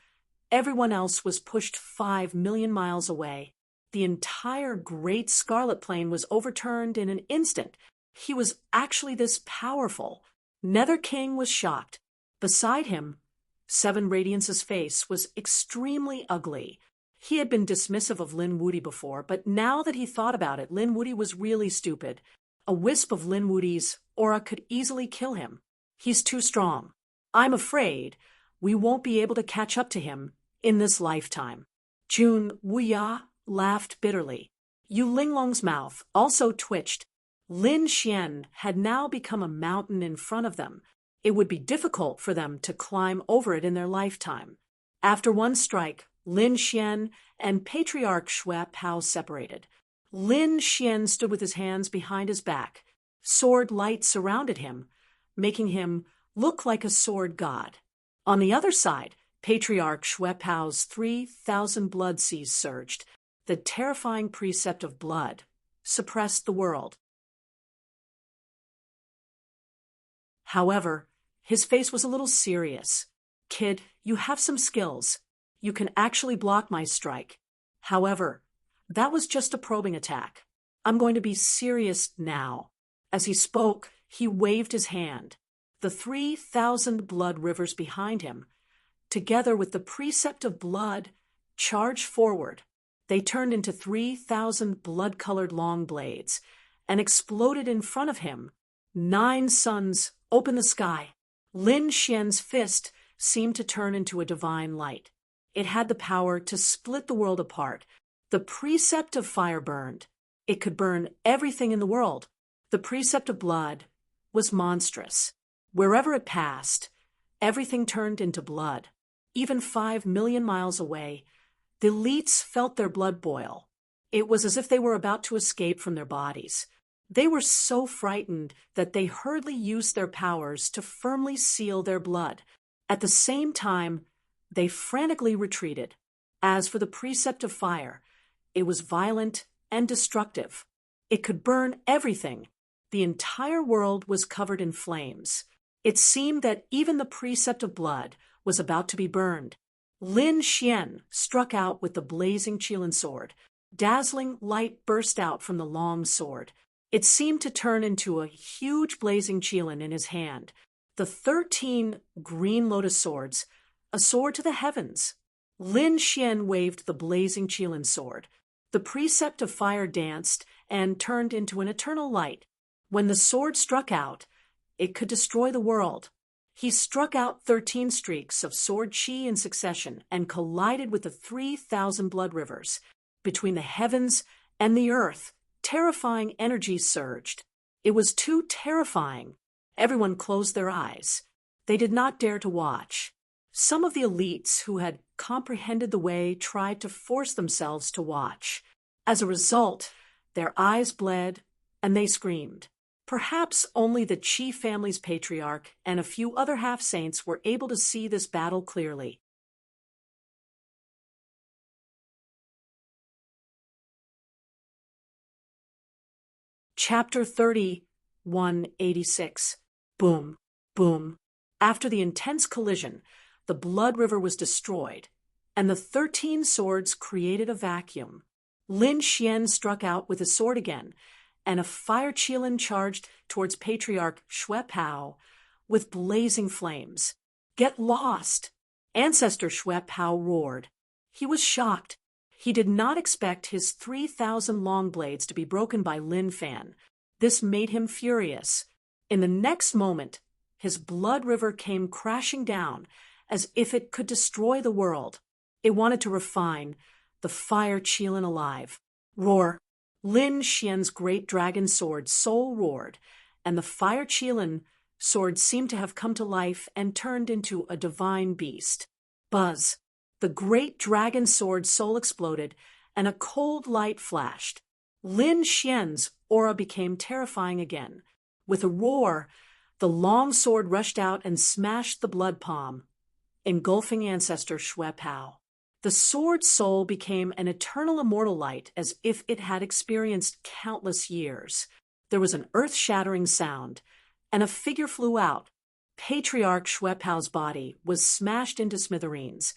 everyone else was pushed 5 million miles away. The entire Great Scarlet Plain was overturned in an instant. He was actually this powerful. Nether King was shocked. Beside him, Seven Radiance's face was extremely ugly. He had been dismissive of Lin Wudy before, but now that he thought about it, Lin Wudy was really stupid. A wisp of Lin Wudy's aura could easily kill him. He's too strong. I'm afraid we won't be able to catch up to him in this lifetime. Jun Wuya laughed bitterly. Yu Linglong's mouth also twitched. Lin Xian had now become a mountain in front of them. It would be difficult for them to climb over it in their lifetime. After one strike, Lin Xian and Patriarch Xue Pao separated. Lin Xian stood with his hands behind his back. Sword light surrounded him, making him look like a sword god. On the other side, Patriarch Xue Pao's 3,000 blood seas surged. The terrifying precept of blood suppressed the world. However, his face was a little serious. Kid, you have some skills. You can actually block my strike. However, that was just a probing attack. I'm going to be serious now. As he spoke, he waved his hand. The 3,000 blood rivers behind him, together with the precept of blood, charged forward. They turned into 3,000 blood-colored long blades and exploded in front of him. 9 suns opened the sky. Lin Xian's fist seemed to turn into a divine light. It had the power to split the world apart. The precept of fire burned. It could burn everything in the world. The precept of blood was monstrous. Wherever it passed, everything turned into blood. Even 5 million miles away, the elites felt their blood boil. It was as if they were about to escape from their bodies. They were so frightened that they hurriedly used their powers to firmly seal their blood. At the same time, they frantically retreated. As for the precept of fire, it was violent and destructive. It could burn everything. The entire world was covered in flames. It seemed that even the precept of blood was about to be burned. Lin Xian struck out with the blazing Qilin sword. Dazzling light burst out from the long sword. It seemed to turn into a huge blazing Qilin in his hand. The 13 green lotus swords, a sword to the heavens. Lin Xian waved the blazing Qilin sword. The precept of fire danced and turned into an eternal light. When the sword struck out, it could destroy the world. He struck out 13 streaks of sword chi in succession and collided with the 3,000 blood rivers. Between the heavens and the earth, terrifying energy surged. It was too terrifying. Everyone closed their eyes. They did not dare to watch. Some of the elites who had comprehended the way tried to force themselves to watch. As a result, their eyes bled and they screamed. Perhaps only the Qi family's patriarch and a few other half-saints were able to see this battle clearly. Chapter 30, 186. Boom, boom. After the intense collision, the blood river was destroyed, and the 13 swords created a vacuum. Lin Xian struck out with his sword again, and a fire Qilin charged towards Patriarch Xue Pao with blazing flames. Get lost! Ancestor Xue Pao roared. He was shocked. He did not expect his 3,000 long blades to be broken by Lin Fan. This made him furious. In the next moment, his blood river came crashing down as if it could destroy the world. It wanted to refine the fire Qilin alive. Roar! Lin Xian's great dragon sword soul roared, and the fire Qilin sword seemed to have come to life and turned into a divine beast. Buzz! The great dragon sword soul exploded, and a cold light flashed. Lin Xian's aura became terrifying again. With a roar, the long sword rushed out and smashed the blood palm, engulfing Ancestor Xue Pao. The sword's soul became an eternal immortal light as if it had experienced countless years. there was an earth-shattering sound, and a figure flew out. Patriarch Schwepau's body was smashed into smithereens,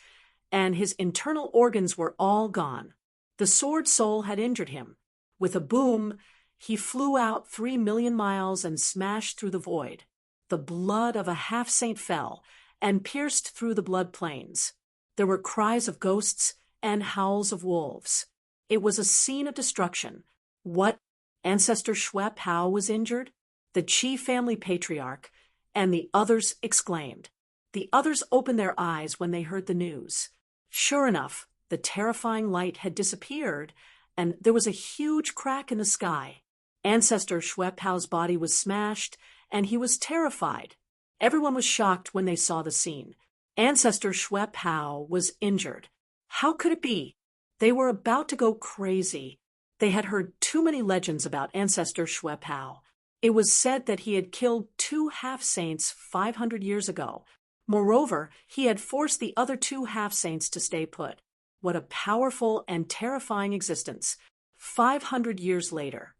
and his internal organs were all gone. The sword soul had injured him. With a boom, he flew out 3 million miles and smashed through the void. The blood of a half-saint fell and pierced through the blood plains. There were cries of ghosts and howls of wolves. It was a scene of destruction. What? Ancestor Schwepau was injured? The Qi family patriarch and the others exclaimed. The others opened their eyes when they heard the news. Sure enough, the terrifying light had disappeared, and there was a huge crack in the sky. Ancestor Schwepau's body was smashed, and he was terrified. Everyone was shocked when they saw the scene. Ancestor Schwepau was injured. How could it be? They were about to go crazy. They had heard too many legends about Ancestor Schwepau. It was said that he had killed 2 half-saints 500 years ago. Moreover, he had forced the other 2 half-saints to stay put. What a powerful and terrifying existence. 500 years later,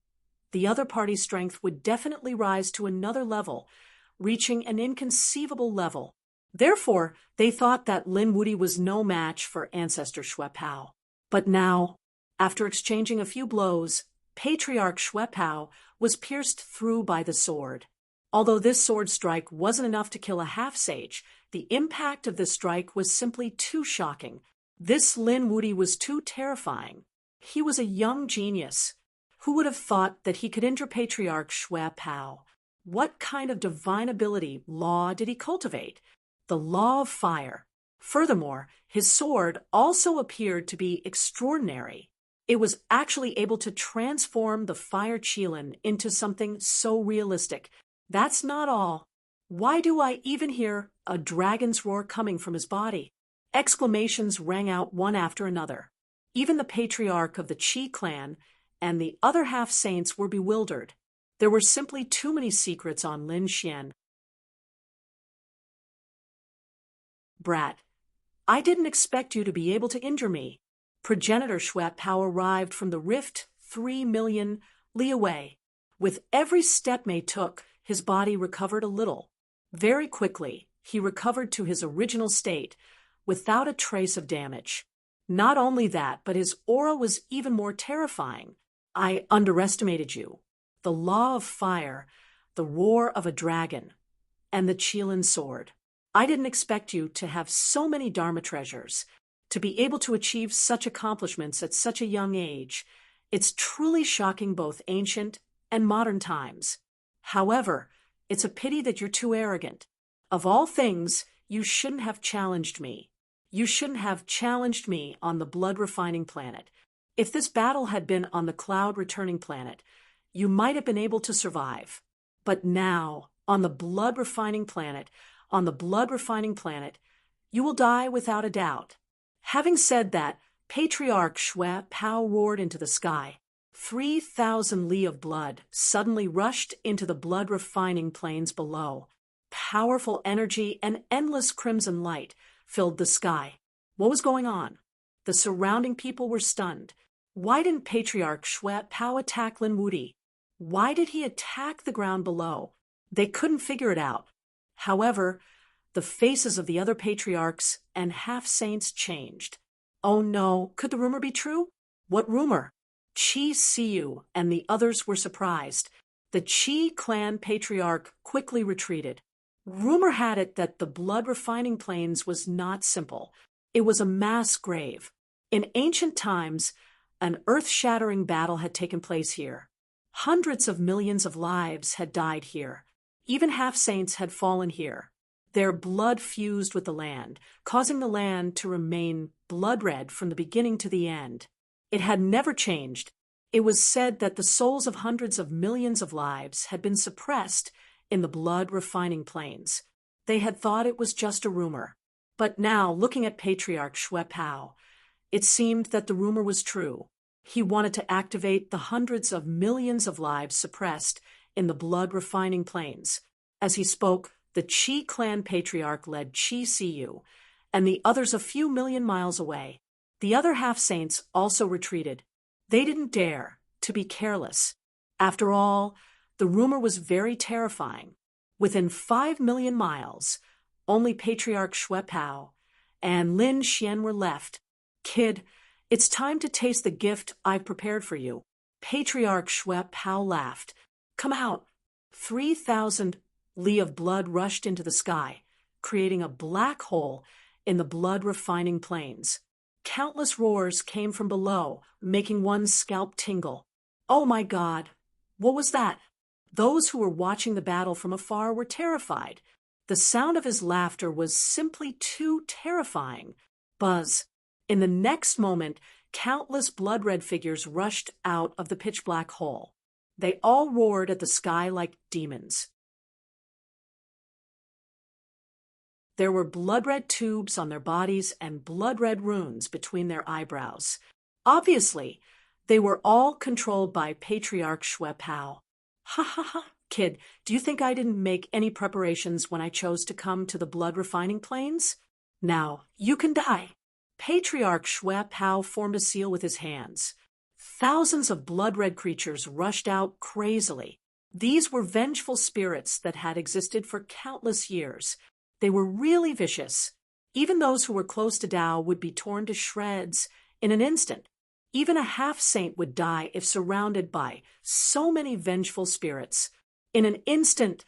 the other party's strength would definitely rise to another level, reaching an inconceivable level. Therefore, they thought that Lin Wuti was no match for Ancestor Schwepau. But now, after exchanging a few blows, Patriarch Schwepau was pierced through by the sword. Although this sword strike wasn't enough to kill a half-sage, the impact of the strike was simply too shocking. This Lin Wuti was too terrifying. He was a young genius. Who would have thought that he could injure Patriarch Schwepau? What kind of divine ability, law, did he cultivate? The law of fire. Furthermore, his sword also appeared to be extraordinary. It was actually able to transform the fire qilin into something so realistic. That's not all. Why do I even hear a dragon's roar coming from his body? Exclamations rang out one after another. Even the patriarch of the Qi clan and the other half-saints were bewildered. There were simply too many secrets on Lin Xian. Brat, I didn't expect you to be able to injure me. Progenitor Schwepau arrived from the rift 3 million li away. With every step Mei took, his body recovered a little. Very quickly, he recovered to his original state, without a trace of damage. Not only that, but his aura was even more terrifying. I underestimated you. The law of fire, the roar of a dragon, and the qilin sword. I didn't expect you to have so many Dharma treasures, to be able to achieve such accomplishments at such a young age. It's truly shocking both ancient and modern times. However, it's a pity that you're too arrogant. Of all things, you shouldn't have challenged me. You shouldn't have challenged me on the blood-refining planet. If this battle had been on the cloud-returning planet, you might have been able to survive. But now, on the blood-refining planet, you will die without a doubt. Having said that, Patriarch Schwepau roared into the sky. 3,000 li of blood suddenly rushed into the blood-refining plains below. Powerful energy and endless crimson light filled the sky. What was going on? The surrounding people were stunned. Why didn't Patriarch Schwepau attack Lin Wuti? Why did he attack the ground below? They couldn't figure it out. However, the faces of the other patriarchs and half-saints changed. Oh no, could the rumor be true? What rumor? Qi Siyu and the others were surprised. The Qi clan patriarch quickly retreated. Rumor had it that the blood-refining plains was not simple. It was a mass grave. In ancient times, an earth-shattering battle had taken place here. Hundreds of millions of lives had died here. Even half-saints had fallen here. Their blood fused with the land, causing the land to remain blood-red from the beginning to the end. It had never changed. It was said that the souls of hundreds of millions of lives had been suppressed in the blood-refining plains. They had thought it was just a rumor. But now, looking at Patriarch Schwepau, it seemed that the rumor was true. He wanted to activate the hundreds of millions of lives suppressed in the blood-refining plains. As he spoke, the Qi clan patriarch led Qi Siyu, and the others a few million miles away. The other half-saints also retreated. They didn't dare to be careless. After all, The rumor was very terrifying. Within 5 million miles, only Patriarch Shui Pao and Lin Xian were left. Kid, it's time to taste the gift I've prepared for you. Patriarch Shui Pao laughed. Come out. 3,000 li of blood rushed into the sky, creating a black hole in the blood-refining plains. Countless roars came from below, making one's scalp tingle. Oh my God! What was that? Those who were watching the battle from afar were terrified. The sound of his laughter was simply too terrifying. Buzz. In the next moment, countless blood-red figures rushed out of the pitch-black hole. They all roared at the sky like demons. There were blood-red tubes on their bodies and blood-red runes between their eyebrows. Obviously, they were all controlled by Patriarch Shui Pao. Ha ha ha, kid, do you think I didn't make any preparations when I chose to come to the blood-refining plains? Now, you can die. Patriarch Shui Pao formed a seal with his hands. Thousands of blood-red creatures rushed out crazily. These were vengeful spirits that had existed for countless years. They were really vicious. Even those who were close to Tao would be torn to shreds in an instant. Even a half-saint would die if surrounded by so many vengeful spirits. In an instant,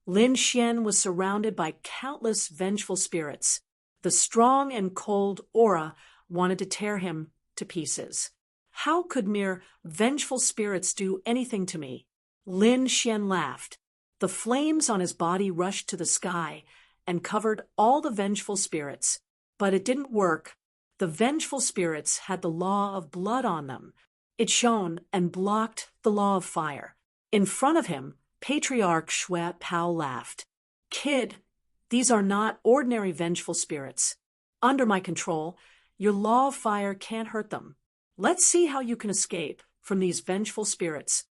Lin Xian was surrounded by countless vengeful spirits. The strong and cold aura wanted to tear him to pieces. How could mere vengeful spirits do anything to me? Lin Xian laughed. The flames on his body rushed to the sky and covered all the vengeful spirits. But it didn't work. The vengeful spirits had the law of blood on them. It shone and blocked the law of fire. In front of him, Patriarch Shui Pao laughed. Kid, these are not ordinary vengeful spirits. Under my control, your law of fire can't hurt them. Let's see how you can escape from these vengeful spirits.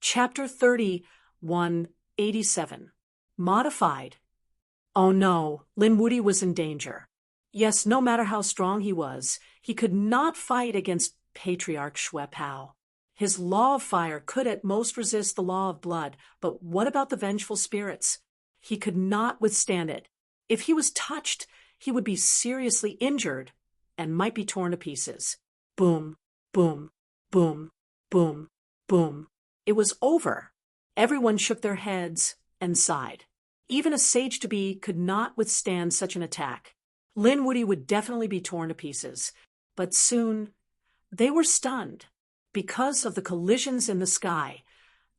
Chapter 30, 187. Modified. Oh no, Lin Wuyi was in danger. Yes, no matter how strong he was, he could not fight against Patriarch Shui Pao. His law of fire could at most resist the law of blood, but what about the vengeful spirits? He could not withstand it. If he was touched, he would be seriously injured and might be torn to pieces. Boom, boom, boom, boom, boom. It was over. Everyone shook their heads and sighed. Even a sage-to-be could not withstand such an attack. Lin Wuyi would definitely be torn to pieces. But soon, they were stunned. Because of the collisions in the sky,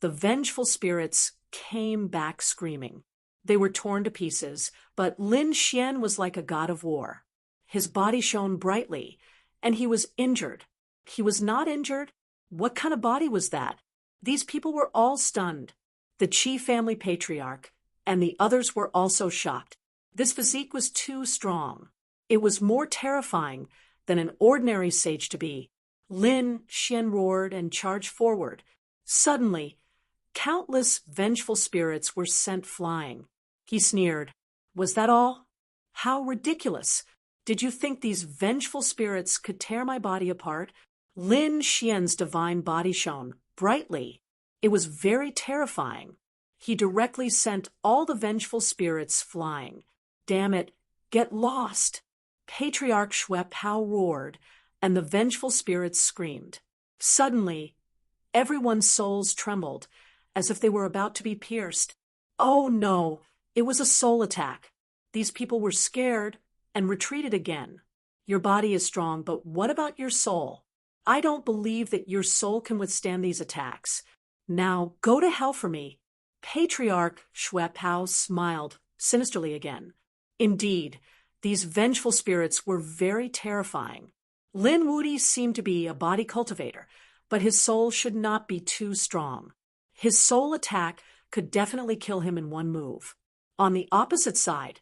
the vengeful spirits came back screaming. They were torn to pieces, but Lin Xian was like a god of war. His body shone brightly, and he was injured. He was not injured. What kind of body was that? These people were all stunned. The Qi family patriarch and the others were also shocked. This physique was too strong. It was more terrifying than an ordinary sage-to-be. Lin Xian roared and charged forward. Suddenly, countless vengeful spirits were sent flying. He sneered. Was that all? How ridiculous! Did you think these vengeful spirits could tear my body apart? Lin Xian's divine body shone brightly. It was very terrifying. He directly sent all the vengeful spirits flying. Damn it, get lost! Patriarch Shui Pao roared, and the vengeful spirits screamed. Suddenly, everyone's souls trembled, as if they were about to be pierced. Oh no, it was a soul attack. These people were scared and retreated again. Your body is strong, but what about your soul? I don't believe that your soul can withstand these attacks. Now go to hell for me. Patriarch Shui Pao smiled sinisterly again. Indeed, these vengeful spirits were very terrifying. Lin Wuyi seemed to be a body cultivator, but his soul should not be too strong. His soul attack could definitely kill him in one move. On the opposite side,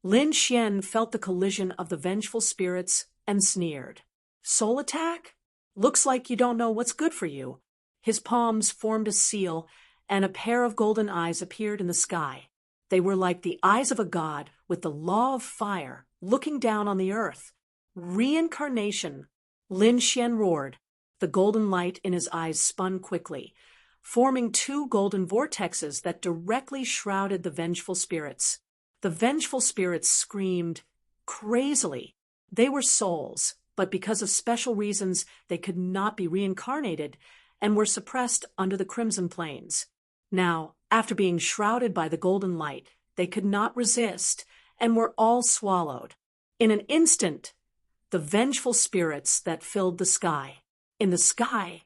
Lin Xian felt the collision of the vengeful spirits and sneered. Soul attack? Looks like you don't know what's good for you. His palms formed a seal, and a pair of golden eyes appeared in the sky. They were like the eyes of a god with the law of fire looking down on the earth. Reincarnation! Lin Xian roared. The golden light in his eyes spun quickly, forming two golden vortexes that directly shrouded the vengeful spirits. The vengeful spirits screamed crazily. They were souls, but because of special reasons they could not be reincarnated and were suppressed under the Crimson Plains. Now, after being shrouded by the golden light, they could not resist and were all swallowed. In an instant, the vengeful spirits that filled the sky. In the sky,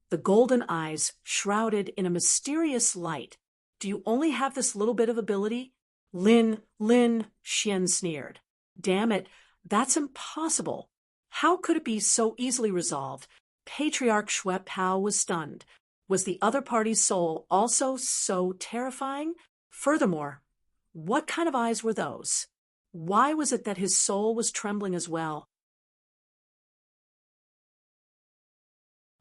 the golden eyes shrouded in a mysterious light. Do you only have this little bit of ability? Lin Xian sneered. Damn it, that's impossible. How could it be so easily resolved? Patriarch Xue Pao was stunned. Was the other party's soul also so terrifying? Furthermore, what kind of eyes were those? Why was it that his soul was trembling as well?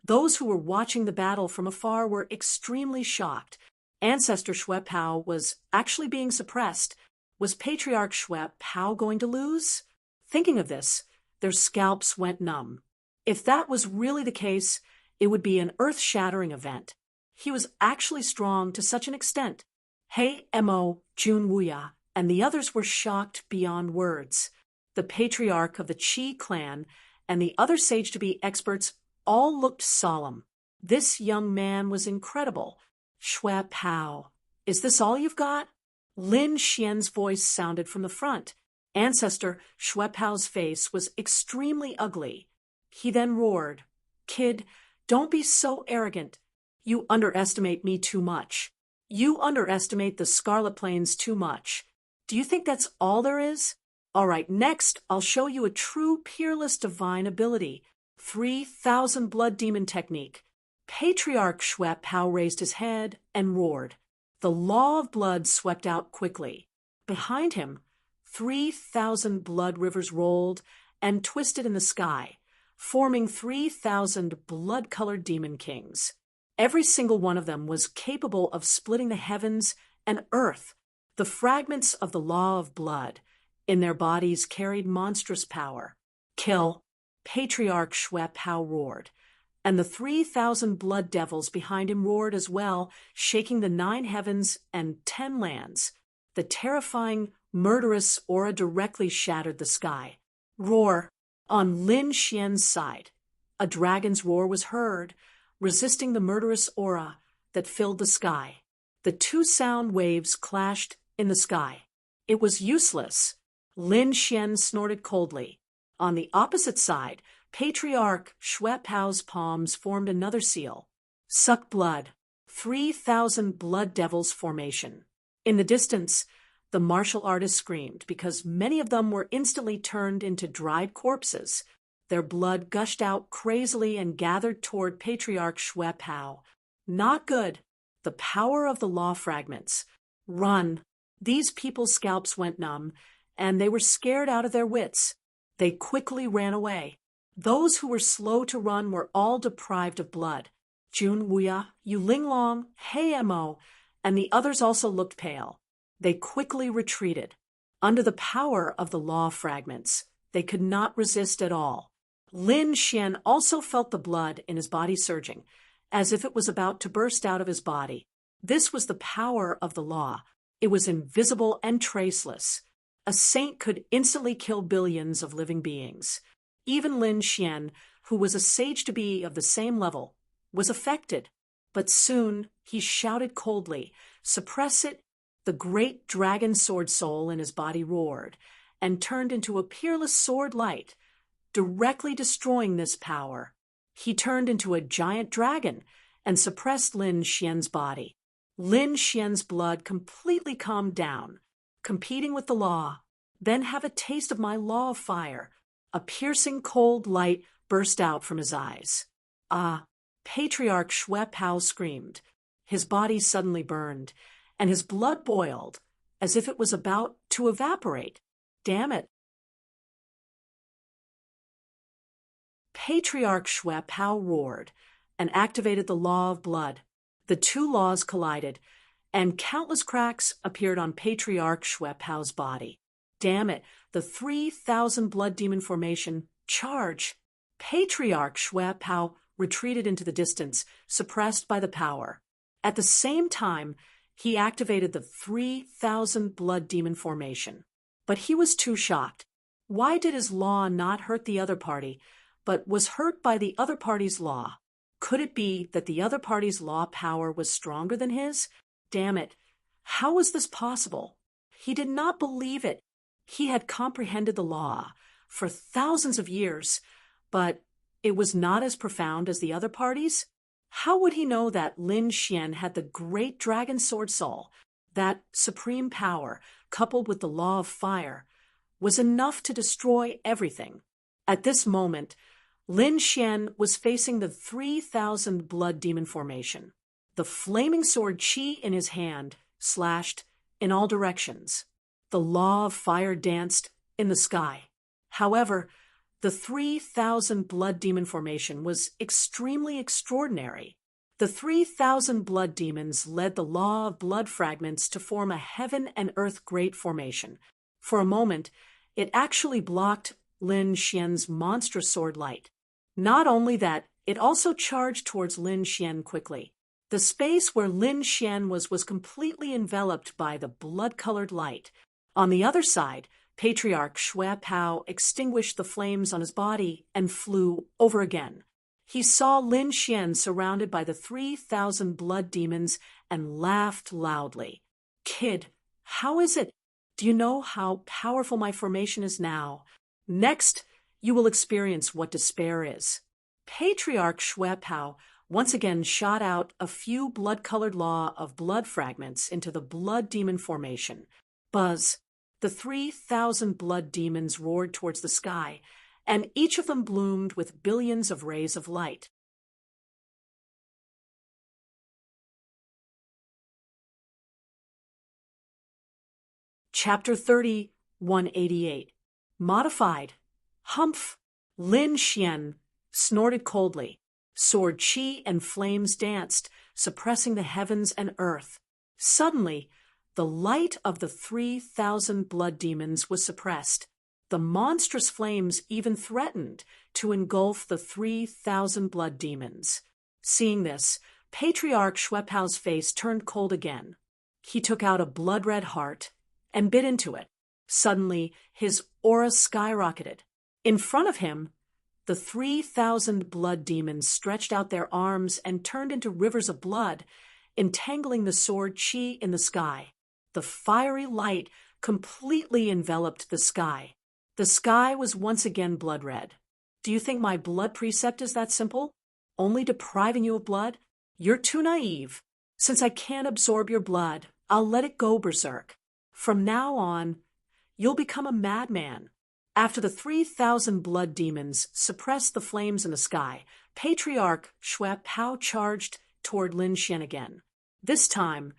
Those who were watching the battle from afar were extremely shocked. Ancestor Xue Pao was actually being suppressed. Was Patriarch Xue Pao going to lose? Thinking of this, their scalps went numb. If that was really the case, it would be an earth-shattering event. He was actually strong to such an extent. He Mo, Jun Wuya, and the others were shocked beyond words. The patriarch of the Qi clan and the other sage-to-be experts all looked solemn. This young man was incredible. Xue Pao, is this all you've got? Lin Xian's voice sounded from the front. Ancestor Xue Pao's face was extremely ugly. He then roared, Kid, don't be so arrogant. You underestimate me too much. You underestimate the Scarlet Plains too much. Do you think that's all there is? All right, next I'll show you a true peerless divine ability. 3,000 blood demon technique. Patriarch Xue Pao raised his head and roared. The law of blood swept out quickly. Behind him, 3,000 blood rivers rolled and twisted in the sky, forming 3,000 blood-colored demon kings. Every single one of them was capable of splitting the heavens and earth. The fragments of the law of blood in their bodies carried monstrous power. Kill! Patriarch Xue Pao roared, and the 3,000 blood devils behind him roared as well, shaking the 9 heavens and 10 lands. The terrifying, murderous aura directly shattered the sky. Roar! On Lin Xian's side, a dragon's roar was heard, resisting the murderous aura that filled the sky. The 2 sound waves clashed in the sky. It was useless. Lin Xian snorted coldly. On the opposite side, Patriarch Xue Pao's palms formed another seal. Suck blood. 3,000 blood devils formation. In the distance, the martial artists screamed because many of them were instantly turned into dried corpses. Their blood gushed out crazily and gathered toward Patriarch Xue Pao. Not good. The power of the law fragments. Run. These people's scalps went numb, and they were scared out of their wits. They quickly ran away. Those who were slow to run were all deprived of blood. Jun Wuya, Yu Linglong, He Mo, and the others also looked pale. They quickly retreated. Under the power of the law fragments, they could not resist at all. Lin Xian also felt the blood in his body surging, as if it was about to burst out of his body. This was the power of the law. It was invisible and traceless. A saint could instantly kill billions of living beings. Even Lin Xian, who was a sage-to-be of the same level, was affected. But soon he shouted coldly, "Suppress it!" The great dragon sword soul in his body roared and turned into a peerless sword light, directly destroying this power. He turned into a giant dragon and suppressed Lin Xian's body. Lin Xian's blood completely calmed down, competing with the law. Then have a taste of my law of fire. A piercing cold light burst out from his eyes. Ah! Patriarch Xue Pao screamed. His body suddenly burned, and his blood boiled, as if it was about to evaporate. Damn it! Patriarch Xue Pao roared and activated the law of blood. The 2 laws collided, and countless cracks appeared on Patriarch Xue Pao's body. Damn it, the 3,000 blood demon formation. Charge! Patriarch Shui Pao retreated into the distance, suppressed by the power. At the same time, he activated the 3,000 blood demon formation. But he was too shocked. Why did his law not hurt the other party, but was hurt by the other party's law? Could it be that the other party's law power was stronger than his? Damn it. How was this possible? He did not believe it. He had comprehended the law for thousands of years, but it was not as profound as the other parties? How would he know that Lin Xian had the great dragon sword soul, that supreme power, coupled with the law of fire, was enough to destroy everything? At this moment, Lin Xian was facing the 3,000 blood demon formation. The flaming sword Qi in his hand slashed in all directions. The law of fire danced in the sky. However, the 3,000 blood demon formation was extremely extraordinary. The 3,000 blood demons led the law of blood fragments to form a heaven and earth great formation. For a moment, it actually blocked Lin Xian's monstrous sword light. Not only that, it also charged towards Lin Xian quickly. The space where Lin Xian was completely enveloped by the blood-colored light. On the other side, Patriarch Shui Pao extinguished the flames on his body and flew over again. He saw Lin Xian surrounded by the 3,000 blood demons and laughed loudly. "Kid, how is it? Do you know how powerful my formation is now? Next, you will experience what despair is." Patriarch Shui Pao once again shot out a few blood-colored law of blood fragments into the blood demon formation. Buzz! The 3,000 blood demons roared towards the sky, and each of them bloomed with billions of rays of light. Chapter 30, 188. Modified. Humph! Lin Xian snorted coldly. Sword Qi and flames danced, suppressing the heavens and earth. Suddenly, the light of the 3,000 blood demons was suppressed. The monstrous flames even threatened to engulf the 3,000 blood demons. Seeing this, Patriarch Shui Pao's face turned cold again. He took out a blood-red heart and bit into it. Suddenly, his aura skyrocketed. In front of him, the 3,000 blood demons stretched out their arms and turned into rivers of blood, entangling the sword Qi in the sky. The fiery light completely enveloped the sky. The sky was once again blood-red. Do you think my blood precept is that simple? Only depriving you of blood? You're too naive. Since I can't absorb your blood, I'll let it go berserk. From now on, you'll become a madman. After the 3,000 blood demons suppressed the flames in the sky, Patriarch Shui Pao charged toward Lin Xian again. This time,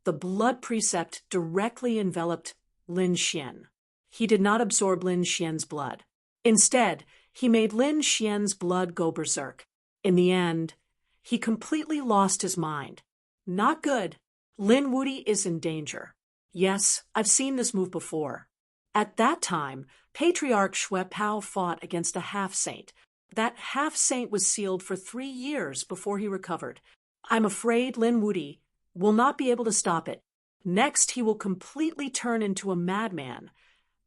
the blood precept directly enveloped Lin Xian. He did not absorb Lin Xian's blood. Instead, he made Lin Xian's blood go berserk. In the end, he completely lost his mind. Not good. Lin Wuti is in danger. Yes, I've seen this move before. At that time, Patriarch Shui Pao fought against a half-saint. That half-saint was sealed for 3 years before he recovered. I'm afraid Lin Wuti will not be able to stop it. Next, he will completely turn into a madman,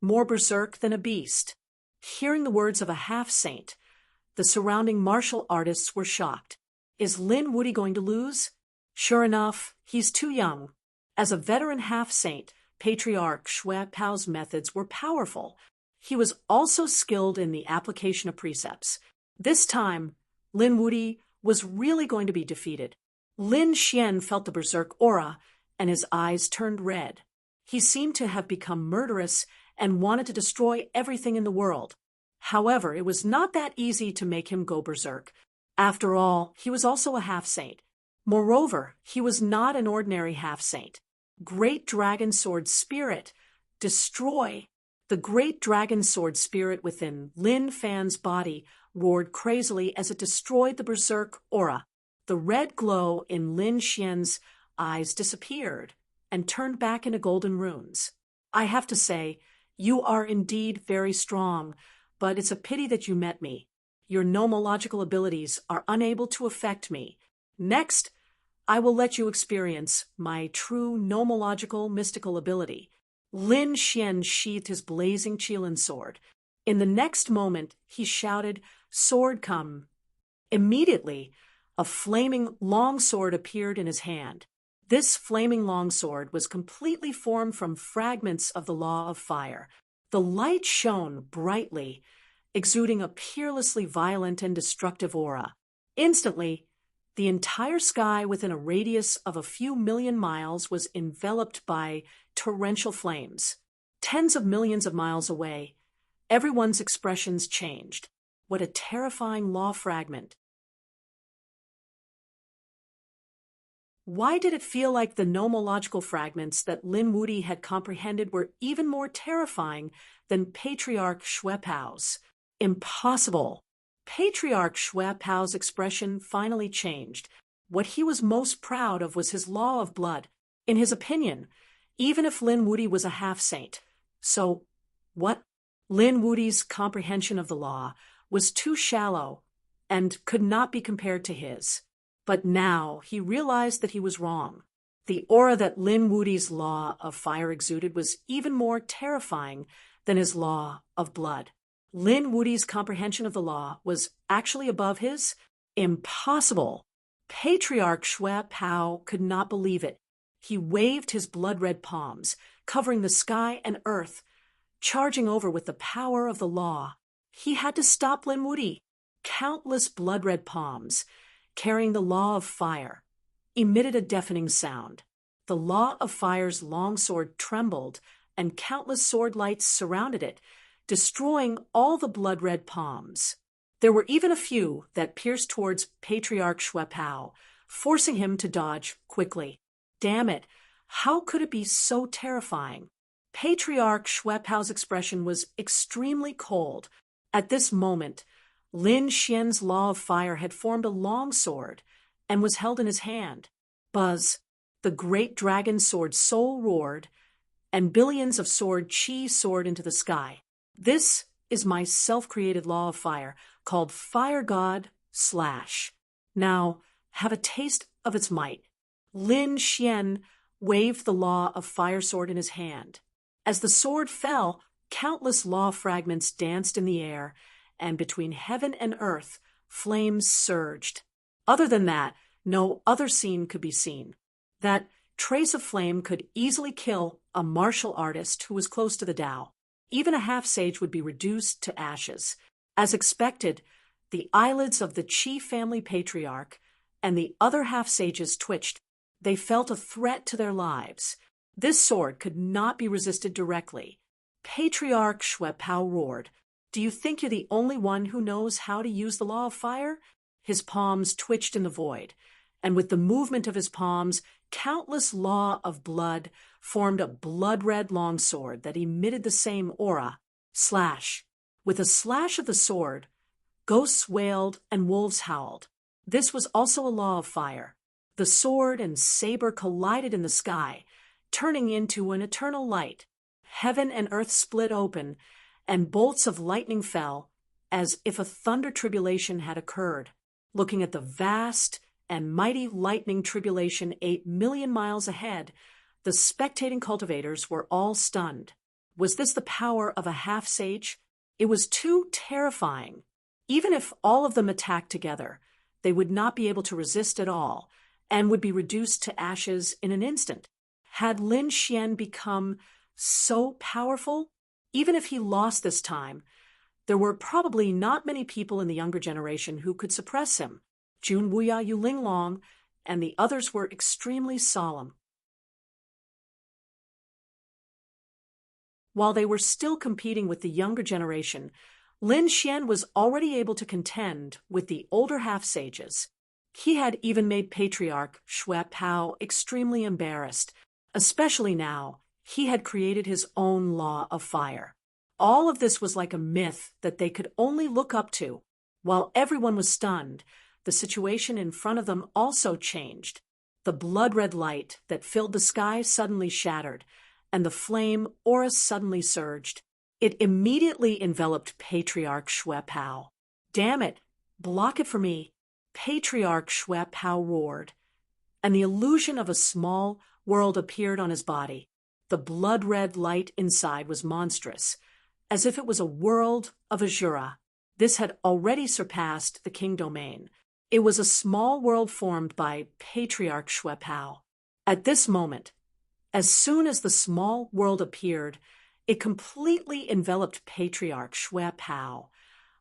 more berserk than a beast. Hearing the words of a half-saint, the surrounding martial artists were shocked. Is Lin Wuti going to lose? Sure enough, he's too young. As a veteran half-saint, Patriarch Shui Pao's methods were powerful. He was also skilled in the application of precepts. This time, Lin Wuti was really going to be defeated. Lin Xian felt the berserk aura, and his eyes turned red. He seemed to have become murderous and wanted to destroy everything in the world. However, it was not that easy to make him go berserk. After all, he was also a half-saint. Moreover, he was not an ordinary half-saint. Great Dragon Sword Spirit, destroy! The great Dragon Sword Spirit within Lin Fan's body roared crazily as it destroyed the berserk aura. The red glow in Lin Xian's eyes disappeared and turned back into golden runes. I have to say, You are indeed very strong, but it's a pity that you met me. Your nomological abilities are unable to affect me. Next, I will let you experience my true nomological mystical ability. Lin Xian sheathed his blazing Qilin sword. In the next moment, he shouted, "Sword come!" Immediately, a flaming longsword appeared in his hand. This flaming longsword was completely formed from fragments of the law of fire. The light shone brightly, exuding a peerlessly violent and destructive aura. Instantly, the entire sky within a radius of a few million miles was enveloped by torrential flames. Tens of millions of miles away, everyone's expressions changed. What a terrifying law fragment. Why did it feel like the nomological fragments that Lin Wuti had comprehended were even more terrifying than Patriarch Xue? Impossible. Patriarch Xue expression finally changed. What he was most proud of was his law of blood. In his opinion, even if Lin Wuti was a half-saint. So, what? Lin Wuti's comprehension of the law was too shallow and could not be compared to his. But now he realized that he was wrong. The aura that Lin Wuti's law of fire exuded was even more terrifying than his law of blood. Lin Wuti's comprehension of the law was actually above his? Impossible! Patriarch Xue could not believe it. He waved his blood-red palms, covering the sky and earth, charging over with the power of the law. He had to stop Lin Wuti. Countless blood-red palms, carrying the law of fire, emitted a deafening sound. The law of fire's longsword trembled, and countless sword lights surrounded it, destroying all the blood-red palms. There were even a few that pierced towards Patriarch Xue, forcing him to dodge quickly. Damn it, how could it be so terrifying? Patriarch Xue expression was extremely cold. At this moment, Lin Xian's law of fire had formed a long sword and was held in his hand. Buzz, the great dragon sword soul roared, and billions of sword chi soared into the sky. This is my self-created law of fire, called Fire God / Now, have a taste of its might. Lin Xian waved the law of fire sword in his hand. As the sword fell, countless law fragments danced in the air, and between heaven and earth, flames surged. Other than that, no other scene could be seen. That trace of flame could easily kill a martial artist who was close to the Tao. Even a half-sage would be reduced to ashes. As expected, the eyelids of the Qi family patriarch and the other half-sages twitched. They felt a threat to their lives. This sword could not be resisted directly. Patriarch Xue roared, "Do you think you're the only one who knows how to use the law of fire?" His palms twitched in the void, and with the movement of his palms, countless law of blood formed a blood-red longsword that emitted the same aura. Slash. With a slash of the sword, ghosts wailed and wolves howled. This was also a law of fire. The sword and saber collided in the sky, turning into an eternal light. Heaven and earth split open, and bolts of lightning fell, as if a thunder tribulation had occurred. Looking at the vast and mighty lightning tribulation 8 million miles ahead, the spectating cultivators were all stunned. Was this the power of a half-sage? It was too terrifying. Even if all of them attacked together, they would not be able to resist at all, and would be reduced to ashes in an instant. Had Lin Xian become so powerful? Even if he lost this time, there were probably not many people in the younger generation who could suppress him. Jun Wuya Yuling Long and the others were extremely solemn. While they were still competing with the younger generation, Lin Xian was already able to contend with the older half-sages. He had even made Patriarch Xue extremely embarrassed, especially now he had created his own law of fire. All of this was like a myth that they could only look up to. While everyone was stunned, the situation in front of them also changed. The blood-red light that filled the sky suddenly shattered, and the flame aura suddenly surged. It immediately enveloped Patriarch Shue-Pao. "Damn it! Block it for me!" Patriarch Shue-Pao roared, and the illusion of a small world appeared on his body. The blood-red light inside was monstrous, as if it was a world of Azura. This had already surpassed the king domain. It was a small world formed by Patriarch Shue-Pao. At this moment, as soon as the small world appeared, it completely enveloped Patriarch Shue-Pao,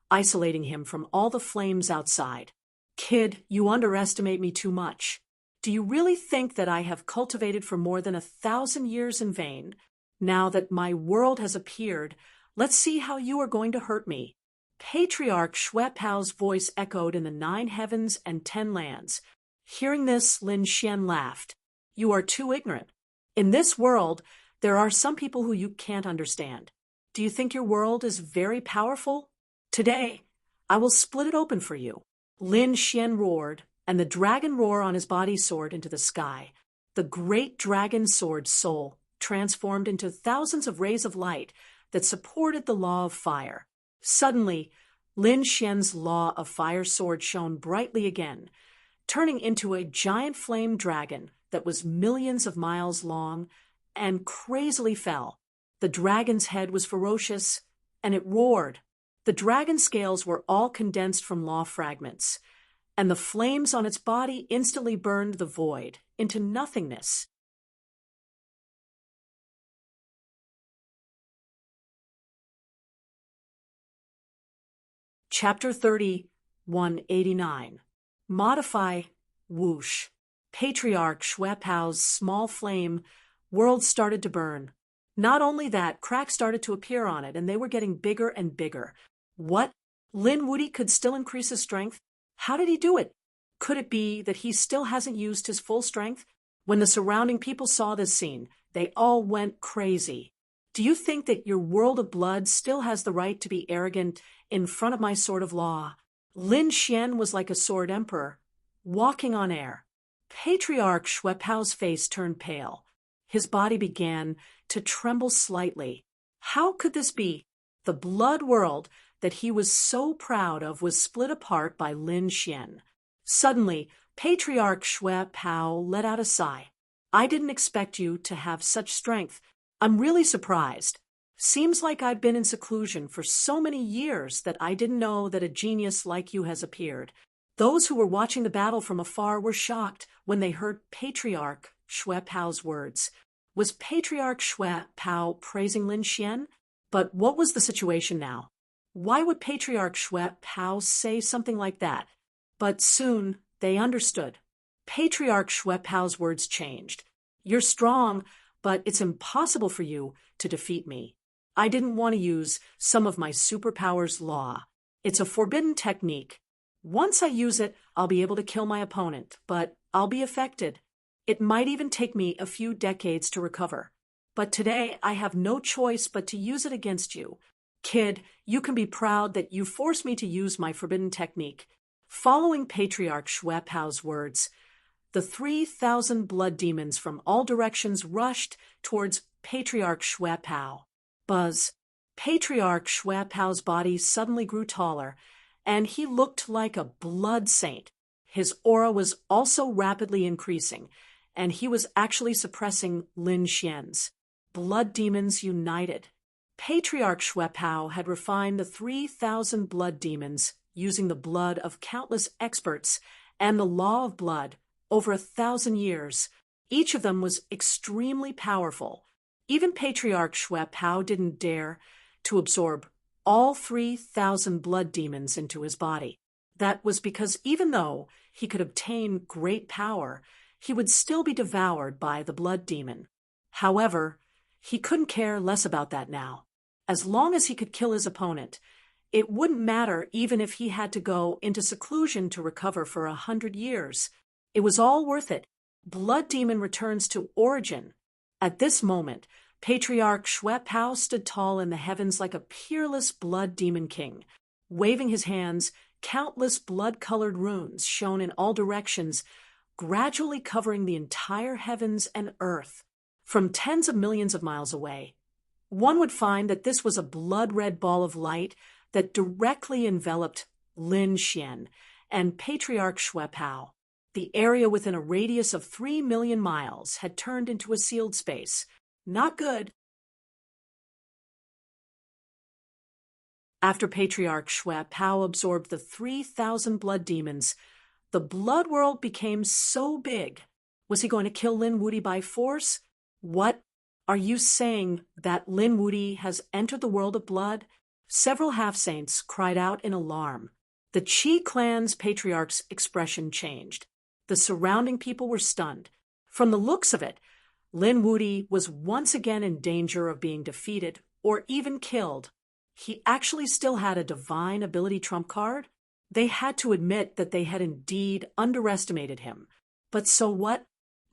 isolating him from all the flames outside. "Kid, you underestimate me too much. Do you really think that I have cultivated for more than 1,000 years in vain? Now that my world has appeared, let's see how you are going to hurt me." Patriarch Shue-Pao's voice echoed in the 9 heavens and 10 lands. Hearing this, Lin Xian laughed. "You are too ignorant. In this world, there are some people who you can't understand. Do you think your world is very powerful? Today, I will split it open for you." Lin Xian roared, and the dragon roar on his body soared into the sky. The great dragon sword soul transformed into thousands of rays of light that supported the law of fire. Suddenly, Lin Xian's law of fire sword shone brightly again, turning into a giant flame dragon that was millions of miles long and crazily fell. The dragon's head was ferocious, and it roared. The dragon's scales were all condensed from law fragments, and the flames on its body instantly burned the void into nothingness. Chapter 30, 189. Modify Whoosh. Patriarch Shue-Pao's small flame world started to burn. Not only that, cracks started to appear on it, and they were getting bigger and bigger. What? Lin Wudy could still increase his strength? How did he do it? Could it be that he still hasn't used his full strength? When the surrounding people saw this scene, they all went crazy. "Do you think that your world of blood still has the right to be arrogant in front of my sword of law?" Lin Xian was like a sword emperor, walking on air. Patriarch Shue-Pao's face turned pale. His body began to tremble slightly. How could this be? The blood world that he was so proud of was split apart by Lin Xian. Suddenly, Patriarch Shue-Pao let out a sigh. "I didn't expect you to have such strength. I'm really surprised. Seems like I've been in seclusion for so many years that I didn't know that a genius like you has appeared." Those who were watching the battle from afar were shocked when they heard Patriarch Shue-Pao's words. Was Patriarch Shue-Pao praising Lin Xian? But what was the situation now? Why would Patriarch Shue-Pao say something like that? But soon they understood. Patriarch Shue-Pao's words changed. "You're strong, but it's impossible for you to defeat me. I didn't want to use some of my superpowers' law. It's a forbidden technique. Once I use it, I'll be able to kill my opponent, but I'll be affected. It might even take me a few decades to recover. But today, I have no choice but to use it against you. Kid, you can be proud that you forced me to use my forbidden technique." Following Patriarch Shue-Pao's words, the 3,000 blood demons from all directions rushed towards Patriarch Shue-Pao. Buzz. Patriarch Shue-Pao's body suddenly grew taller, and he looked like a blood saint. His aura was also rapidly increasing, and he was actually suppressing Lin Xian's. Blood demons united. Patriarch Shue-Pao had refined the 3,000 blood demons using the blood of countless experts and the law of blood over 1,000 years. Each of them was extremely powerful. Even Patriarch Shue-Pao didn't dare to absorb all 3,000 blood demons into his body. That was because even though he could obtain great power, he would still be devoured by the blood demon. However, he couldn't care less about that now. As long as he could kill his opponent, it wouldn't matter even if he had to go into seclusion to recover for 100 years. It was all worth it. Blood demon returns to origin. At this moment, Patriarch Shue-Pao stood tall in the heavens like a peerless blood demon king. Waving his hands, countless blood-colored runes shone in all directions, gradually covering the entire heavens and earth. from tens of millions of miles away. One would find that this was a blood-red ball of light that directly enveloped Lin Xian and Patriarch Xue Pao. The area within a radius of 3 million miles had turned into a sealed space. Not good. After Patriarch Xue Pao absorbed the 3,000 blood demons, the blood world became so big. Was he going to kill Lin Wuti by force? What? Are you saying that Lin Wuti has entered the world of blood? Several half-saints cried out in alarm. The Qi clan's patriarch's expression changed. The surrounding people were stunned. From the looks of it, Lin Wuti was once again in danger of being defeated or even killed. He actually still had a divine ability trump card. They had to admit that they had indeed underestimated him. But so what?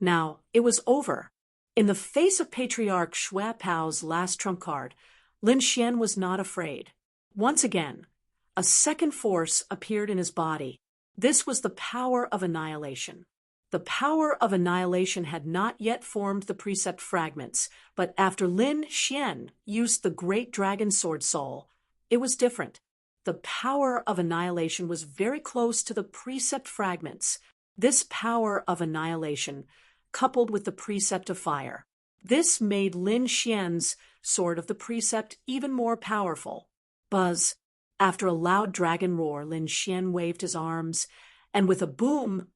Now, it was over. In the face of Patriarch Xue Pao's last trump card, Lin Xian was not afraid. Once again, a second force appeared in his body. This was the power of annihilation. The power of annihilation had not yet formed the precept fragments, but after Lin Xian used the great dragon sword soul, it was different. The power of annihilation was very close to the precept fragments. This power of annihilation, coupled with the precept of fire, this made Lin Xian's sword of the precept even more powerful. Buzz. After a loud dragon roar, Lin Xian waved his arms, and with a boom,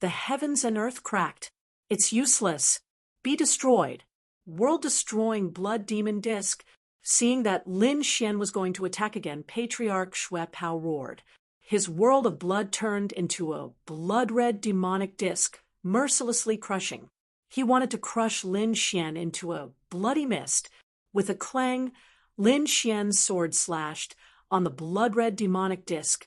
the heavens and earth cracked. It's useless. Be destroyed. World-destroying blood demon disc. Seeing that Lin Xian was going to attack again, Patriarch Xue Pao roared. His world of blood turned into a blood-red demonic disc, mercilessly crushing. He wanted to crush Lin Xian into a bloody mist. With a clang, Lin Xian's sword slashed on the blood-red demonic disc,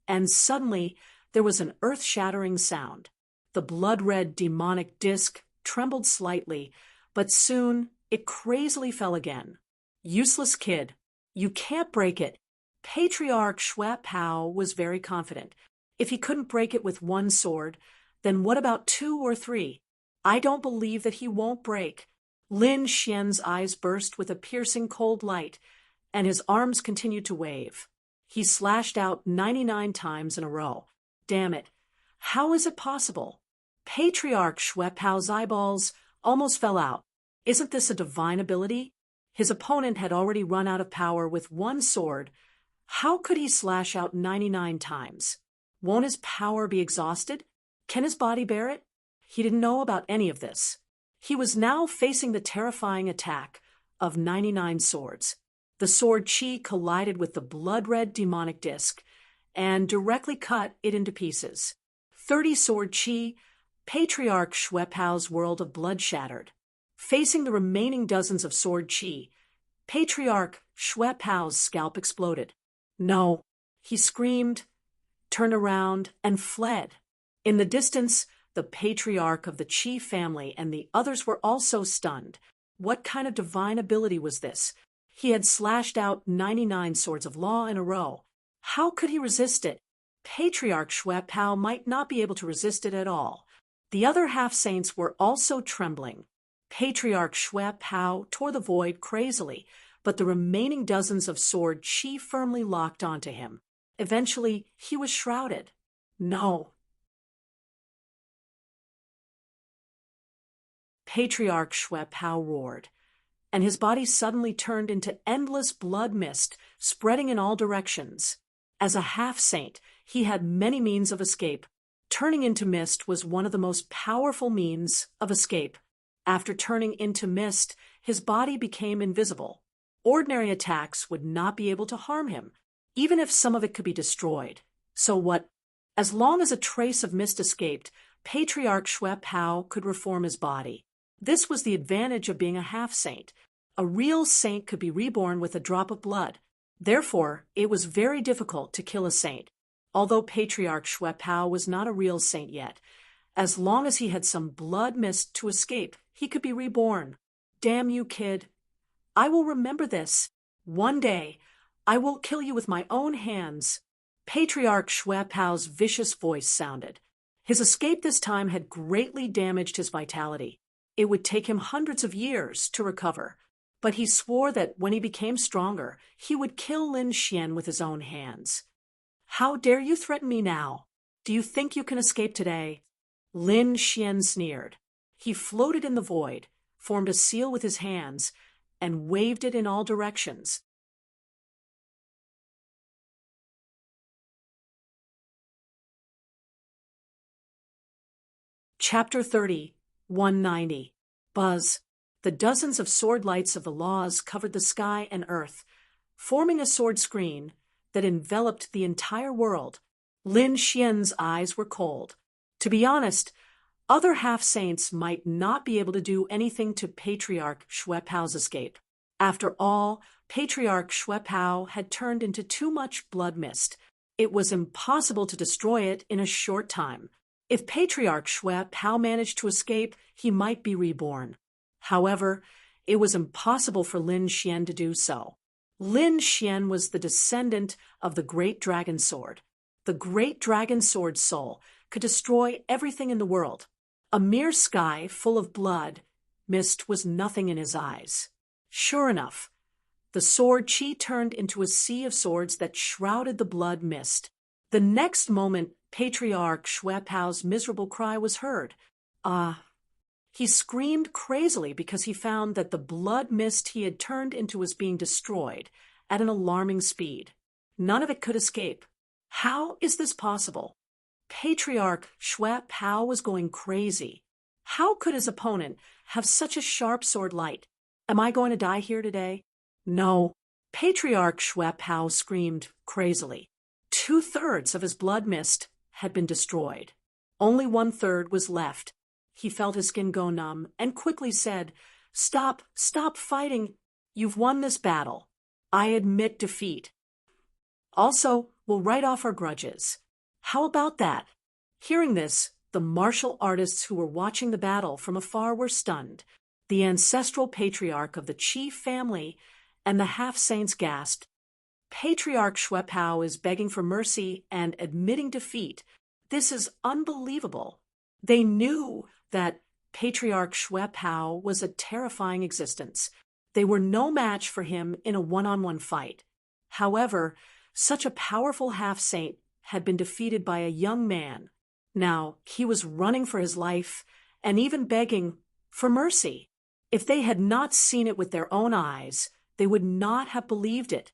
and suddenly there was an earth-shattering sound. The blood-red demonic disc trembled slightly, but soon it crazily fell again. Useless kid. You can't break it. Patriarch Xue Pao was very confident. If he couldn't break it with one sword, then what about 2 or 3? I don't believe that he won't break. Lin Xian's eyes burst with a piercing cold light, and his arms continued to wave. He slashed out 99 times in a row. Damn it. How is it possible? Patriarch Xue Pao's eyeballs almost fell out. Isn't this a divine ability? His opponent had already run out of power with one sword. How could he slash out 99 times? Won't his power be exhausted? Can his body bear it? He didn't know about any of this. He was now facing the terrifying attack of 99 swords. The sword Qi collided with the blood-red demonic disc and directly cut it into pieces. 30 sword Qi, Patriarch Xue Pao's world of blood shattered. Facing the remaining dozens of sword Qi, Patriarch Xue Pao's scalp exploded. No, he screamed, turned around, and fled. In the distance, the patriarch of the Qi family and the others were also stunned. What kind of divine ability was this? He had slashed out 99 swords of law in a row. How could he resist it? Patriarch Xue Pao might not be able to resist it at all. The other half-saints were also trembling. Patriarch Xue Pao tore the void crazily, but the remaining dozens of sword Qi firmly locked onto him. Eventually, he was shrouded. No. Patriarch Xue Pao roared, and his body suddenly turned into endless blood mist, spreading in all directions. As a half-saint, he had many means of escape. Turning into mist was one of the most powerful means of escape. After turning into mist, his body became invisible. Ordinary attacks would not be able to harm him, even if some of it could be destroyed. So what? As long as a trace of mist escaped, Patriarch Xue Pao could reform his body. This was the advantage of being a half-saint. A real saint could be reborn with a drop of blood. Therefore, it was very difficult to kill a saint. Although Patriarch Xue Pao was not a real saint yet, as long as he had some blood mist to escape, he could be reborn. Damn you, kid. I will remember this. One day, I will kill you with my own hands. Patriarch Xue Pao's vicious voice sounded. His escape this time had greatly damaged his vitality. It would take him hundreds of years to recover, but he swore that when he became stronger, he would kill Lin Xian with his own hands. How dare you threaten me now? Do you think you can escape today? Lin Xian sneered. He floated in the void, formed a seal with his hands, and waved it in all directions. Chapter 30, 190. Buzz. The dozens of sword lights of the laws covered the sky and earth, forming a sword screen that enveloped the entire world. Lin Xian's eyes were cold. To be honest, other half-saints might not be able to do anything to Patriarch Xuepao's escape. After all, Patriarch Xuepao had turned into too much blood mist. It was impossible to destroy it in a short time. If Patriarch Xuepao managed to escape, he might be reborn. However, it was impossible for Lin Xian to do so. Lin Xian was the descendant of the Great Dragon Sword. The Great Dragon Sword's soul could destroy everything in the world. A mere sky full of blood mist was nothing in his eyes. Sure enough, the sword Qi turned into a sea of swords that shrouded the blood mist. The next moment, Patriarch Xuepao's miserable cry was heard. He screamed crazily because he found that the blood mist he had turned into was being destroyed at an alarming speed. None of it could escape. How is this possible? Patriarch Xuepao was going crazy. How could his opponent have such a sharp sword light? Am I going to die here today? No. Patriarch Xuepao screamed crazily. 2/3 of his blood mist had been destroyed. Only 1/3 was left. He felt his skin go numb and quickly said, "Stop fighting. You've won this battle. I admit defeat. Also, we'll write off our grudges." How about that? Hearing this, the martial artists who were watching the battle from afar were stunned. The ancestral patriarch of the Qi family and the half-saints gasped. Patriarch Xuepao is begging for mercy and admitting defeat. This is unbelievable. They knew that Patriarch Xuepao was a terrifying existence. They were no match for him in a one-on-one fight. However, such a powerful half-saint had been defeated by a young man. Now he was running for his life and even begging for mercy. If they had not seen it with their own eyes, they would not have believed it.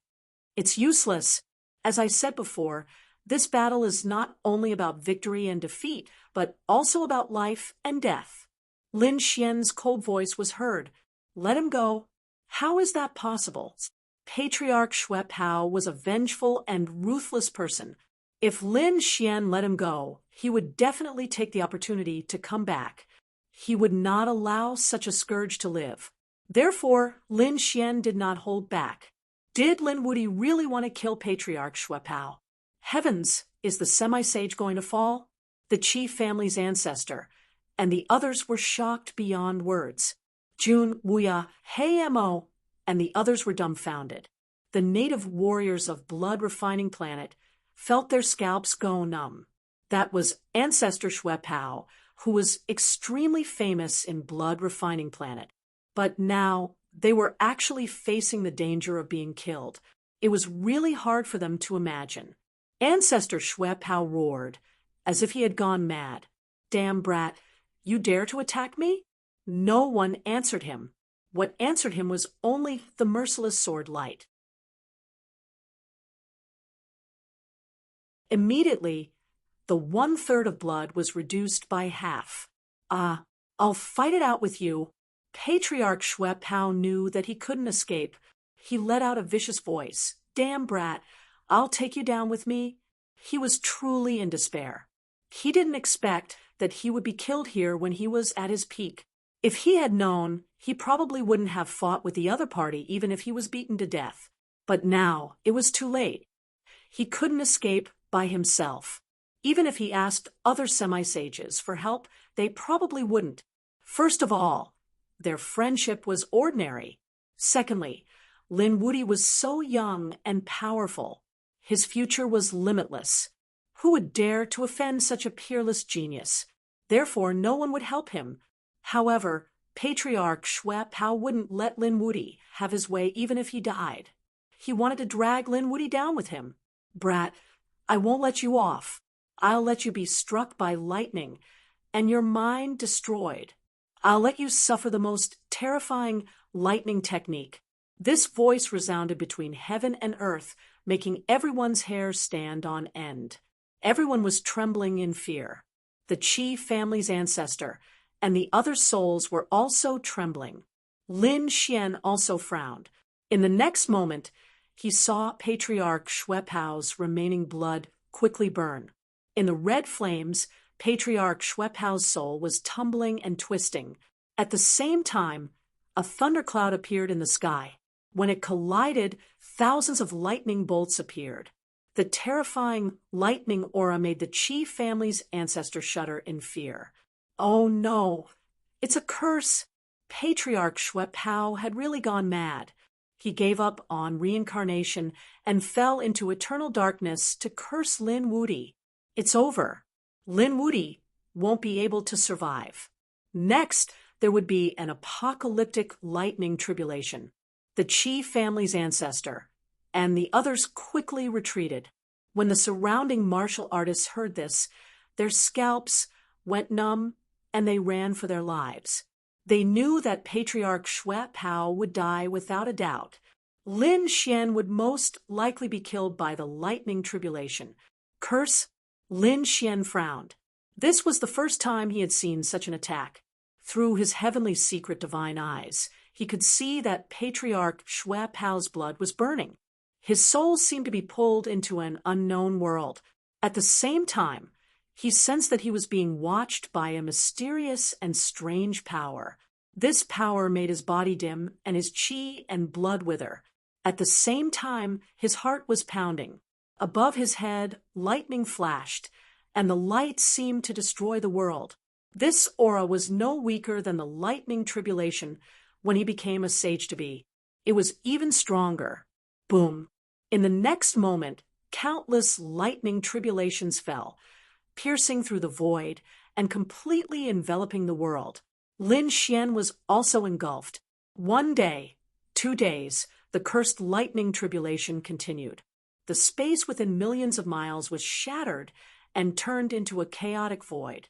It's useless. As I said before, this battle is not only about victory and defeat, but also about life and death. Lin Xian's cold voice was heard. Let him go. How is that possible? Patriarch Xuepao was a vengeful and ruthless person. If Lin Xian let him go, he would definitely take the opportunity to come back. He would not allow such a scourge to live. Therefore, Lin Xian did not hold back. Did Lin Wuyi really want to kill Patriarch Xuepao? Heavens, is the semi-sage going to fall? The Qi family's ancestor, and the others were shocked beyond words. Jun, Wuya, Hei Mo, and the others were dumbfounded. The native warriors of Blood Refining Planet felt their scalps go numb. That was Ancestor Xuepao, who was extremely famous in Blood Refining Planet. But now they were actually facing the danger of being killed. It was really hard for them to imagine. Ancestor Xuepao roared, as if he had gone mad. Damn brat, you dare to attack me? No one answered him. What answered him was only the merciless sword light. Immediately, the 1/3 of blood was reduced by half. I'll fight it out with you. Patriarch Xuepao knew that he couldn't escape. He let out a vicious voice. Damn brat, I'll take you down with me. He was truly in despair. He didn't expect that he would be killed here when he was at his peak. If he had known, he probably wouldn't have fought with the other party even if he was beaten to death. But now it was too late. He couldn't escape by himself. Even if he asked other semi-sages for help, they probably wouldn't. First of all, their friendship was ordinary. Secondly, Lin Wuyi was so young and powerful. His future was limitless. Who would dare to offend such a peerless genius? Therefore, no one would help him. However, Patriarch Xue Pao wouldn't let Lin Wudi have his way even if he died. He wanted to drag Lin Wudi down with him. "Brat, I won't let you off. I'll let you be struck by lightning and your mind destroyed. I'll let you suffer the most terrifying lightning technique." This voice resounded between heaven and earth, making everyone's hair stand on end. Everyone was trembling in fear. The Qi family's ancestor and the other souls were also trembling. Lin Xian also frowned. In the next moment, he saw Patriarch Xue Pao's remaining blood quickly burn. In the red flames, Patriarch Xue Pao's soul was tumbling and twisting. At the same time, a thundercloud appeared in the sky. When it collided, thousands of lightning bolts appeared. The terrifying lightning aura made the Qi family's ancestor shudder in fear. "Oh no, it's a curse." Patriarch Xue Pao had really gone mad. He gave up on reincarnation and fell into eternal darkness to curse Lin Wudi. It's over. Lin Wudi won't be able to survive. Next, there would be an apocalyptic lightning tribulation. The Qi family's ancestor and the others quickly retreated. When the surrounding martial artists heard this, their scalps went numb and they ran for their lives. They knew that Patriarch Xue Pao would die without a doubt. Lin Xian would most likely be killed by the lightning tribulation. Curse! Lin Xian frowned. This was the first time he had seen such an attack. Through his heavenly secret divine eyes, he could see that Patriarch Xue Pao's blood was burning. His soul seemed to be pulled into an unknown world. At the same time, he sensed that he was being watched by a mysterious and strange power. This power made his body dim and his qi and blood wither. At the same time, his heart was pounding. Above his head, lightning flashed, and the light seemed to destroy the world. This aura was no weaker than the lightning tribulation when he became a sage-to-be. It was even stronger. Boom! In the next moment, countless lightning tribulations fell, piercing through the void and completely enveloping the world. Lin Xian was also engulfed. 1 day, 2 days, the cursed lightning tribulation continued. The space within millions of miles was shattered and turned into a chaotic void.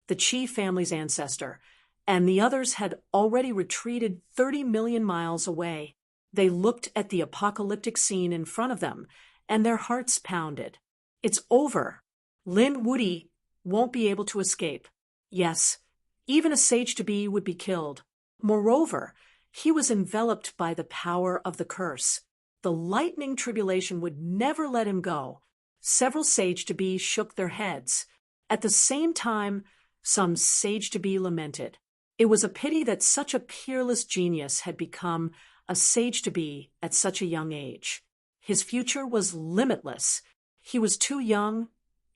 The Qi family's ancestor and the others had already retreated 30 million miles away. They looked at the apocalyptic scene in front of them, and their hearts pounded. It's over. Lin Wudi won't be able to escape. Yes, even a sage-to-be would be killed. Moreover, he was enveloped by the power of the curse. The lightning tribulation would never let him go. Several sage-to-be shook their heads. At the same time, some sage-to-be lamented. It was a pity that such a peerless genius had become a sage-to-be at such a young age. His future was limitless. He was too young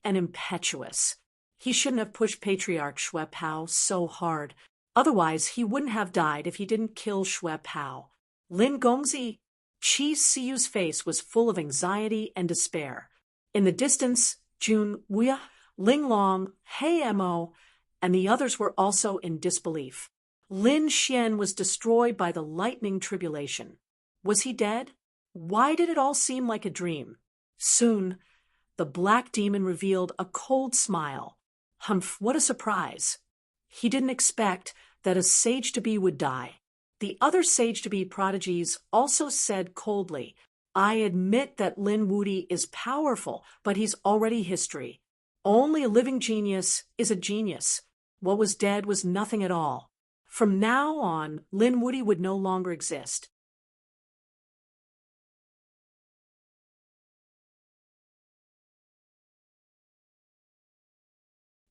and impetuous. He shouldn't have pushed Patriarch Xue Pao so hard. Otherwise, he wouldn't have died if he didn't kill Xue Pao. Lin Gongzi, Qi Siyu's face was full of anxiety and despair. In the distance, Jun Wuya, Ling Long, He Mo, and the others were also in disbelief. Lin Xian was destroyed by the lightning tribulation. Was he dead? Why did it all seem like a dream? Soon, the black demon revealed a cold smile. Humph, what a surprise. He didn't expect that a sage-to-be would die. The other sage-to-be prodigies also said coldly, "I admit that Lin Wudi is powerful, but he's already history. Only a living genius is a genius. What was dead was nothing at all. From now on, Lin Wudi would no longer exist."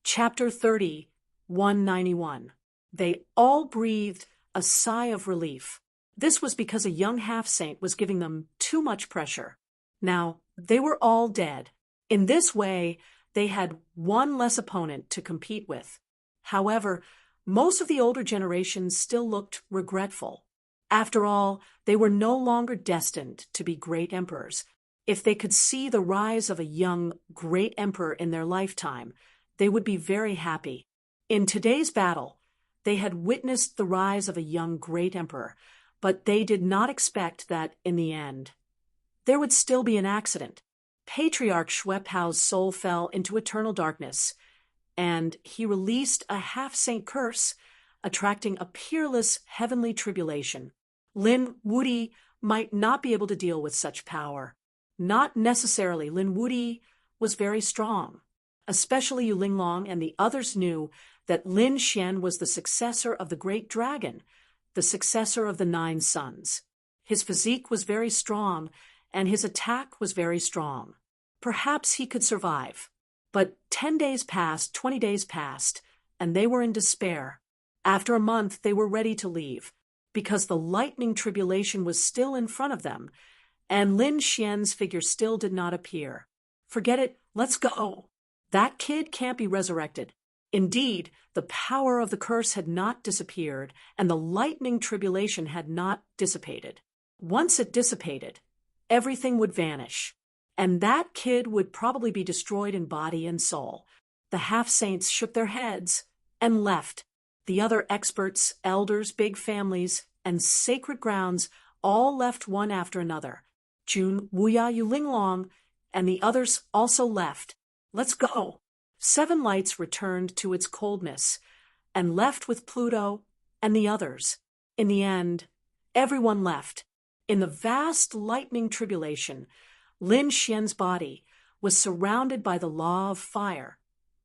Chapter 30, 191. They all breathed a sigh of relief. This was because a young half-saint was giving them too much pressure. Now, they were all dead. In this way, they had one less opponent to compete with. However, most of the older generations still looked regretful. After all, they were no longer destined to be great emperors. If they could see the rise of a young, great emperor in their lifetime, they would be very happy. In today's battle, they had witnessed the rise of a young great emperor, but they did not expect that, in the end, there would still be an accident. Patriarch Schwephao's soul fell into eternal darkness, and he released a half-saint curse, attracting a peerless heavenly tribulation. Lin Wudi might not be able to deal with such power. Not necessarily. Lin Wudi was very strong. Especially Yu Linglong and the others knew that Lin Xian was the successor of the great dragon, the successor of the 9 sons. His physique was very strong, and his attack was very strong. Perhaps he could survive. But 10 days passed, 20 days passed, and they were in despair. After a month, they were ready to leave, because the lightning tribulation was still in front of them, and Lin Xian's figure still did not appear. Forget it, let's go. That kid can't be resurrected. Indeed, the power of the curse had not disappeared, and the lightning tribulation had not dissipated. Once it dissipated, everything would vanish, and that kid would probably be destroyed in body and soul. The half-saints shook their heads and left. The other experts, elders, big families, and sacred grounds all left one after another. Jun, Wuya, Yu Linglong, and the others also left. Let's go. 7 Lights returned to its coldness and left with Pluto and the others. In the end, everyone left. In the vast lightning tribulation, Lin Xian's body was surrounded by the law of fire,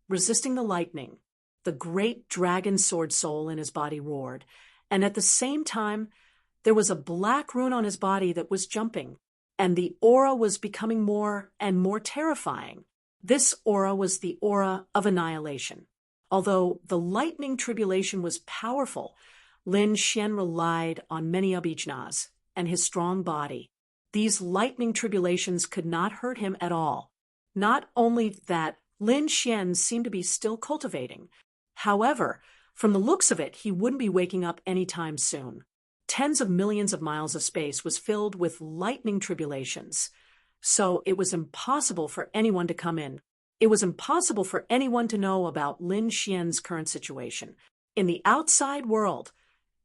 resisting the lightning. The great dragon sword soul in his body roared, and at the same time, there was a black rune on his body that was jumping, and the aura was becoming more and more terrifying. This aura was the aura of annihilation. Although the lightning tribulation was powerful, Lin Xian relied on many abhijnas and his strong body. These lightning tribulations could not hurt him at all. Not only that, Lin Xian seemed to be still cultivating. However, from the looks of it, he wouldn't be waking up anytime soon. Tens of millions of miles of space was filled with lightning tribulations. So it was impossible for anyone to come in. It was impossible for anyone to know about Lin Xian's current situation. In the outside world,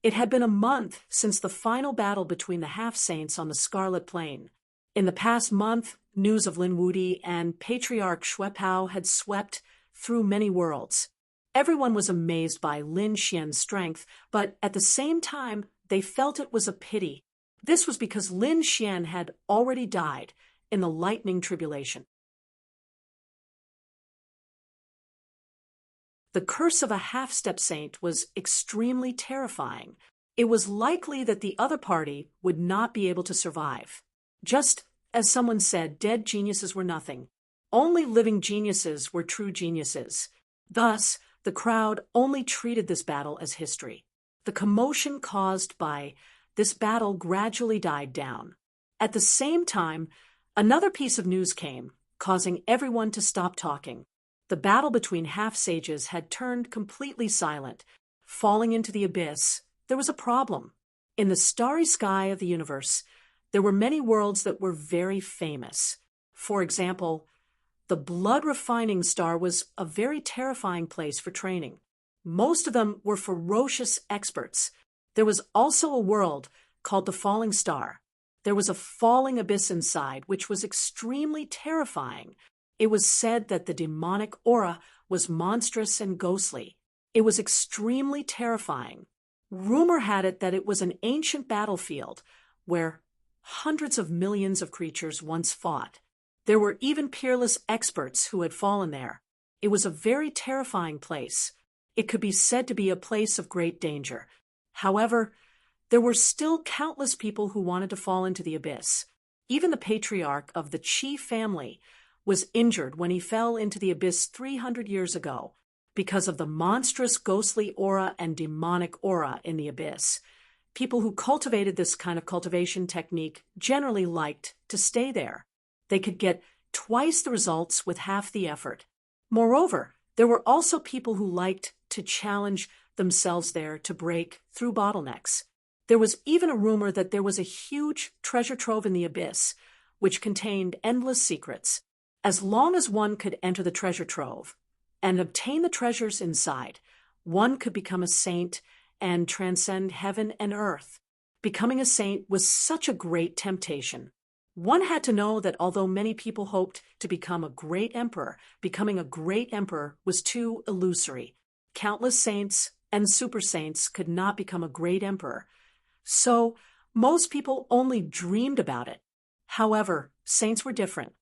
it had been a month since the final battle between the half-saints on the Scarlet Plain. In the past month, news of Lin Wudi and Patriarch Schwephao had swept through many worlds. Everyone was amazed by Lin Xian's strength, but at the same time, they felt it was a pity. This was because Lin Xian had already died in the lightning tribulation. The curse of a half-step saint was extremely terrifying. It was likely that the other party would not be able to survive. Just as someone said, dead geniuses were nothing. Only living geniuses were true geniuses. Thus, the crowd only treated this battle as history. The commotion caused by this battle gradually died down. At the same time, another piece of news came, causing everyone to stop talking. The battle between half-sages had turned completely silent. Falling into the abyss, there was a problem. In the starry sky of the universe, there were many worlds that were very famous. For example, the blood-refining star was a very terrifying place for training. Most of them were ferocious experts. There was also a world called the Falling Star. There was a falling abyss inside, which was extremely terrifying. It was said that the demonic aura was monstrous and ghostly. It was extremely terrifying. Rumor had it that it was an ancient battlefield where hundreds of millions of creatures once fought. There were even peerless experts who had fallen there. It was a very terrifying place. It could be said to be a place of great danger. However, there were still countless people who wanted to fall into the abyss. Even the patriarch of the Qi family was injured when he fell into the abyss 300 years ago because of the monstrous ghostly aura and demonic aura in the abyss. People who cultivated this kind of cultivation technique generally liked to stay there. They could get twice the results with half the effort. Moreover, there were also people who liked to challenge themselves there to break through bottlenecks. There was even a rumor that there was a huge treasure trove in the abyss, which contained endless secrets. As long as one could enter the treasure trove, and obtain the treasures inside. One could become a saint and transcend heaven and earth. Becoming a saint was such a great temptation. One had to know that although many people hoped to become a great emperor, becoming a great emperor was too illusory. Countless saints and super saints could not become a great emperor. So most people only dreamed about it. However, saints were different.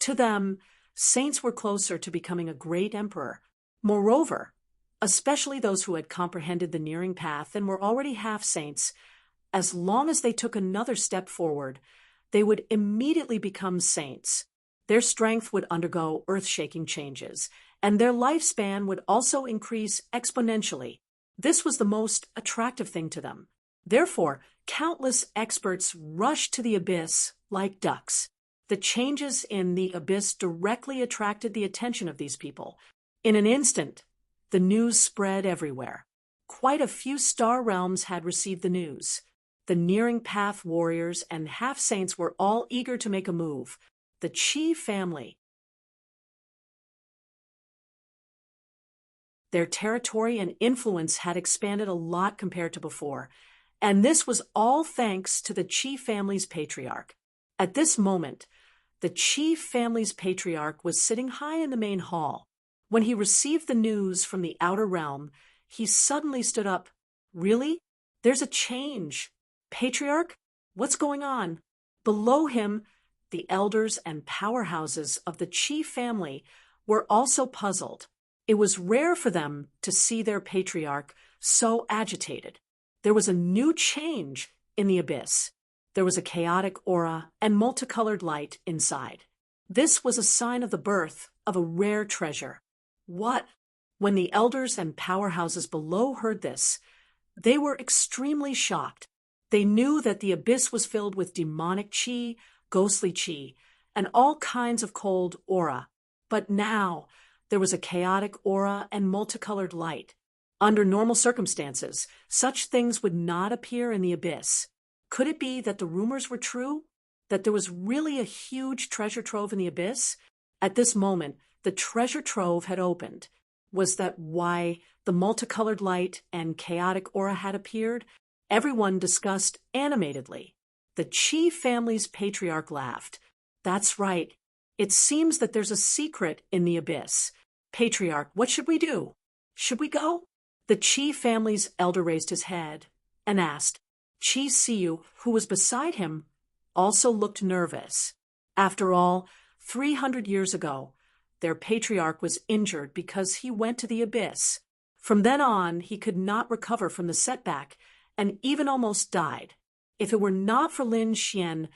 To them, saints were closer to becoming a great emperor. Moreover, especially those who had comprehended the nearing path and were already half saints, as long as they took another step forward, they would immediately become saints. Their strength would undergo earth-shaking changes, and their lifespan would also increase exponentially. This was the most attractive thing to them. Therefore, countless experts rushed to the abyss like ducks. The changes in the abyss directly attracted the attention of these people. In an instant, the news spread everywhere. Quite a few star realms had received the news. The nearing path warriors and half-saints were all eager to make a move. The Qi family, their territory and influence had expanded a lot compared to before, and this was all thanks to the Qi family's patriarch. At this moment, the Qi family's patriarch was sitting high in the main hall. When he received the news from the outer realm, he suddenly stood up. Really? There's a change. Patriarch? What's going on? Below him, the elders and powerhouses of the Qi family were also puzzled. It was rare for them to see their patriarch so agitated. There was a new change in the abyss. There was a chaotic aura and multicolored light inside. This was a sign of the birth of a rare treasure. What? When the elders and powerhouses below heard this, they were extremely shocked. They knew that the abyss was filled with demonic qi, ghostly qi, and all kinds of cold aura. But now, there was a chaotic aura and multicolored light. Under normal circumstances, such things would not appear in the abyss. Could it be that the rumors were true? That there was really a huge treasure trove in the abyss? At this moment, the treasure trove had opened. Was that why the multicolored light and chaotic aura had appeared? Everyone discussed animatedly. The Qi family's patriarch laughed. That's right. It seems that there's a secret in the abyss. Patriarch, what should we do? Should we go? The Qi family's elder raised his head and asked. Qi Siyu, who was beside him, also looked nervous. After all, 300 years ago, their patriarch was injured because he went to the abyss. From then on, he could not recover from the setback and even almost died. If it were not for Lin Xian,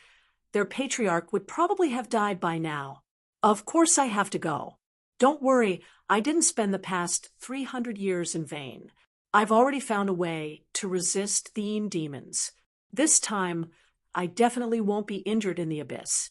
their patriarch would probably have died by now. Of course I have to go. Don't worry, I didn't spend the past 300 years in vain. I've already found a way to resist the demons. This time, I definitely won't be injured in the abyss.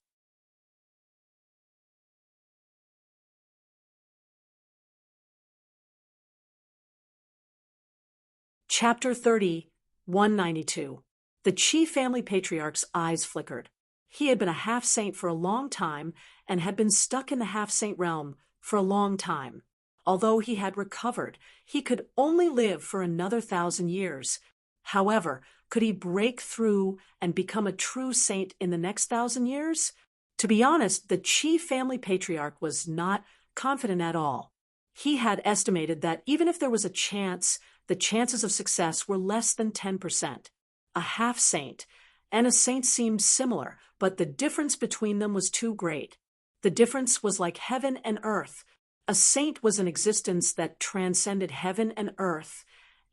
Chapter 30, 192. The Qi family patriarch's eyes flickered. He had been a half-saint for a long time and had been stuck in the half-saint realm for a long time. Although he had recovered, he could only live for another 1,000 years. However, could he break through and become a true saint in the next 1,000 years? To be honest, the Qi family patriarch was not confident at all. He had estimated that even if there was a chance, the chances of success were less than 10%. A half-saint and a saint seemed similar, but the difference between them was too great. The difference was like heaven and earth. A saint was an existence that transcended heaven and earth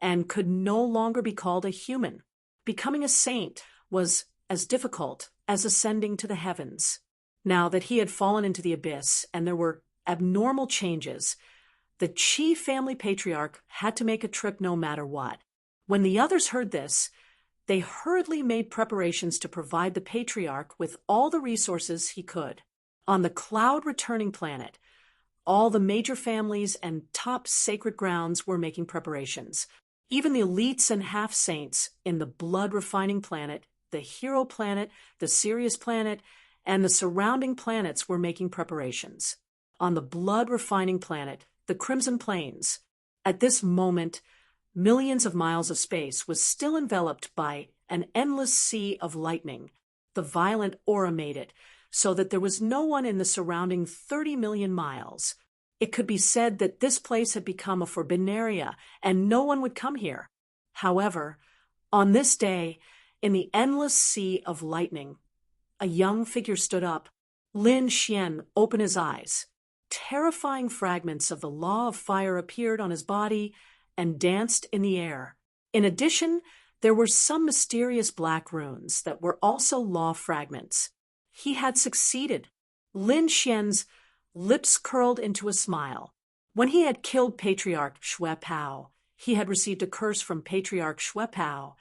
and could no longer be called a human. Becoming a saint was as difficult as ascending to the heavens. Now that he had fallen into the abyss and there were abnormal changes, the Qi family patriarch had to make a trip no matter what. When the others heard this, they hurriedly made preparations to provide the patriarch with all the resources he could. On the cloud-returning planet, all the major families and top sacred grounds were making preparations. Even the elites and half-saints in the blood-refining planet, the hero planet, the Sirius planet, and the surrounding planets were making preparations. On the blood-refining planet, the Crimson Plains. At this moment, millions of miles of space was still enveloped by an endless sea of lightning. The violent aura made it so that there was no one in the surrounding 30 million miles. It could be said that this place had become a forbidden area, and no one would come here. However, on this day, in the endless sea of lightning, a young figure stood up. Lin Xian opened his eyes. Terrifying fragments of the law of fire appeared on his body and danced in the air. In addition, there were some mysterious black runes that were also law fragments. He had succeeded. Lin Xian's lips curled into a smile. When he had killed Patriarch Xue Pao, he had received a curse from Patriarch Xue Pao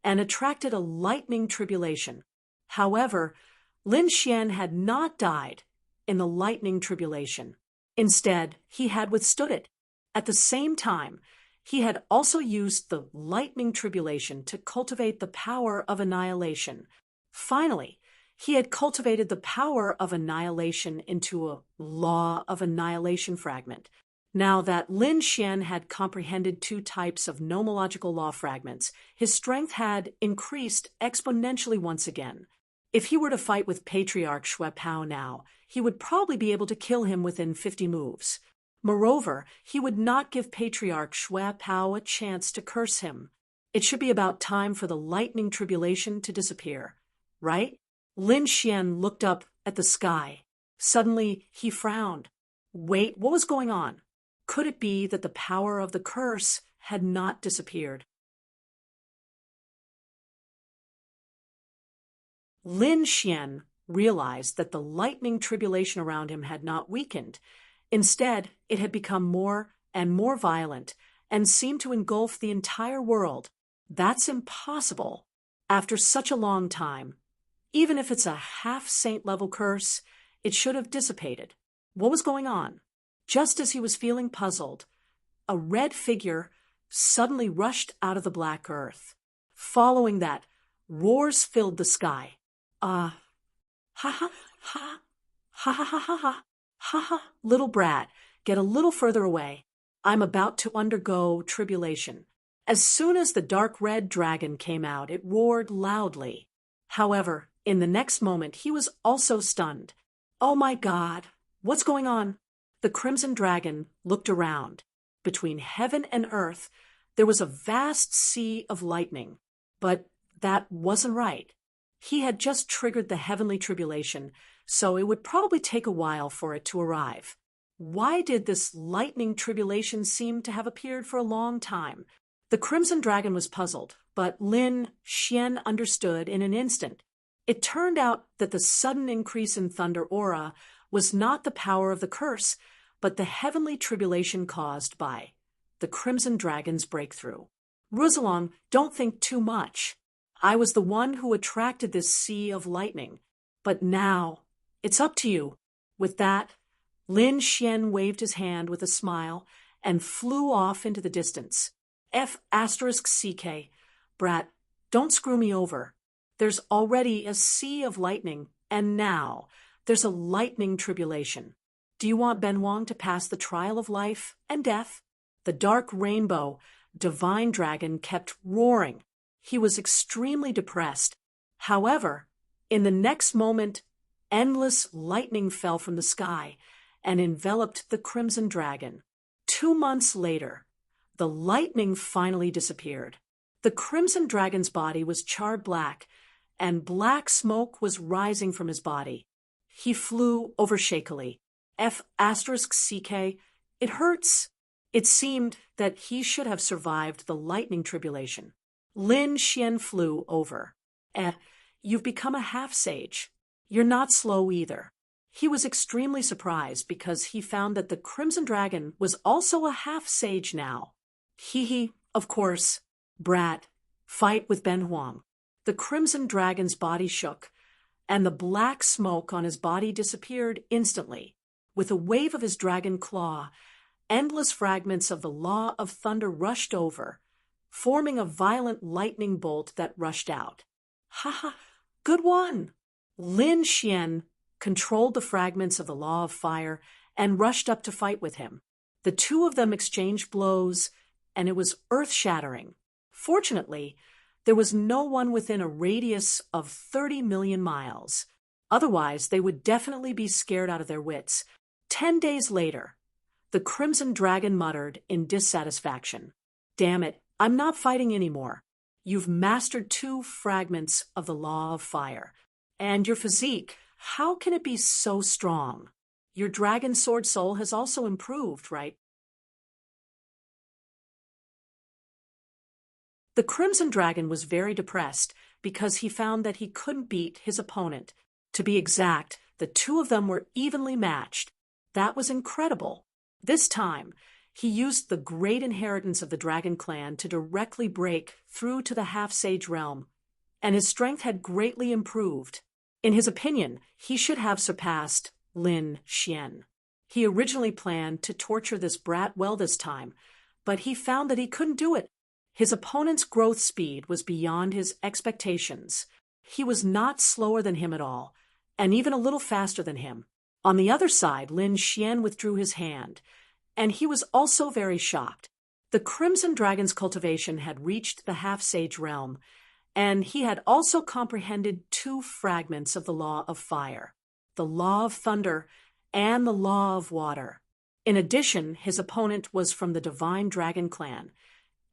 and attracted a lightning tribulation. However, Lin Xian had not died in the lightning tribulation. Instead, he had withstood it. At the same time, he had also used the lightning tribulation to cultivate the power of annihilation. Finally, he had cultivated the power of annihilation into a law of annihilation fragment. Now that Lin Xian had comprehended two types of nomological law fragments, his strength had increased exponentially once again. If he were to fight with Patriarch Xue Pao now, he would probably be able to kill him within 50 moves. Moreover, he would not give Patriarch Xue Pao a chance to curse him. It should be about time for the lightning tribulation to disappear, right? Lin Xian looked up at the sky. Suddenly, he frowned. Wait, what was going on? Could it be that the power of the curse had not disappeared? Lin Xian realized that the lightning tribulation around him had not weakened. Instead, it had become more and more violent and seemed to engulf the entire world. That's impossible. After such a long time, even if it's a half-saint level curse, it should have dissipated. What was going on? Just as he was feeling puzzled, a red figure suddenly rushed out of the black earth. Following that, roars filled the sky. Ha ha ha, ha ha ha ha, ha ha, little brat, get a little further away. I'm about to undergo tribulation. As soon as the dark red dragon came out, it roared loudly. However, in the next moment, he was also stunned. Oh my God, what's going on? The Crimson Dragon looked around. Between heaven and earth, there was a vast sea of lightning. But that wasn't right. He had just triggered the heavenly tribulation, so it would probably take a while for it to arrive. Why did this lightning tribulation seem to have appeared for a long time? The Crimson Dragon was puzzled, but Lin Xian understood in an instant. It turned out that the sudden increase in thunder aura was not the power of the curse, but the heavenly tribulation caused by the Crimson Dragon's breakthrough. Rusalong, don't think too much. I was the one who attracted this sea of lightning. But now, it's up to you. With that, Lin Xian waved his hand with a smile and flew off into the distance. F***CK, brat, don't screw me over. There's already a sea of lightning, and now there's a lightning tribulation. Do you want Ben Huang to pass the trial of life and death? The dark rainbow, divine dragon, kept roaring. He was extremely depressed. However, in the next moment, endless lightning fell from the sky and enveloped the Crimson Dragon. 2 months later, the lightning finally disappeared. The Crimson Dragon's body was charred black, and black smoke was rising from his body. He flew over shakily. F***CK, it hurts. It seemed that he should have survived the lightning tribulation. Lin Xian flew over. You've become a half-sage. You're not slow either. He was extremely surprised because he found that the Crimson Dragon was also a half-sage now. Hee, of course. Brat, fight with Ben Huang. The Crimson Dragon's body shook, and the black smoke on his body disappeared instantly. With a wave of his dragon claw, endless fragments of the Law of Thunder rushed over, forming a violent lightning bolt that rushed out. Ha ha, good one! Lin Xian controlled the fragments of the Law of Fire and rushed up to fight with him. The two of them exchanged blows, and it was earth-shattering. Fortunately, there was no one within a radius of 30 million miles. Otherwise, they would definitely be scared out of their wits. 10 days later, the Crimson Dragon muttered in dissatisfaction, "Damn it, I'm not fighting anymore. You've mastered 2 fragments of the law of fire. And your physique, how can it be so strong? Your dragon sword soul has also improved, right?" The Crimson Dragon was very depressed because he found that he couldn't beat his opponent. To be exact, the two of them were evenly matched. That was incredible. This time, he used the great inheritance of the Dragon Clan to directly break through to the half-sage realm, and his strength had greatly improved. In his opinion, he should have surpassed Lin Xian. He originally planned to torture this brat well this time, but he found that he couldn't do it. His opponent's growth speed was beyond his expectations. He was not slower than him at all, and even a little faster than him. On the other side, Lin Xian withdrew his hand, and he was also very shocked. The Crimson Dragon's cultivation had reached the half-sage realm, and he had also comprehended 2 fragments of the law of fire, the law of thunder and the law of water. In addition, his opponent was from the Divine Dragon Clan,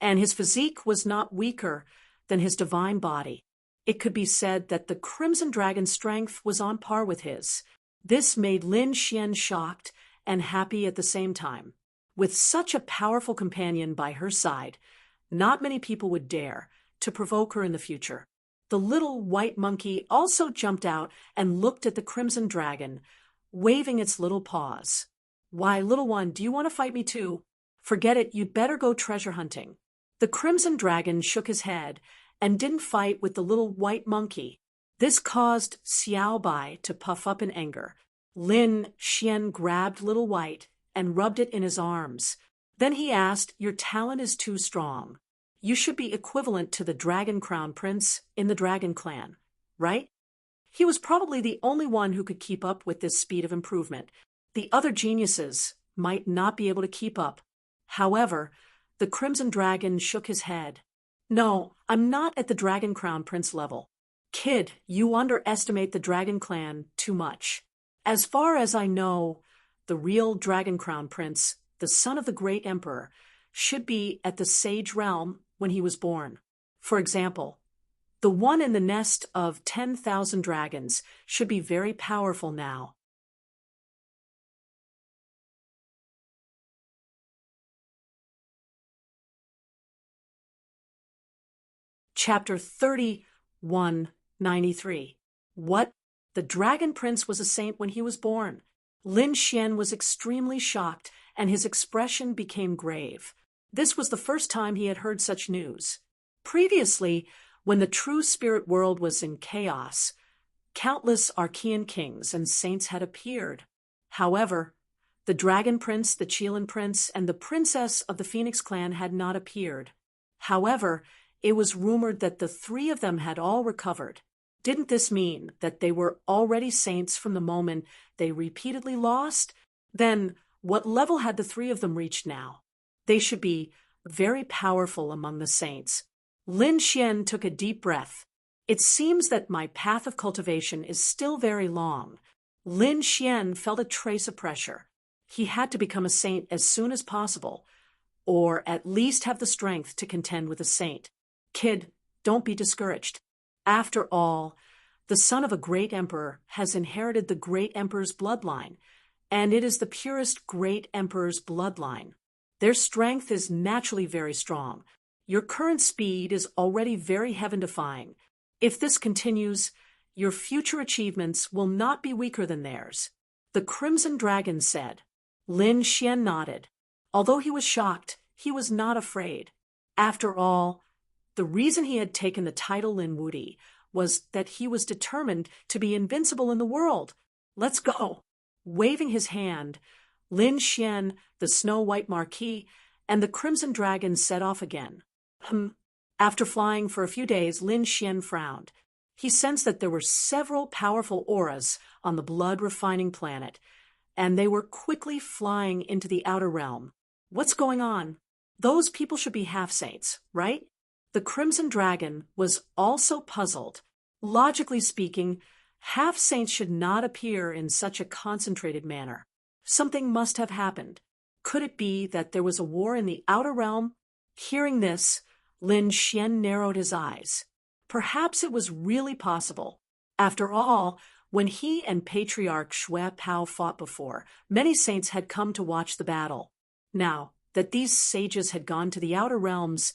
and his physique was not weaker than his divine body. It could be said that the Crimson Dragon's strength was on par with his. This made Lin Xian shocked and happy at the same time. With such a powerful companion by her side, not many people would dare to provoke her in the future. The little white monkey also jumped out and looked at the Crimson Dragon, waving its little paws. "Why, little one, do you want to fight me too? Forget it, you'd better go treasure hunting." The Crimson Dragon shook his head and didn't fight with the little white monkey. This caused Xiao Bai to puff up in anger. Lin Xian grabbed Little White and rubbed it in his arms. Then he asked, "Your talent is too strong. You should be equivalent to the Dragon Crown Prince in the Dragon Clan, right?" He was probably the only one who could keep up with this speed of improvement. The other geniuses might not be able to keep up. However, the Crimson Dragon shook his head. "No, I'm not at the Dragon Crown Prince level. Kid, you underestimate the Dragon Clan too much. As far as I know, the real Dragon Crown Prince, the son of the great emperor, should be at the Sage Realm when he was born. For example, the one in the nest of 10,000 dragons should be very powerful now." Chapter 3193. What? The Dragon Prince was a saint when he was born. Lin Xian was extremely shocked, and his expression became grave. This was the first time he had heard such news. Previously, when the true spirit world was in chaos, countless Archean kings and saints had appeared. However, the Dragon Prince, the Qilin Prince, and the Princess of the Phoenix Clan had not appeared. However, it was rumored that the 3 of them had all recovered. Didn't this mean that they were already saints from the moment they repeatedly lost? Then, what level had the 3 of them reached now? They should be very powerful among the saints. Lin Xian took a deep breath. It seems that my path of cultivation is still very long. Lin Xian felt a trace of pressure. He had to become a saint as soon as possible, or at least have the strength to contend with a saint. Kid, don't be discouraged. After all, the son of a great emperor has inherited the great emperor's bloodline, and it is the purest great emperor's bloodline. Their strength is naturally very strong. Your current speed is already very heaven-defying. If this continues, your future achievements will not be weaker than theirs." The Crimson Dragon said. Lin Xian nodded. Although he was shocked, he was not afraid. After all, the reason he had taken the title Lin Wudi was that he was determined to be invincible in the world. "Let's go." Waving his hand, Lin Xian, the Snow White Marquis, and the Crimson Dragon set off again. After flying for a few days, Lin Xian frowned. He sensed that there were several powerful auras on the blood-refining planet, and they were quickly flying into the outer realm. What's going on? Those people should be half-saints, right? The Crimson Dragon was also puzzled. Logically speaking, half-saints should not appear in such a concentrated manner. Something must have happened. Could it be that there was a war in the outer realm? Hearing this, Lin Xian narrowed his eyes. Perhaps it was really possible. After all, when he and Patriarch Shui Pao fought before, many saints had come to watch the battle. Now that these sages had gone to the outer realms,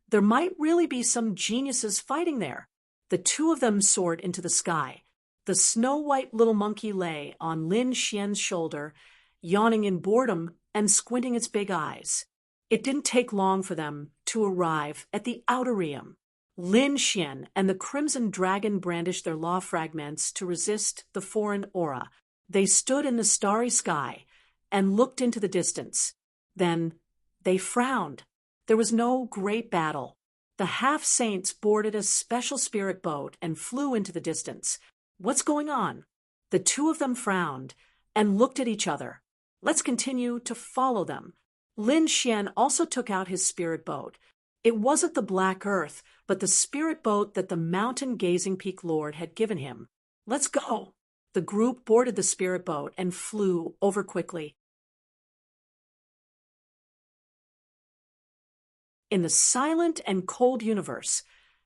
there might really be some geniuses fighting there. The two of them soared into the sky. The snow-white little monkey lay on Lin Xian's shoulder, yawning in boredom and squinting its big eyes. It didn't take long for them to arrive at the outer realm. Lin Xian and the Crimson Dragon brandished their law fragments to resist the foreign aura. They stood in the starry sky and looked into the distance. Then they frowned. There was no great battle. The half-saints boarded a special spirit boat and flew into the distance. What's going on? The two of them frowned and looked at each other. Let's continue to follow them. Lin Xian also took out his spirit boat. It wasn't the Black Earth, but the spirit boat that the mountain-gazing peak lord had given him. Let's go. The group boarded the spirit boat and flew over quickly. In the silent and cold universe,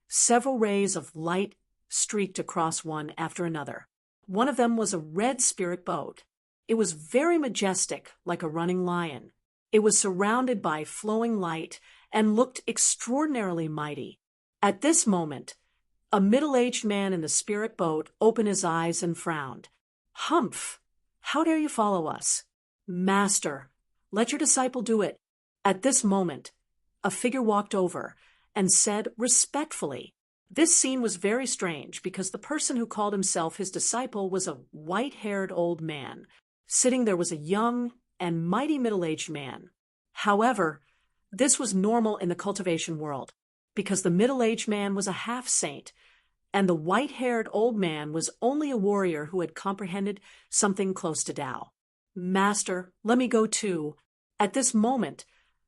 several rays of light streaked across one after another. One of them was a red spirit boat. It was very majestic, like a running lion. It was surrounded by flowing light and looked extraordinarily mighty. At this moment, a middle-aged man in the spirit boat opened his eyes and frowned. "Humph! How dare you follow us? Master, let your disciple do it." At this moment, a figure walked over and said respectfully. This scene was very strange because the person who called himself his disciple was a white-haired old man. Sitting there was a young and mighty middle-aged man. However, this was normal in the cultivation world, because the middle-aged man was a half-saint, and the white-haired old man was only a warrior who had comprehended something close to Tao. "Master, let me go too." At this moment,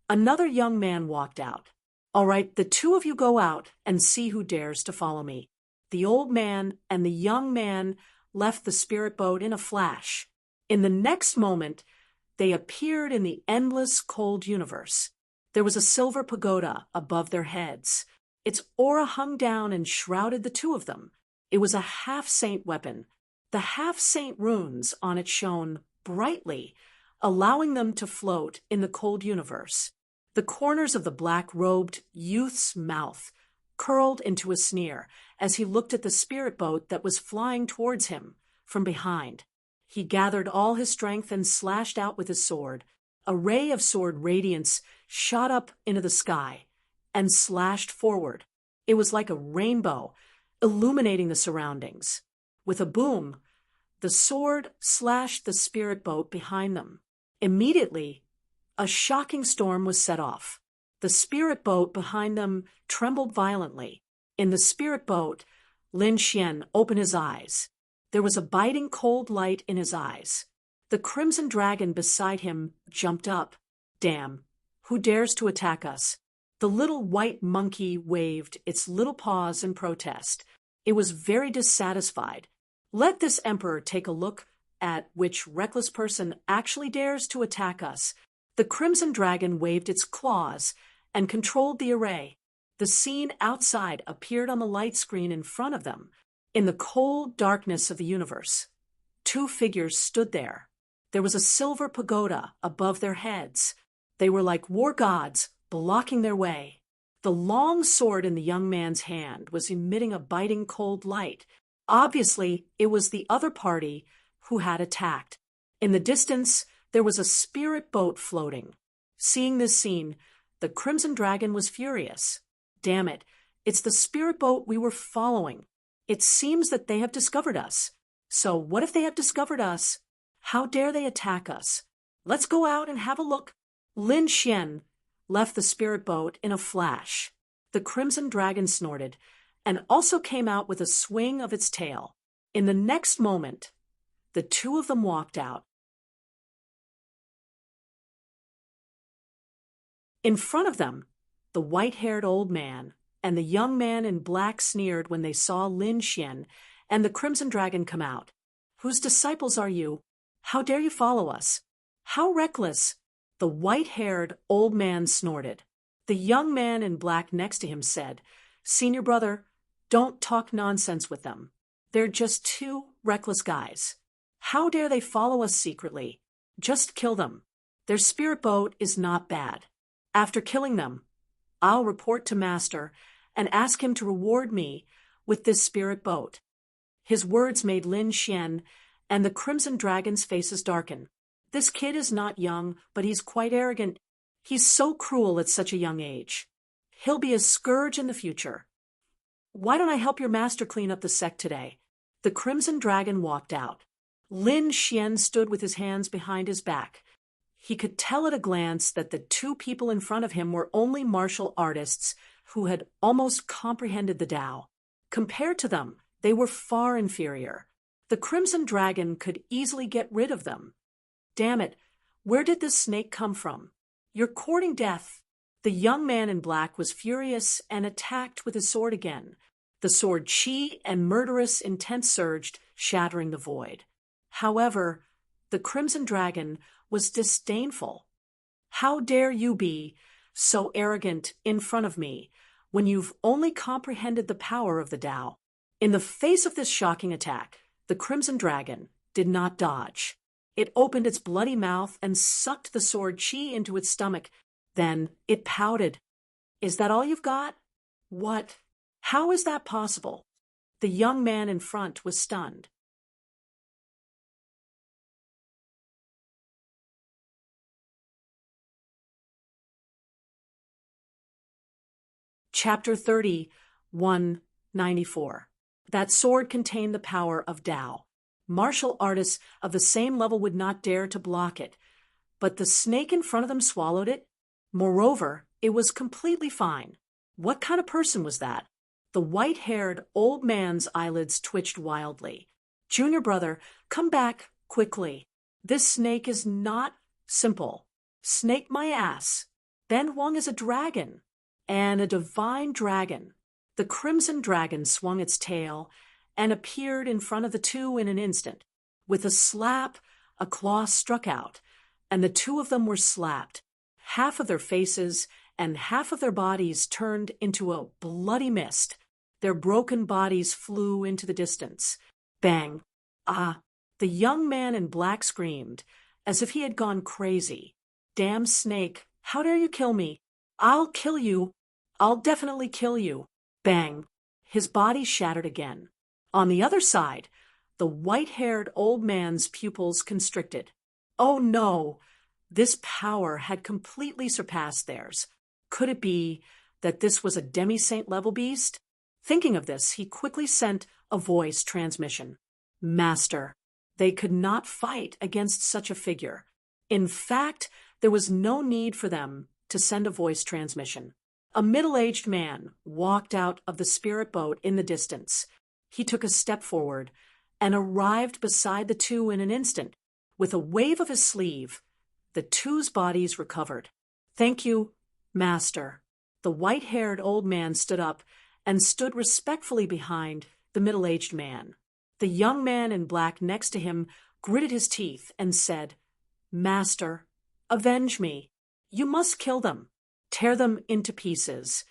another young man walked out. "All right, the two of you go out and see who dares to follow me." The old man and the young man left the spirit boat in a flash. In the next moment, they appeared in the endless cold universe. There was a silver pagoda above their heads. Its aura hung down and shrouded the two of them. It was a half-saint weapon. The half-saint runes on it shone brightly, allowing them to float in the cold universe. The corners of the black-robed youth's mouth curled into a sneer as he looked at the spirit boat that was flying towards him from behind. He gathered all his strength and slashed out with his sword. A ray of sword radiance shot up into the sky and slashed forward. It was like a rainbow, illuminating the surroundings. With a boom, the sword slashed the spirit boat behind them. Immediately, a shocking storm was set off. The spirit boat behind them trembled violently. In the spirit boat, Lin Xian opened his eyes. There was a biting cold light in his eyes. The Crimson Dragon beside him jumped up. "Damn, who dares to attack us?" The little white monkey waved its little paws in protest. It was very dissatisfied. "Let this emperor take a look at which reckless person actually dares to attack us." The Crimson Dragon waved its claws and controlled the array. The scene outside appeared on the light screen in front of them. In the cold darkness of the universe, two figures stood there. There was a silver pagoda above their heads. They were like war gods, blocking their way. The long sword in the young man's hand was emitting a biting cold light. Obviously, it was the other party who had attacked. In the distance, there was a spirit boat floating. Seeing this scene, the Crimson Dragon was furious. "Damn it, it's the spirit boat we were following. It seems that they have discovered us. So what if they have discovered us? How dare they attack us? Let's go out and have a look." Lin Xian left the spirit boat in a flash. The Crimson Dragon snorted and also came out with a swing of its tail. In the next moment, the two of them walked out. In front of them, the white-haired old man and the young man in black sneered when they saw Lin Xian and the Crimson Dragon come out. "Whose disciples are you? How dare you follow us? How reckless!" The white-haired old man snorted. The young man in black next to him said, "Senior brother, don't talk nonsense with them. They're just two reckless guys. How dare they follow us secretly? Just kill them. Their spirit boat is not bad. After killing them, I'll report to Master and ask him to reward me with this spirit boat." His words made Lin Xian and the Crimson Dragon's faces darken. This kid is not young, but he's quite arrogant. He's so cruel at such a young age. He'll be a scourge in the future. "Why don't I help your master clean up the sect today?" The Crimson Dragon walked out. Lin Xian stood with his hands behind his back. He could tell at a glance that the two people in front of him were only martial artists who had almost comprehended the Tao. Compared to them, they were far inferior. The Crimson Dragon could easily get rid of them. "Damn it, where did this snake come from? You're courting death." The young man in black was furious and attacked with his sword again. The sword chi and murderous intent surged, shattering the void. However, the Crimson Dragon was disdainful. "How dare you be so arrogant in front of me when you've only comprehended the power of the Tao?" In the face of this shocking attack, the Crimson Dragon did not dodge. It opened its bloody mouth and sucked the sword chi into its stomach. Then it pouted. "Is that all you've got? What? How is that possible?" The young man in front was stunned. Chapter 30, 194. That sword contained the power of Tao. Martial artists of the same level would not dare to block it, but the snake in front of them swallowed it. Moreover, it was completely fine. What kind of person was that? The white-haired old man's eyelids twitched wildly. "Junior brother, come back quickly. This snake is not simple. Snake my ass. Ben Huang is a dragon, and a divine dragon." The Crimson Dragon swung its tail and appeared in front of the two in an instant. With a slap, a claw struck out, and the two of them were slapped. Half of their faces and half of their bodies turned into a bloody mist. Their broken bodies flew into the distance. Bang! Ah! The young man in black screamed, as if he had gone crazy. "Damn snake! How dare you kill me? I'll kill you! I'll definitely kill you!" Bang! His body shattered again. On the other side, the white-haired old man's pupils constricted. Oh no! This power had completely surpassed theirs. Could it be that this was a demi-saint level beast? Thinking of this, he quickly sent a voice transmission. "Master." They could not fight against such a figure. In fact, there was no need for them to send a voice transmission. A middle-aged man walked out of the spirit boat in the distance. He took a step forward and arrived beside the two in an instant. With a wave of his sleeve, the two's bodies recovered. "Thank you, Master." The white-haired old man stood up and stood respectfully behind the middle-aged man. The young man in black next to him gritted his teeth and said, "Master, avenge me. You must kill them. Tear them into pieces."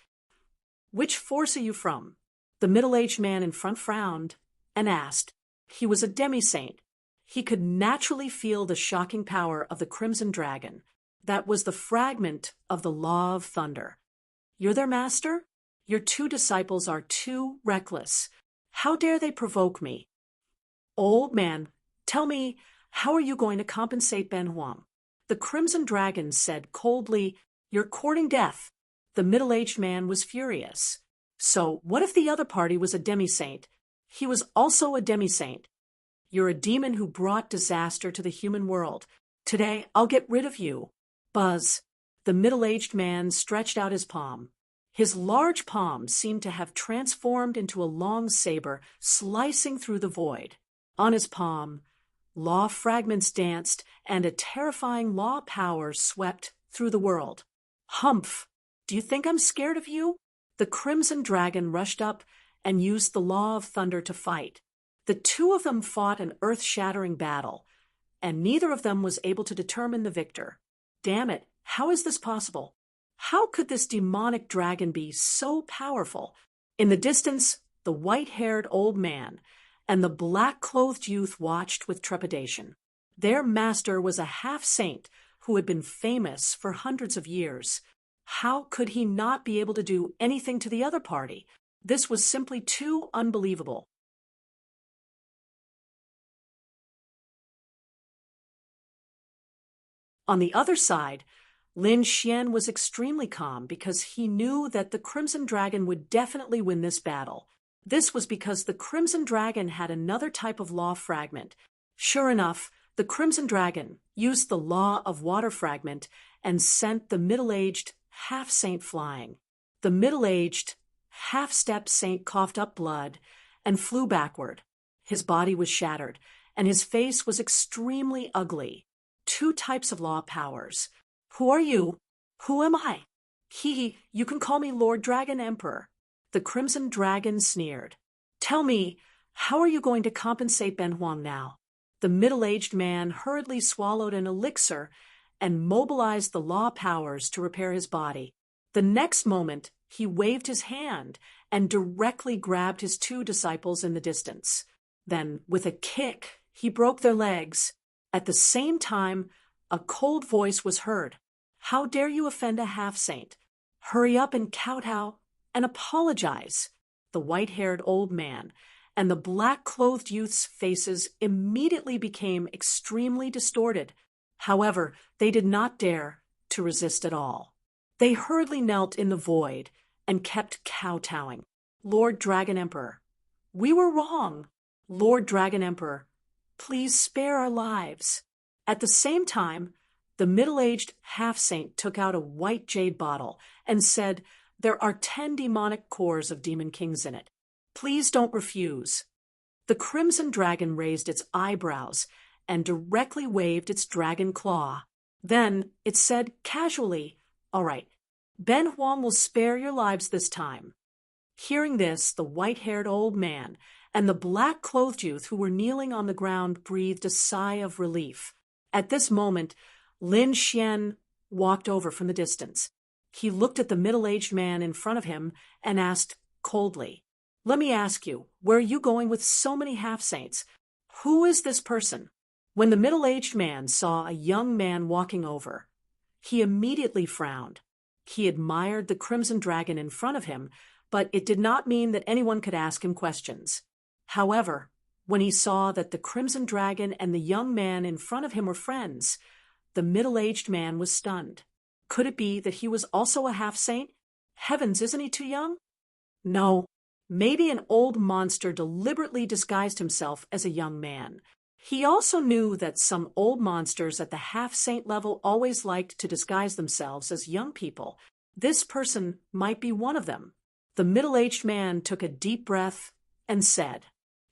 "Which force are you from?" The middle-aged man in front frowned and asked. He was a demi-saint. He could naturally feel the shocking power of the Crimson Dragon. That was the fragment of the law of thunder. "You're their master? Your two disciples are too reckless. How dare they provoke me?" "Old man, tell me, how are you going to compensate Ben Huang?" The Crimson Dragon said coldly, "You're courting death." The middle-aged man was furious. "So what if the other party was a demi-saint? He was also a demi-saint. You're a demon who brought disaster to the human world. Today, I'll get rid of you." Buzz. The middle-aged man stretched out his palm. His large palm seemed to have transformed into a long saber slicing through the void. On his palm, law fragments danced and a terrifying law power swept through the world. Humph! Do you think I'm scared of you? The Crimson Dragon rushed up and used the law of thunder to fight. The two of them fought an earth-shattering battle, and neither of them was able to determine the victor. Damn it, how is this possible? How could this demonic dragon be so powerful? In the distance, the white-haired old man and the black-clothed youth watched with trepidation. Their master was a half-saint who had been famous for hundreds of years. How could he not be able to do anything to the other party? This was simply too unbelievable. On the other side, Lin Xian was extremely calm because he knew that the Crimson Dragon would definitely win this battle. This was because the Crimson Dragon had another type of law fragment. Sure enough, the Crimson Dragon used the law of water fragment and sent the middle-aged half-saint flying. The middle-aged half-step saint coughed up blood and flew backward. His body was shattered, and his face was extremely ugly. Two types of law powers. Who are you? Who am I? You can call me Lord Dragon Emperor. The Crimson Dragon sneered. Tell me, how are you going to compensate Ben Huang now? The middle-aged man hurriedly swallowed an elixir and mobilized the law powers to repair his body. The next moment, he waved his hand and directly grabbed his two disciples in the distance. Then, with a kick, he broke their legs. At the same time, a cold voice was heard. How dare you offend a half-saint? Hurry up and kowtow and apologize. The white-haired old man and the black-clothed youth's faces immediately became extremely distorted. However, they did not dare to resist at all. They hurriedly knelt in the void and kept kowtowing. Lord Dragon Emperor, we were wrong. Lord Dragon Emperor, please spare our lives. At the same time, the middle-aged half-saint took out a white jade bottle and said, there are 10 demonic cores of demon kings in it. Please don't refuse. The Crimson Dragon raised its eyebrows and directly waved its dragon claw. Then it said casually, all right, Ben Huang will spare your lives this time. Hearing this, the white-haired old man and the black-clothed youth who were kneeling on the ground breathed a sigh of relief. At this moment, Lin Xian walked over from the distance. He looked at the middle-aged man in front of him and asked coldly, let me ask you, where are you going with so many half-saints? Who is this person? When the middle-aged man saw a young man walking over, he immediately frowned. He admired the Crimson Dragon in front of him, but it did not mean that anyone could ask him questions. However, when he saw that the Crimson Dragon and the young man in front of him were friends, the middle-aged man was stunned. Could it be that he was also a half-saint? Heavens, isn't he too young? No, maybe an old monster deliberately disguised himself as a young man. He also knew that some old monsters at the half-saint level always liked to disguise themselves as young people. This person might be one of them. The middle-aged man took a deep breath and said,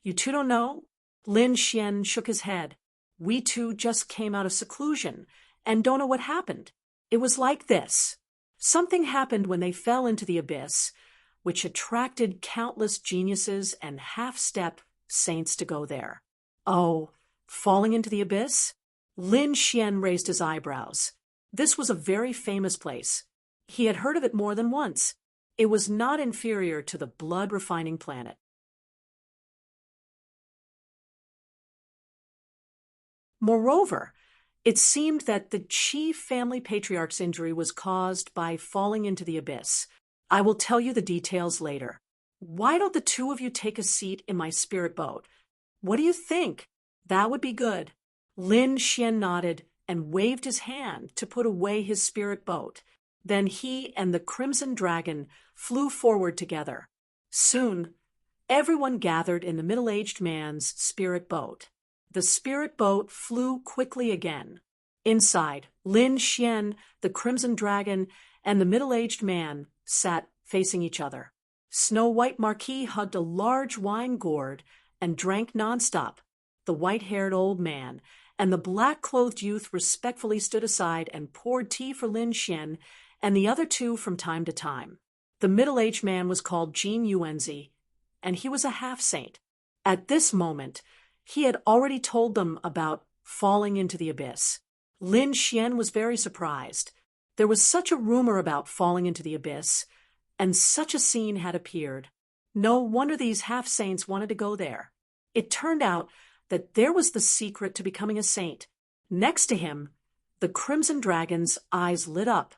you two don't know? Lin Xian shook his head. We two just came out of seclusion and don't know what happened. It was like this. Something happened when they fell into the abyss, which attracted countless geniuses and half-step saints to go there. Oh, falling into the abyss? Lin Xian raised his eyebrows. This was a very famous place. He had heard of it more than once. It was not inferior to the blood-refining planet. Moreover, it seemed that the chief family patriarch's injury was caused by falling into the abyss. I will tell you the details later. Why don't the two of you take a seat in my spirit boat? What do you think? That would be good. Lin Xian nodded and waved his hand to put away his spirit boat. Then he and the Crimson Dragon flew forward together. Soon, everyone gathered in the middle-aged man's spirit boat. The spirit boat flew quickly again. Inside, Lin Xian, the Crimson Dragon, and the middle-aged man sat facing each other. Snow White Marquis hugged a large wine gourd and drank nonstop. The white-haired old man and the black-clothed youth respectfully stood aside and poured tea for Lin Xian and the other two from time to time. The middle-aged man was called Jin Yuanzi, and he was a half-saint. At this moment, he had already told them about falling into the abyss. Lin Xian was very surprised. There was such a rumor about falling into the abyss, and such a scene had appeared. No wonder these half-saints wanted to go there. It turned out that there was the secret to becoming a saint. Next to him, the Crimson Dragon's eyes lit up.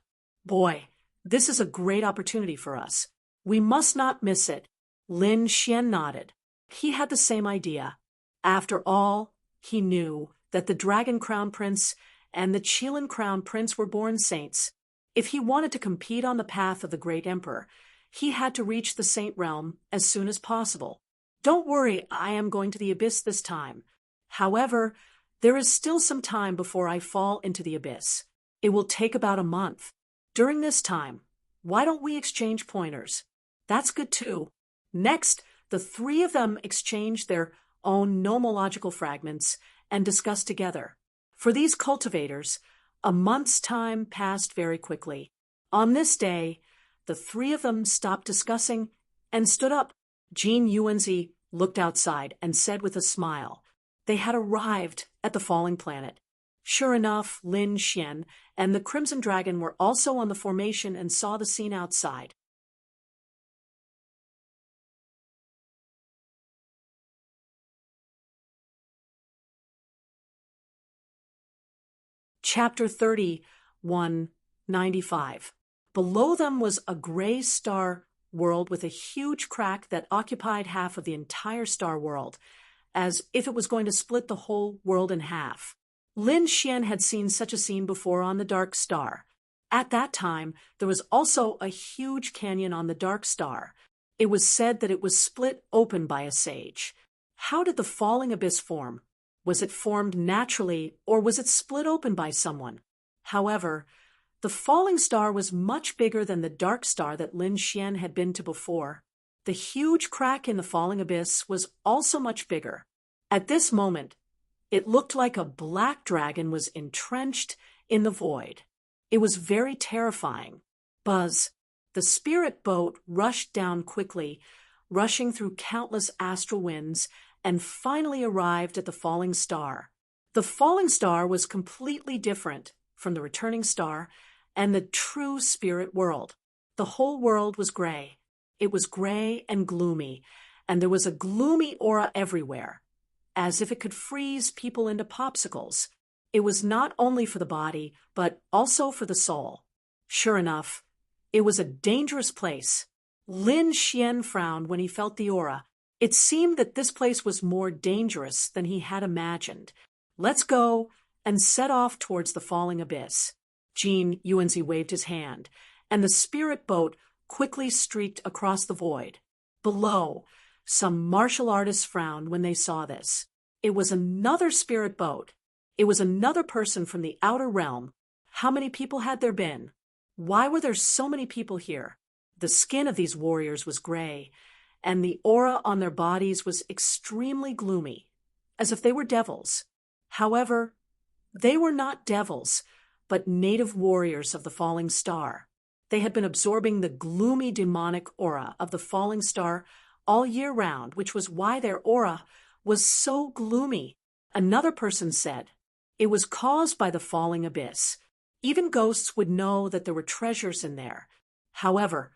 Boy, this is a great opportunity for us. We must not miss it. Lin Xian nodded. He had the same idea. After all, he knew that the Dragon Crown Prince and the Qilin Crown Prince were born saints. If he wanted to compete on the path of the great emperor, he had to reach the saint realm as soon as possible. Don't worry, I am going to the abyss this time. However, there is still some time before I fall into the abyss. It will take about a month. During this time, why don't we exchange pointers? That's good too. Next, the three of them exchanged their own nomological fragments and discussed together. For these cultivators, a month's time passed very quickly. On this day, the three of them stopped discussing and stood up. Jin Yuanzi looked outside and said with a smile, they had arrived at the falling planet. Sure enough, Lin Xian and the Crimson Dragon were also on the formation and saw the scene outside. Chapter 30, 195. Below them was a gray star world with a huge crack that occupied half of the entire star world, as if it was going to split the whole world in half. Lin Xian had seen such a scene before on the Dark Star. At that time, there was also a huge canyon on the Dark Star. It was said that it was split open by a sage. How did the falling abyss form? Was it formed naturally, or was it split open by someone? However, the falling star was much bigger than the dark star that Lin Xian had been to before. The huge crack in the falling abyss was also much bigger. At this moment, it looked like a black dragon was entrenched in the void. It was very terrifying. Buzz, the spirit boat, rushed down quickly, rushing through countless astral winds, and finally arrived at the falling star. The falling star was completely different from the returning star and the true spirit world. The whole world was gray. It was gray and gloomy, and there was a gloomy aura everywhere, as if it could freeze people into popsicles. It was not only for the body, but also for the soul. Sure enough, it was a dangerous place. Lin Xian frowned when he felt the aura. It seemed that this place was more dangerous than he had imagined. Let's go, and set off towards the falling abyss. Jin Yuanzi waved his hand, and the spirit boat quickly streaked across the void. Below, some martial artists frowned when they saw this. It was another spirit boat. It was another person from the outer realm. How many people had there been? Why were there so many people here? The skin of these warriors was gray, and the aura on their bodies was extremely gloomy, as if they were devils. However, they were not devils, but native warriors of the falling star. They had been absorbing the gloomy demonic aura of the falling star all year round, which was why their aura was so gloomy. Another person said, it was caused by the falling abyss. Even ghosts would know that there were treasures in there. However,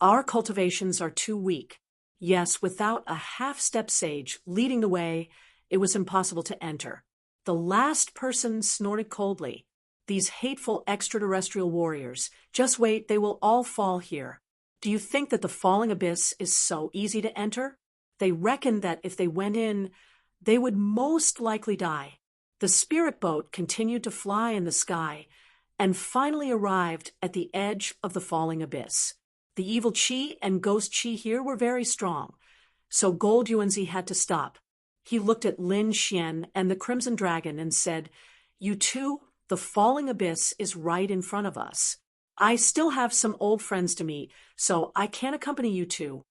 our cultivations are too weak. Yes, without a half-step sage leading the way, it was impossible to enter. The last person snorted coldly. These hateful extraterrestrial warriors. Just wait, they will all fall here. Do you think that the falling abyss is so easy to enter? They reckoned that if they went in, they would most likely die. The spirit boat continued to fly in the sky and finally arrived at the edge of the falling abyss. The evil chi and ghost chi here were very strong, so Gold Yuanzi had to stop. He looked at Lin Xian and the Crimson Dragon and said, "You two, the falling abyss is right in front of us. I still have some old friends to meet, so I can't accompany you two.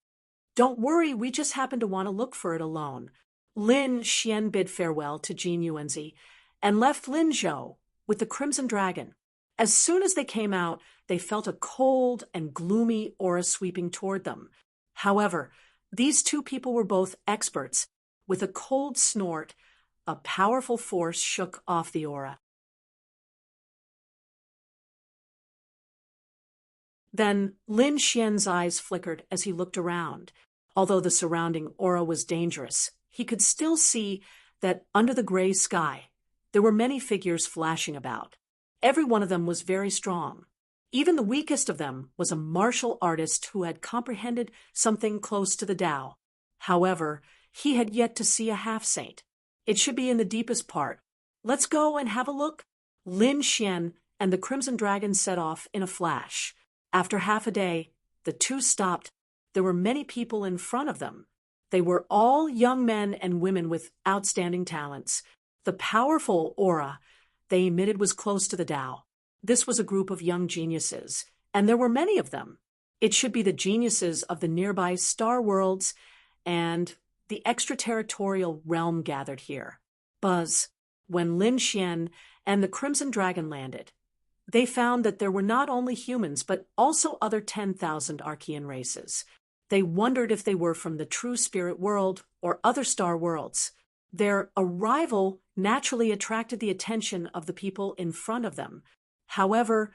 Don't worry, we just happen to want to look for it alone." Lin Xian bid farewell to Jin Yuanzi and left Lin Zhou with the Crimson Dragon. As soon as they came out, they felt a cold and gloomy aura sweeping toward them. However, these two people were both experts. With a cold snort, a powerful force shook off the aura. Then Lin Xian's eyes flickered as he looked around. Although the surrounding aura was dangerous, he could still see that under the gray sky, there were many figures flashing about. Every one of them was very strong. Even the weakest of them was a martial artist who had comprehended something close to the Tao. However, he had yet to see a half-saint. It should be in the deepest part. Let's go and have a look. Lin Xian and the Crimson Dragon set off in a flash. After half a day, the two stopped. There were many people in front of them. They were all young men and women with outstanding talents. The powerful aura they emitted was close to the Tao. This was a group of young geniuses, and there were many of them. It should be the geniuses of the nearby star worlds and the extraterritorial realm gathered here. Buzz, when Lin Xian and the Crimson Dragon landed, they found that there were not only humans, but also other 10,000 Archean races. They wondered if they were from the true spirit world or other star worlds. Their arrival naturally attracted the attention of the people in front of them. However,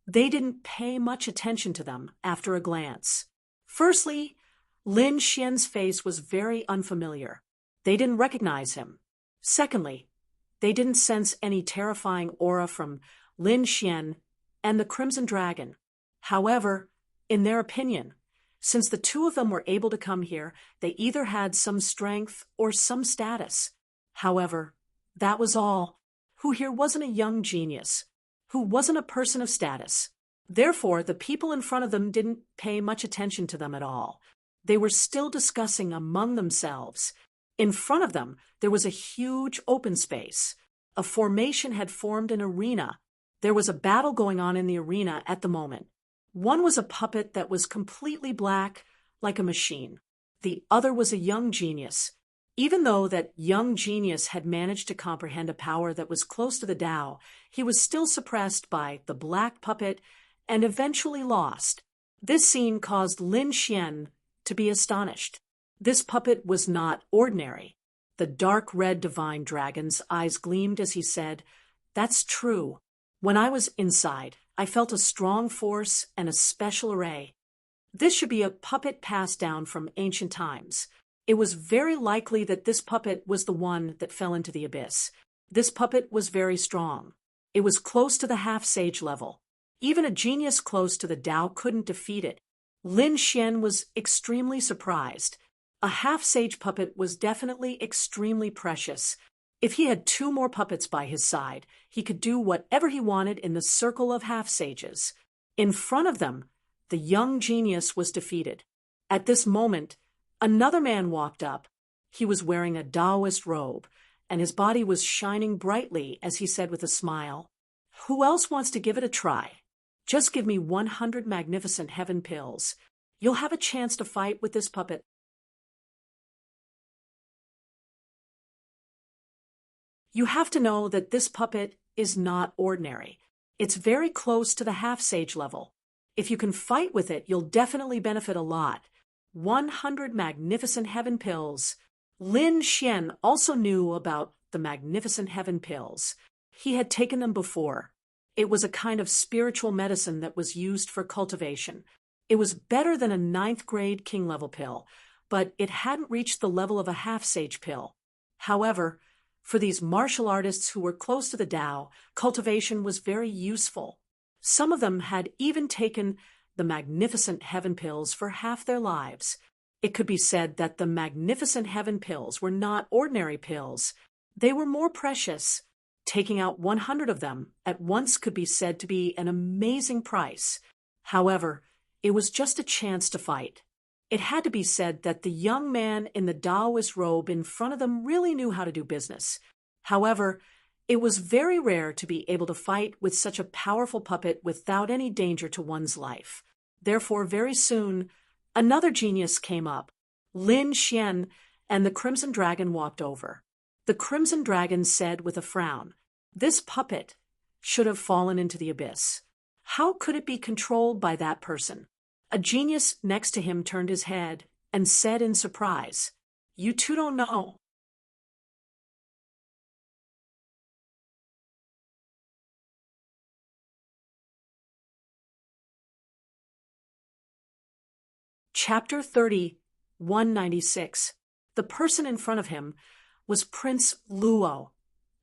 they didn't pay much attention to them after a glance. Firstly, Lin Xian's face was very unfamiliar. They didn't recognize him. Secondly, they didn't sense any terrifying aura from Lin Xian and the Crimson Dragon. However, in their opinion, since the two of them were able to come here, they either had some strength or some status. However, that was all. Who here wasn't a young genius, who wasn't a person of status. Therefore, the people in front of them didn't pay much attention to them at all. They were still discussing among themselves. In front of them, there was a huge open space. A formation had formed an arena. There was a battle going on in the arena at the moment. One was a puppet that was completely black, like a machine. The other was a young genius. Even though that young genius had managed to comprehend a power that was close to the Tao, he was still suppressed by the black puppet and eventually lost. This scene caused Lin Xian to be astonished. This puppet was not ordinary. The dark red divine dragon's eyes gleamed as he said, "That's true. When I was inside, I felt a strong force and a special array. This should be a puppet passed down from ancient times. It was very likely that this puppet was the one that fell into the abyss. This puppet was very strong. It was close to the half-sage level. Even a genius close to the Tao couldn't defeat it." Lin Xian was extremely surprised. A half-sage puppet was definitely extremely precious. If he had two more puppets by his side, he could do whatever he wanted in the circle of half-sages. In front of them, the young genius was defeated. At this moment, another man walked up. He was wearing a Taoist robe, and his body was shining brightly as he said with a smile, "Who else wants to give it a try? Just give me 100 magnificent heaven pills. You'll have a chance to fight with this puppet." You have to know that this puppet is not ordinary. It's very close to the half-sage level. If you can fight with it, you'll definitely benefit a lot. 100 magnificent heaven pills. Lin Xian also knew about the magnificent heaven pills. He had taken them before. It was a kind of spiritual medicine that was used for cultivation. It was better than a 9th grade king level pill, but it hadn't reached the level of a half-sage pill. However, for these martial artists who were close to the Tao, cultivation was very useful. Some of them had even taken the magnificent heaven pills for half their lives. It could be said that the magnificent heaven pills were not ordinary pills. They were more precious. Taking out 100 of them at once could be said to be an amazing price. However, it was just a chance to fight. It had to be said that the young man in the Taoist robe in front of them really knew how to do business. However, it was very rare to be able to fight with such a powerful puppet without any danger to one's life. Therefore, very soon, another genius came up. Lin Xian and the Crimson Dragon walked over. The Crimson Dragon said with a frown, "This puppet should have fallen into the abyss. How could it be controlled by that person? A genius next to him turned his head and said in surprise, "You two don't know." Chapter 30, 196. The person in front of him was Prince Luo,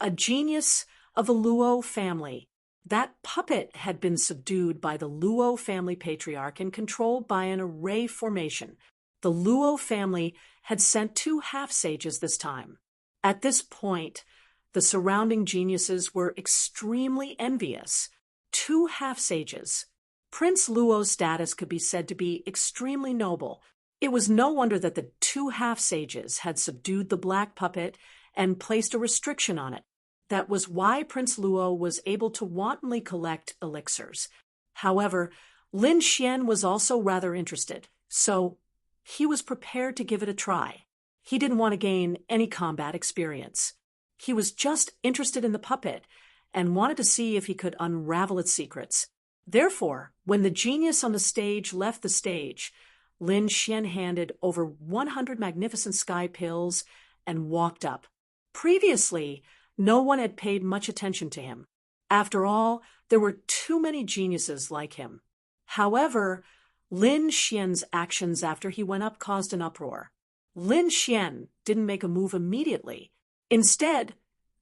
a genius of the Luo family. That puppet had been subdued by the Luo family patriarch and controlled by an array formation. The Luo family had sent 2 half-sages this time. At this point, the surrounding geniuses were extremely envious. 2 half-sages. Prince Luo's status could be said to be extremely noble. It was no wonder that the 2 half-sages had subdued the black puppet and placed a restriction on it. That was why Prince Luo was able to wantonly collect elixirs. However, Lin Xian was also rather interested, so he was prepared to give it a try. He didn't want to gain any combat experience. He was just interested in the puppet and wanted to see if he could unravel its secrets. Therefore, when the genius on the stage left the stage, Lin Xian handed over 100 magnificent sky pills and walked up. Previously, no one had paid much attention to him. After all, there were too many geniuses like him. However, Lin Xian's actions after he went up caused an uproar. Lin Xian didn't make a move immediately. Instead,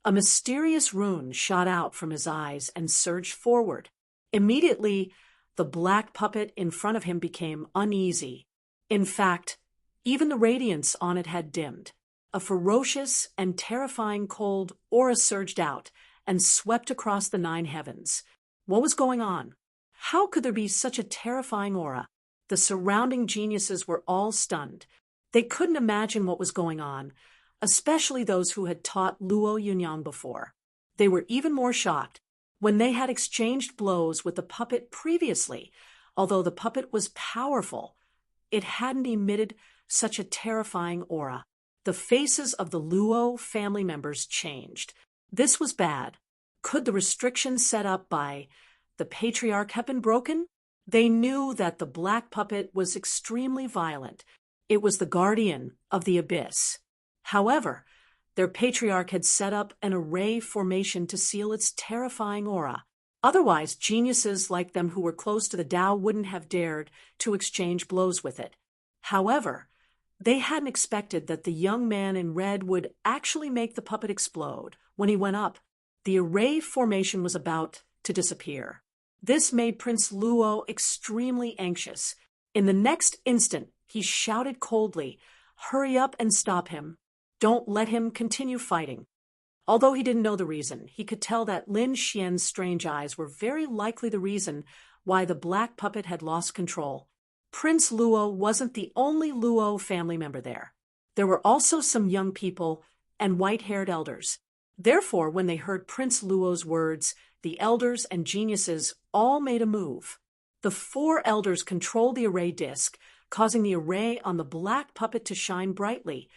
a mysterious rune shot out from his eyes and surged forward. Immediately, the black puppet in front of him became uneasy. In fact, even the radiance on it had dimmed. A ferocious and terrifying cold aura surged out and swept across the 9 heavens. What was going on? How could there be such a terrifying aura? The surrounding geniuses were all stunned. They couldn't imagine what was going on, especially those who had taught Luo Yunyang before. They were even more shocked when they had exchanged blows with the puppet previously. Although the puppet was powerful, it hadn't emitted such a terrifying aura. The faces of the Luo family members changed. This was bad. Could the restrictions set up by the patriarch have been broken? They knew that the black puppet was extremely violent. It was the guardian of the abyss. However, their patriarch had set up an array formation to seal its terrifying aura. Otherwise, geniuses like them who were close to the Tao wouldn't have dared to exchange blows with it. However, they hadn't expected that the young man in red would actually make the puppet explode. When he went up, the array formation was about to disappear. This made Prince Luo extremely anxious. In the next instant, he shouted coldly, "Hurry up and stop him. Don't let him continue fighting." Although he didn't know the reason, he could tell that Lin Xian's strange eyes were very likely the reason why the black puppet had lost control. Prince Luo wasn't the only Luo family member there. There were also some young people and white-haired elders. Therefore, when they heard Prince Luo's words, the elders and geniuses all made a move. The 4 elders controlled the array disc, causing the array on the black puppet to shine brightly,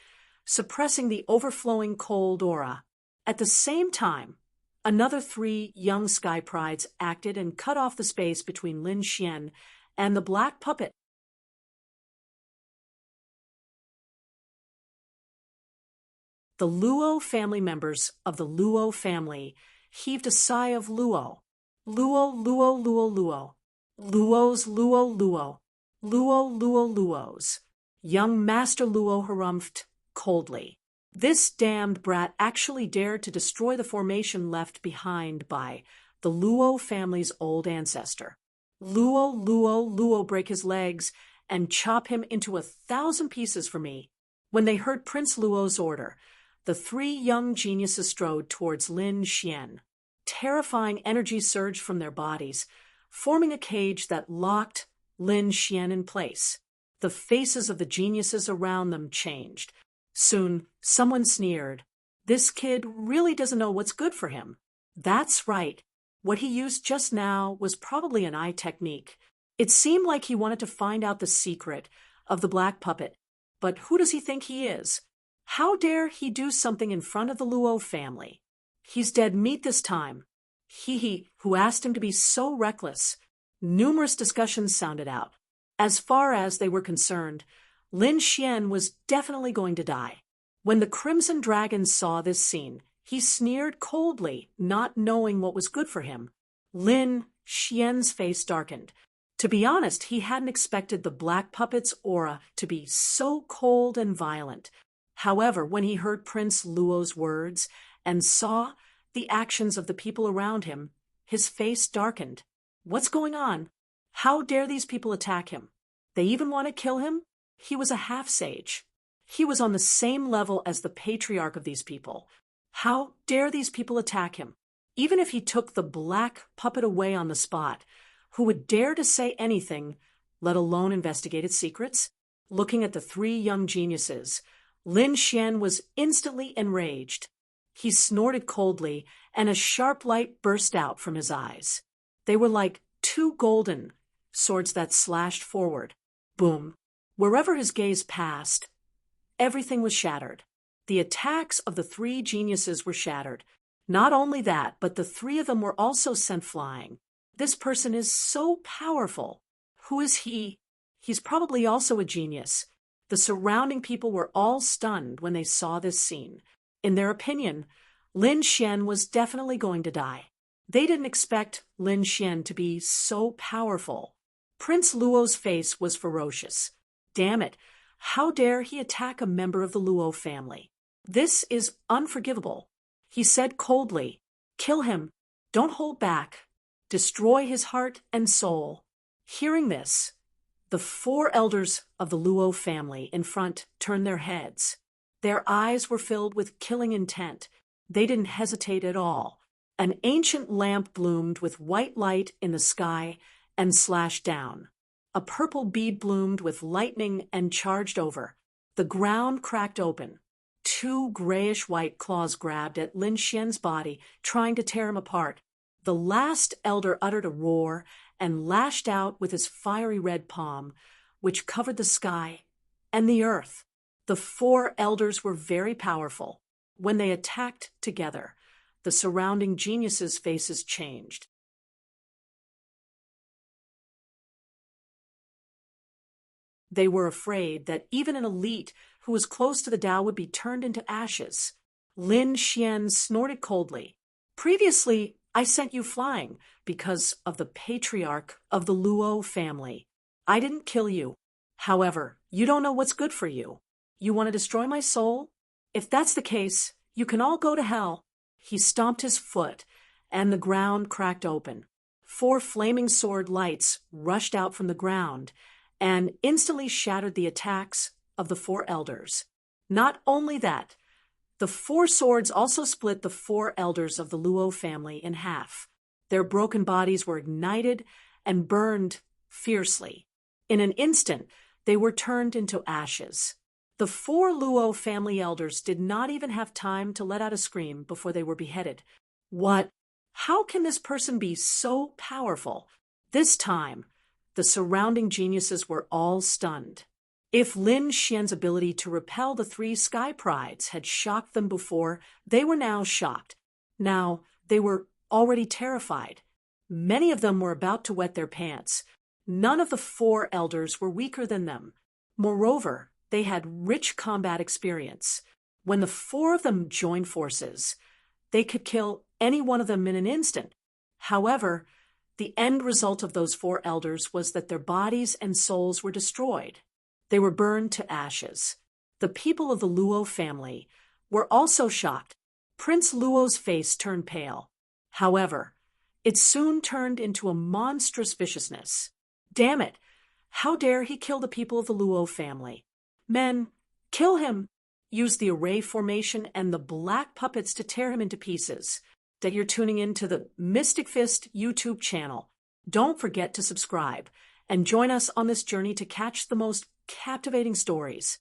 suppressing the overflowing cold aura. At the same time, another 3 young sky prides acted and cut off the space between Lin Xian and the black puppet. The Luo family members of the Luo family heaved a sigh of Luo. Luo, Luo, Luo, Luo. Luos, Luo, Luo. Luo, Luo, Luos. Young Master Luo harumphed coldly. This damned brat actually dared to destroy the formation left behind by the Luo family's old ancestor. Luo, Luo, Luo break his legs and chop him into 1,000 pieces for me. When they heard Prince Luo's order, the 3 young geniuses strode towards Lin Xian. Terrifying energy surged from their bodies, forming a cage that locked Lin Xian in place. The faces of the geniuses around them changed. Soon, someone sneered, "This kid really doesn't know what's good for him." That's right. What he used just now was probably an eye technique. It seemed like he wanted to find out the secret of the black puppet. But who does he think he is? How dare he do something in front of the Luo family? He's dead meat this time. He who asked him to be so reckless. Numerous discussions sounded out. As far as they were concerned, Lin Xian was definitely going to die. When the Crimson Dragon saw this scene, he sneered coldly, not knowing what was good for him. Lin Xian's face darkened. To be honest, he hadn't expected the black puppet's aura to be so cold and violent. However, when he heard Prince Luo's words and saw the actions of the people around him, his face darkened. What's going on? How dare these people attack him? They even want to kill him? He was a half-sage. He was on the same level as the patriarch of these people. How dare these people attack him? Even if he took the black puppet away on the spot, who would dare to say anything, let alone investigate its secrets? Looking at the three young geniuses, Lin Xian was instantly enraged. He snorted coldly, and a sharp light burst out from his eyes. They were like two golden swords that slashed forward. Boom. Wherever his gaze passed, everything was shattered. The attacks of the three geniuses were shattered. Not only that, but the three of them were also sent flying. This person is so powerful. Who is he? He's probably also a genius. The surrounding people were all stunned when they saw this scene. In their opinion, Lin Xian was definitely going to die. They didn't expect Lin Xian to be so powerful. Prince Luo's face was ferocious. Damn it, how dare he attack a member of the Luo family? This is unforgivable. He said coldly, "Kill him. Don't hold back. Destroy his heart and soul." Hearing this, the four elders of the Luo family in front turned their heads. Their eyes were filled with killing intent. They didn't hesitate at all. An ancient lamp bloomed with white light in the sky and slashed down. A purple bead bloomed with lightning and charged over. The ground cracked open. Two grayish-white claws grabbed at Lin Xian's body, trying to tear him apart. The last elder uttered a roar and lashed out with his fiery red palm, which covered the sky and the earth. The four elders were very powerful. When they attacked together, the surrounding geniuses' faces changed. They were afraid that even an elite who was close to the Tao would be turned into ashes. Lin Xian snorted coldly. "Previously, I sent you flying because of the patriarch of the Luo family. I didn't kill you. However, you don't know what's good for you. You want to destroy my soul? If that's the case, you can all go to hell." He stomped his foot, and the ground cracked open. Four flaming sword lights rushed out from the ground and instantly shattered the attacks of the four elders. Not only that, the four swords also split the four elders of the Luo family in half. Their broken bodies were ignited and burned fiercely. In an instant, they were turned into ashes. The four Luo family elders did not even have time to let out a scream before they were beheaded. What? How can this person be so powerful? This time, the surrounding geniuses were all stunned. If Lin Xian's ability to repel the three sky prides had shocked them before, they were now shocked. Now, they were already terrified. Many of them were about to wet their pants. None of the four elders were weaker than them. Moreover, they had rich combat experience. When the four of them joined forces, they could kill any one of them in an instant. However, the end result of those four elders was that their bodies and souls were destroyed. They were burned to ashes. The people of the Luo family were also shocked. Prince Luo's face turned pale. However, it soon turned into a monstrous viciousness. Damn it! How dare he kill the people of the Luo family? Men, kill him! Use the array formation and the black puppets to tear him into pieces. That you're tuning in to the Mystic Fist YouTube channel. Don't forget to subscribe and join us on this journey to catch the most captivating stories.